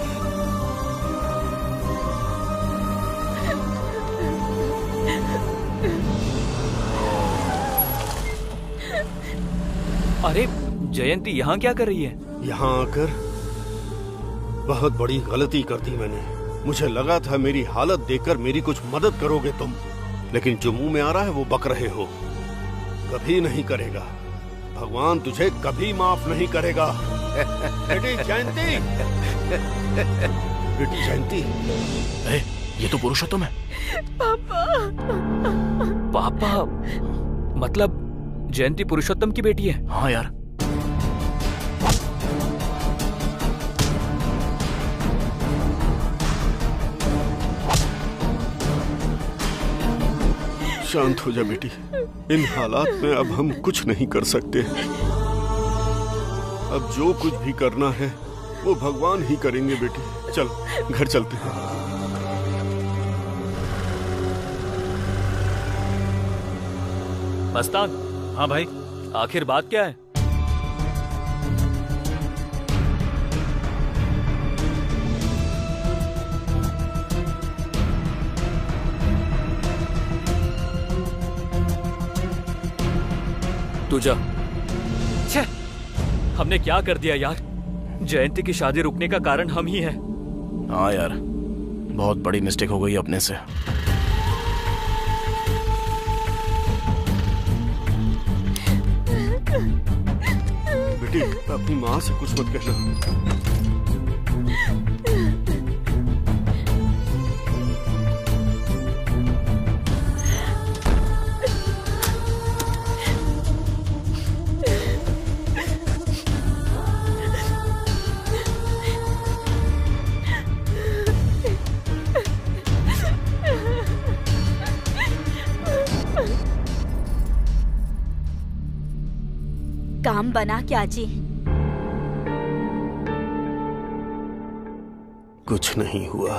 अरे जयंती यहाँ क्या कर रही है? यहाँ आकर बहुत बड़ी गलती कर दी मैंने। मुझे लगा था मेरी हालत देखकर मेरी कुछ मदद करोगे तुम, लेकिन जो मुंह में आ रहा है वो बक रहे हो। कभी नहीं करेगा, भगवान तुझे कभी माफ नहीं करेगा। बेटी जयंती, बेटी जयंती, ये तो पुरुषोत्तम है। पापा। पापा मतलब जयंती पुरुषोत्तम की बेटी है? हाँ यार। शांत हो जा बेटी, इन हालात में अब हम कुछ नहीं कर सकते। अब जो कुछ भी करना है वो भगवान ही करेंगे बेटी। चल घर चलते हैं। मस्तान। हाँ भाई। आखिर बात क्या है? तू जा। छे, हमने क्या कर दिया यार? जयंती की शादी रुकने का कारण हम ही हैं। हाँ यार, बहुत बड़ी मिस्टेक हो गई अपने से। बेटी अपनी माँ से कुछ मत कहना। काम बना क्या जी? कुछ नहीं हुआ।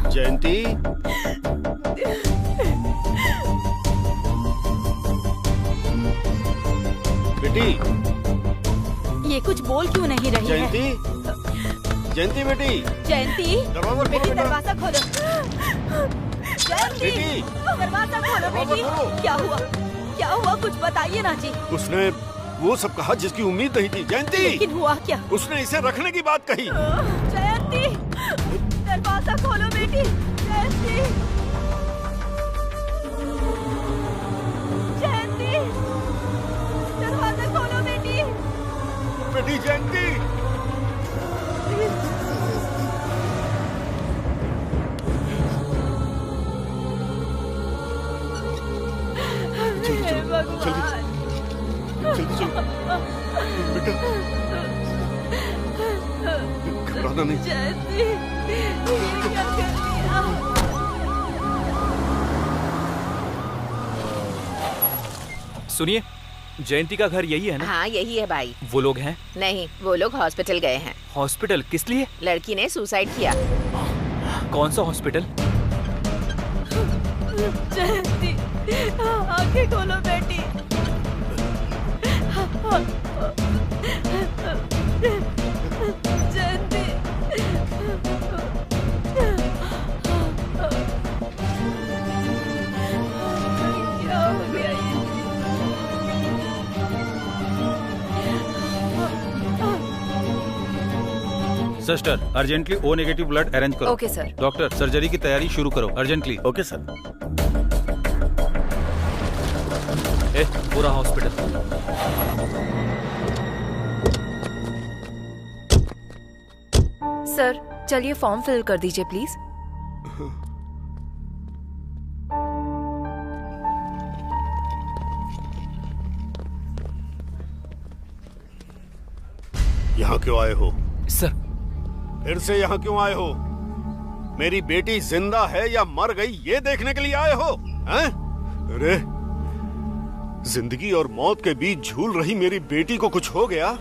जयंती, बेटी ये कुछ बोल क्यों नहीं रही है? जयंती बेटी। जयंती बेटी दरवाजा खोलो। जयंती दरवाजा खोलो बेटी। क्या हुआ? क्या हुआ? कुछ बताइए ना जी। उसने वो सब कहा जिसकी उम्मीद नहीं थी। जयंती लेकिन हुआ क्या? उसने इसे रखने की बात कही। जयंती दरवाजा खोलो बेटी। जयंती जयंती दरवाजा खोलो बेटी। बेटी जयंती। जल्दी जल्दी चलो बेटा, घबराना नहीं। जयंती ये क्या कर दिया? सुनिए, जयंती का घर यही है ना? हाँ यही है भाई। वो लोग हैं? नहीं, वो लोग हॉस्पिटल गए हैं। हॉस्पिटल किस लिए? लड़की ने सुसाइड किया। कौन सा हॉस्पिटल? जयंती आंखें खोलो बेटी। जयंती क्या हो गया ये? Sister, urgently O negative blood arrange करो। Okay sir. डॉक्टर, सर्जरी की तैयारी शुरू करो अर्जेंटली। Okay sir. पूरा हॉस्पिटल। सर चलिए फॉर्म फिल कर दीजिए प्लीज। यहाँ क्यों आए हो? सर फिर से यहाँ क्यों आए हो? मेरी बेटी जिंदा है या मर गई ये देखने के लिए आए हो? हैं? अरे जिंदगी और मौत के बीच झूल रही मेरी बेटी को कुछ हो गया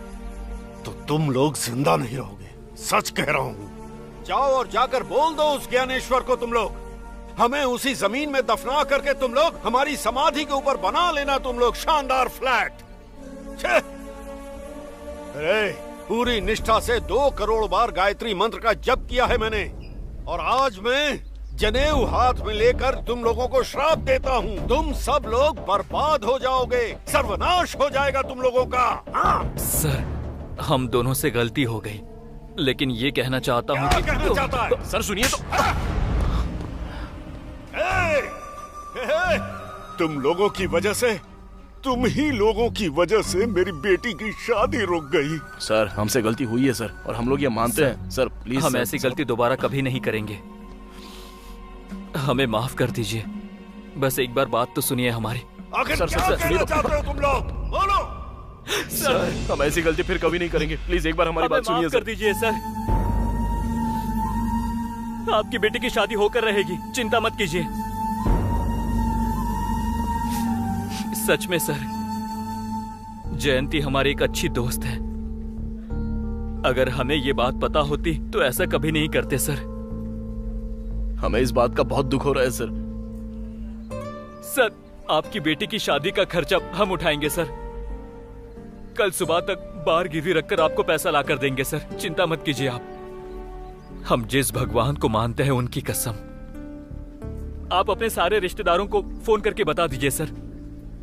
तो तुम लोग जिंदा नहीं रहोगे। सच कह रहा हूँ। जाओ और जाकर बोल दो उस ज्ञानेश्वर को तुम लोग हमें उसी जमीन में दफना करके तुम लोग हमारी समाधि के ऊपर बना लेना तुम लोग शानदार फ्लैट। अरे पूरी निष्ठा से 2 करोड़ बार गायत्री मंत्र का जप किया है मैंने और आज मैं जनेऊ हाथ में लेकर तुम लोगों को श्राप देता हूँ। तुम सब लोग बर्बाद हो जाओगे, सर्वनाश हो जाएगा तुम लोगों का। हाँ? सर हम दोनों से गलती हो गई, लेकिन ये कहना चाहता हूँ कि कहना चाहता है? सर सुनिए तो। तुम लोगों की वजह से, तुम ही लोगों की वजह से मेरी बेटी की शादी रुक गई। सर हमसे गलती हुई है सर, और हम लोग ये मानते हैं। सर प्लीज हम ऐसी गलती दोबारा कभी नहीं करेंगे। हमें माफ कर दीजिए। बस एक बार बात तो सुनिए हमारी। आखिर सर क्या सर कहना चाहते हो तुम लोग? बोलो। सर हम ऐसी गलती फिर कभी नहीं करेंगे। प्लीज एक बार हमारी बात सुनिए। माफ कर दीजिए सर। आपकी बेटी की शादी होकर रहेगी, चिंता मत कीजिए। सच में सर, जयंती हमारी एक अच्छी दोस्त है। अगर हमें ये बात पता होती तो ऐसा कभी नहीं करते सर। हमें इस बात का बहुत दुख हो रहा है सर। सर आपकी बेटी की शादी का खर्चा हम उठाएंगे सर। कल सुबह तक बाहर गिरवी रखकर आपको पैसा ला कर देंगे सर, चिंता मत कीजिए आप। हम जिस भगवान को मानते हैं उनकी कसम। आप अपने सारे रिश्तेदारों को फोन करके बता दीजिए सर।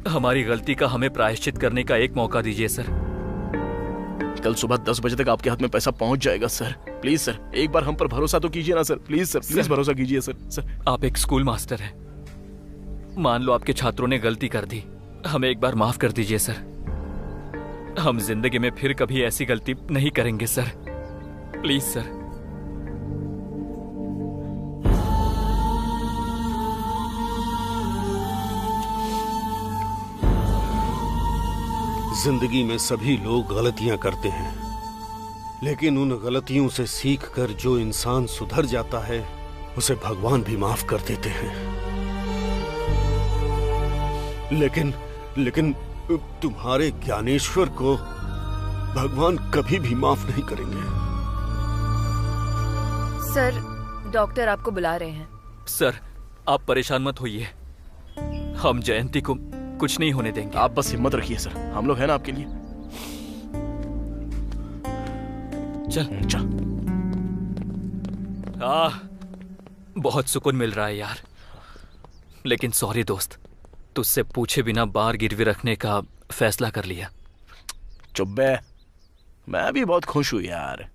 हमारी गलती का हमें प्रायश्चित करने का एक मौका दीजिए सर। कल सुबह 10 बजे तक आपके हाथ में पैसा पहुंच जाएगा सर। प्लीज सर, एक बार हम पर भरोसा तो कीजिए ना सर। प्लीज सर, प्लीज भरोसा कीजिए सर। सर आप एक स्कूल मास्टर हैं। मान लो आपके छात्रों ने गलती कर दी, हमें एक बार माफ कर दीजिए सर। हम जिंदगी में फिर कभी ऐसी गलती नहीं करेंगे सर। Please sir. जिंदगी में सभी लोग गलतियां करते हैं, लेकिन उन गलतियों से सीखकर जो इंसान सुधर जाता है उसे भगवान भी माफ कर देते हैं। लेकिन तुम्हारे ज्ञानेश्वर को भगवान कभी भी माफ नहीं करेंगे। सर, डॉक्टर आपको बुला रहे हैं। सर, आप परेशान मत होइए, हम जयंती को कुछ नहीं होने देंगे। आप बस हिम्मत रखिए सर, हम लोग हैं ना आपके लिए। चल चल। बहुत सुकून मिल रहा है यार। लेकिन सॉरी दोस्त, तुझसे पूछे बिना बार गिरवी रखने का फैसला कर लिया। चुप बे, मैं भी बहुत खुश हूँ यार।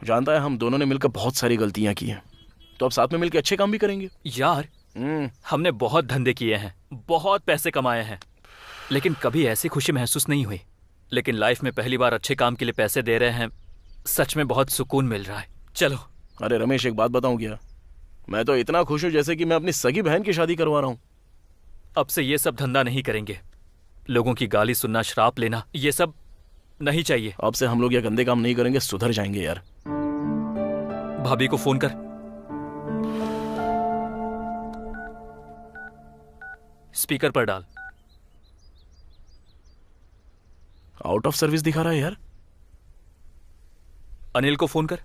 जानता है हम दोनों ने मिलकर बहुत सारी गलतियां की हैं, तो अब साथ में मिलकर अच्छे काम भी करेंगे। यार हमने बहुत धंधे किए हैं, बहुत पैसे कमाए हैं, लेकिन कभी ऐसी खुशी महसूस नहीं हुई। लेकिन लाइफ में पहली बार अच्छे काम के लिए पैसे दे रहे हैं, सच में बहुत सुकून मिल रहा है। चलो। अरे रमेश, एक बात बताऊं क्या, मैं तो इतना खुश हूं जैसे कि मैं अपनी सगी बहन की शादी करवा रहा हूं। अब से ये सब धंधा नहीं करेंगे। लोगों की गाली सुनना, श्राप लेना, ये सब नहीं चाहिए। अब से हम लोग ये गंदे काम नहीं करेंगे, सुधर जाएंगे यार। भाभी को फोन कर। स्पीकर पर डाल। आउट ऑफ सर्विस दिखा रहा है यार। अनिल को फोन कर।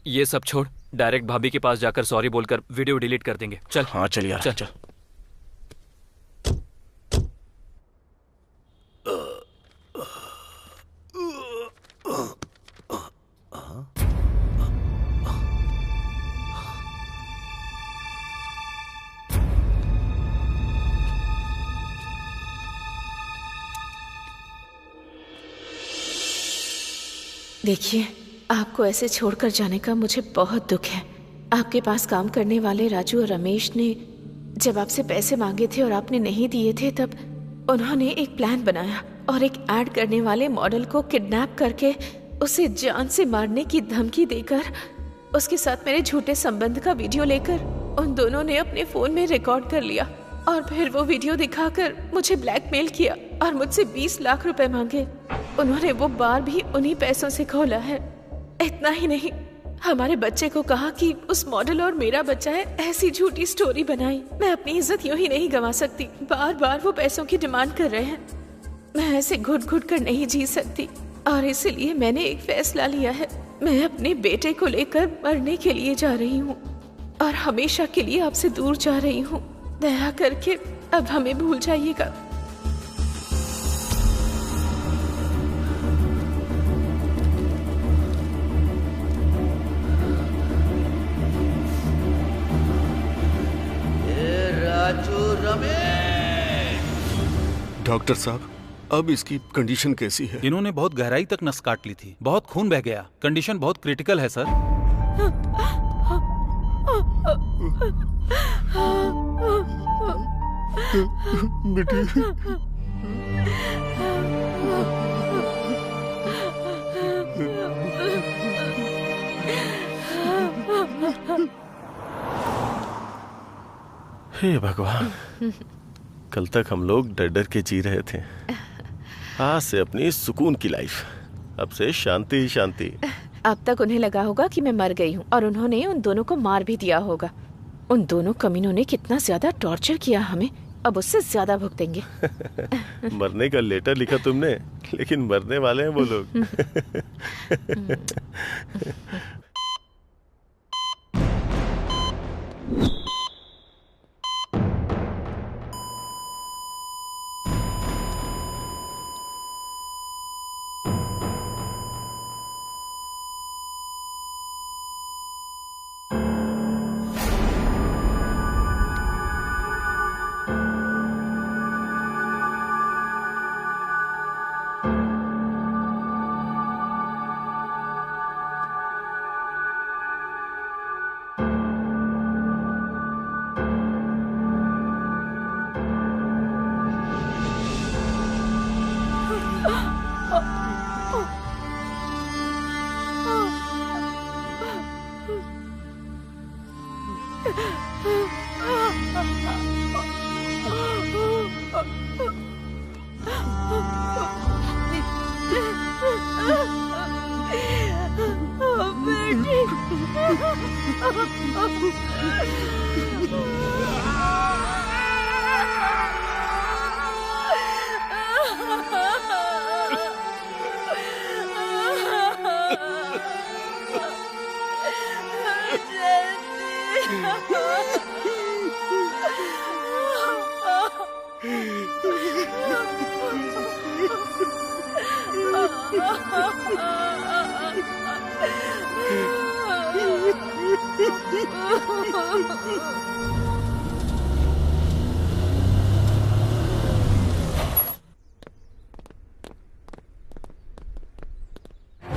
ये सब छोड़, डायरेक्ट भाभी के पास जाकर सॉरी बोलकर वीडियो डिलीट कर देंगे। चल। हाँ चल यार, चल। देखिए, आपको ऐसे छोड़कर जाने का मुझे बहुत दुख है। आपके पास काम करने वाले राजू और रमेश ने जब आपसे पैसे मांगे थे और आपने नहीं दिए थे, तब उन्होंने एक प्लान बनाया और एक ऐड करने वाले मॉडल को किडनैप करके उसे जान से मारने की धमकी देकर उसके साथ मेरे झूठे संबंध का वीडियो लेकर उन दोनों ने अपने फोन में रिकॉर्ड कर लिया और फिर वो वीडियो दिखाकर मुझे ब्लैकमेल किया और मुझसे 20 लाख रुपए मांगे। उन्होंने वो बार भी उन्हीं पैसों से खोला है। इतना ही नहीं, हमारे बच्चे को कहा कि उस मॉडल और मेरा बच्चा है, ऐसी झूठी स्टोरी बनाई। मैं अपनी इज्जत यूं ही नहीं गंवा सकती। बार बार वो पैसों की डिमांड कर रहे हैं। मैं ऐसे घुट घुट कर नहीं जी सकती और इसीलिए मैंने एक फैसला लिया है। मैं अपने बेटे को लेकर मरने के लिए जा रही हूँ और हमेशा के लिए आपसे दूर जा रही हूँ। दया करके अब हमें भूल जाइएगा। डॉक्टर साहब, अब इसकी कंडीशन कैसी है? इन्होंने बहुत गहराई तक नस काट ली थी, बहुत खून बह गया। कंडीशन बहुत क्रिटिकल है सर। बेटी, हे भगवान, कल तक हम लोग डर डर के जी रहे थे। आज से अपनी सुकून की लाइफ, अब से शांति ही शांति। अब तक उन्हें लगा होगा कि मैं मर गई हूँ और उन्होंने उन दोनों को मार भी दिया होगा। उन दोनों कमीनों ने कितना ज्यादा टॉर्चर किया हमें, अब उससे ज्यादा भुगतेंगे। मरने का लेटर लिखा तुमने, लेकिन मरने वाले हैं वो लोग।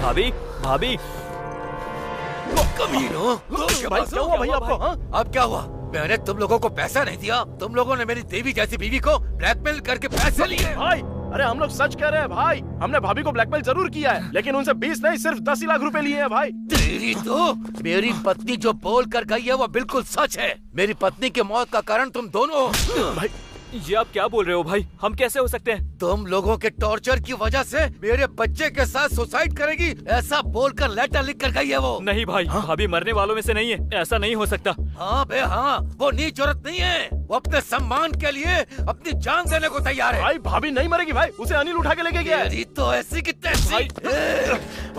भाभी भाभी कमीनो, भाई क्या हुआ भाई आपको? हाँ? अब क्या हुआ? मैंने तुम लोगों को पैसा नहीं दिया, तुम लोगों ने मेरी देवी जैसी बीवी को ब्लैकमेल करके पैसे लिए। भाई अरे हम लोग सच कह रहे हैं भाई, हमने भाभी को ब्लैकमेल जरूर किया है, लेकिन उनसे 20 नहीं सिर्फ 10 ही लाख रुपए लिए हैं भाई। तेरी तो मेरी पत्नी जो बोल कर गई है वो बिल्कुल सच है। मेरी पत्नी की मौत का कारण तुम दोनों हो। भाई ये आप क्या बोल रहे हो भाई? हम कैसे हो सकते हैं? तुम लोगों के टॉर्चर की वजह से मेरे बच्चे के साथ सुसाइड करेगी ऐसा बोलकर लेटर लिख कर गई है वो। नहीं भाई, भाभी मरने वालों में से नहीं है, ऐसा नहीं हो सकता। हाँ बे हाँ, वो नीच औरत नहीं है, वो अपने सम्मान के लिए अपनी जान देने को तैयार है। भाई भाभी नहीं मरेगी भाई, उसे अनिल उठा के लेके गया है। तेरी तो ऐसी की तैसी।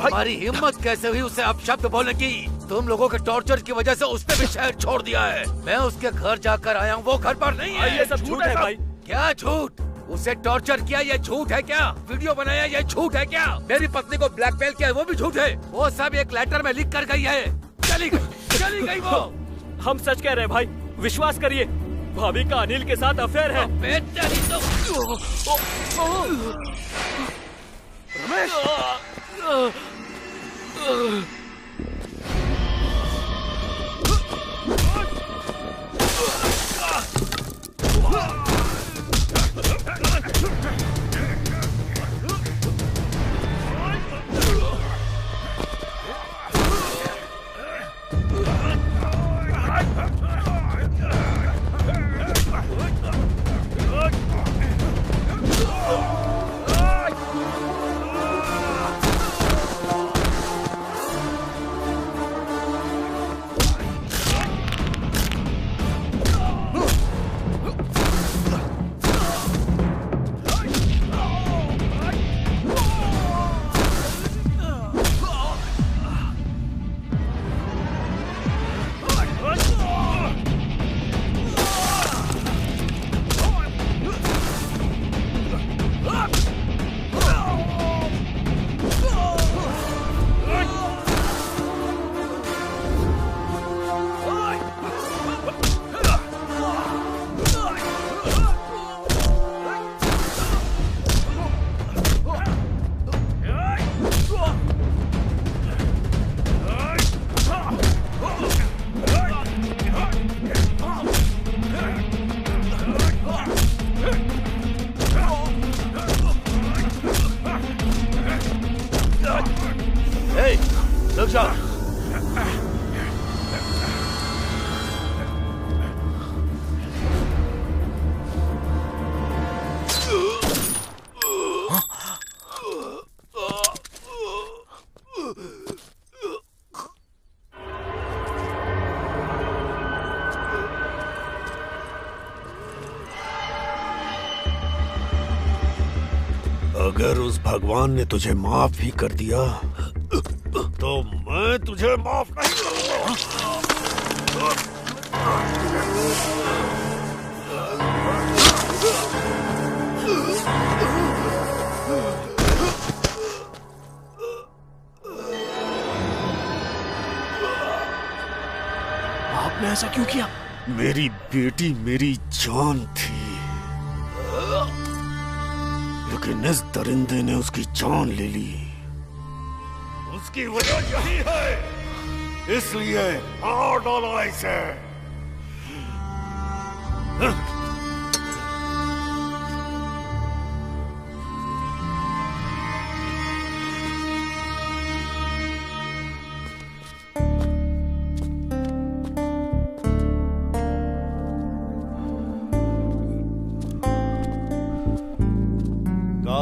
हमारी हिम्मत कैसे हुई उसे अपशब्द बोलने की? तुम लोगों के टॉर्चर की वजह से उसने भी शहर छोड़ दिया है। मैं उसके घर जाकर आया हूँ, वो घर पर नहीं है। ये सब झूठ है भाई। क्या झूठ? उसे टॉर्चर किया ये झूठ है क्या? वीडियो बनाया ये झूठ है क्या? मेरी पत्नी को ब्लैकमेल किया वो भी झूठ है। वो सब एक लेटर में लिख कर गई है। चली गई वो। हम सच कह रहे हैं भाई, विश्वास करिए, भाभी का अनिल के साथ अफेयर है। अगर उस भगवान ने तुझे माफ भी कर दिया तो मैं तुझे माफ नहीं करूंगा। आपने ऐसा क्यों किया? मेरी बेटी मेरी जान थी, लेकिन इस दरिंदे ने उसकी जान ले ली। उसकी वजह यही है, इसलिए मार डाला इसे।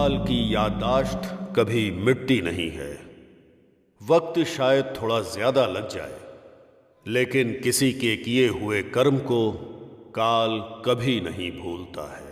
काल की याददाश्त कभी मिटती नहीं है। वक्त शायद थोड़ा ज्यादा लग जाए, लेकिन किसी के किए हुए कर्म को काल कभी नहीं भूलता है।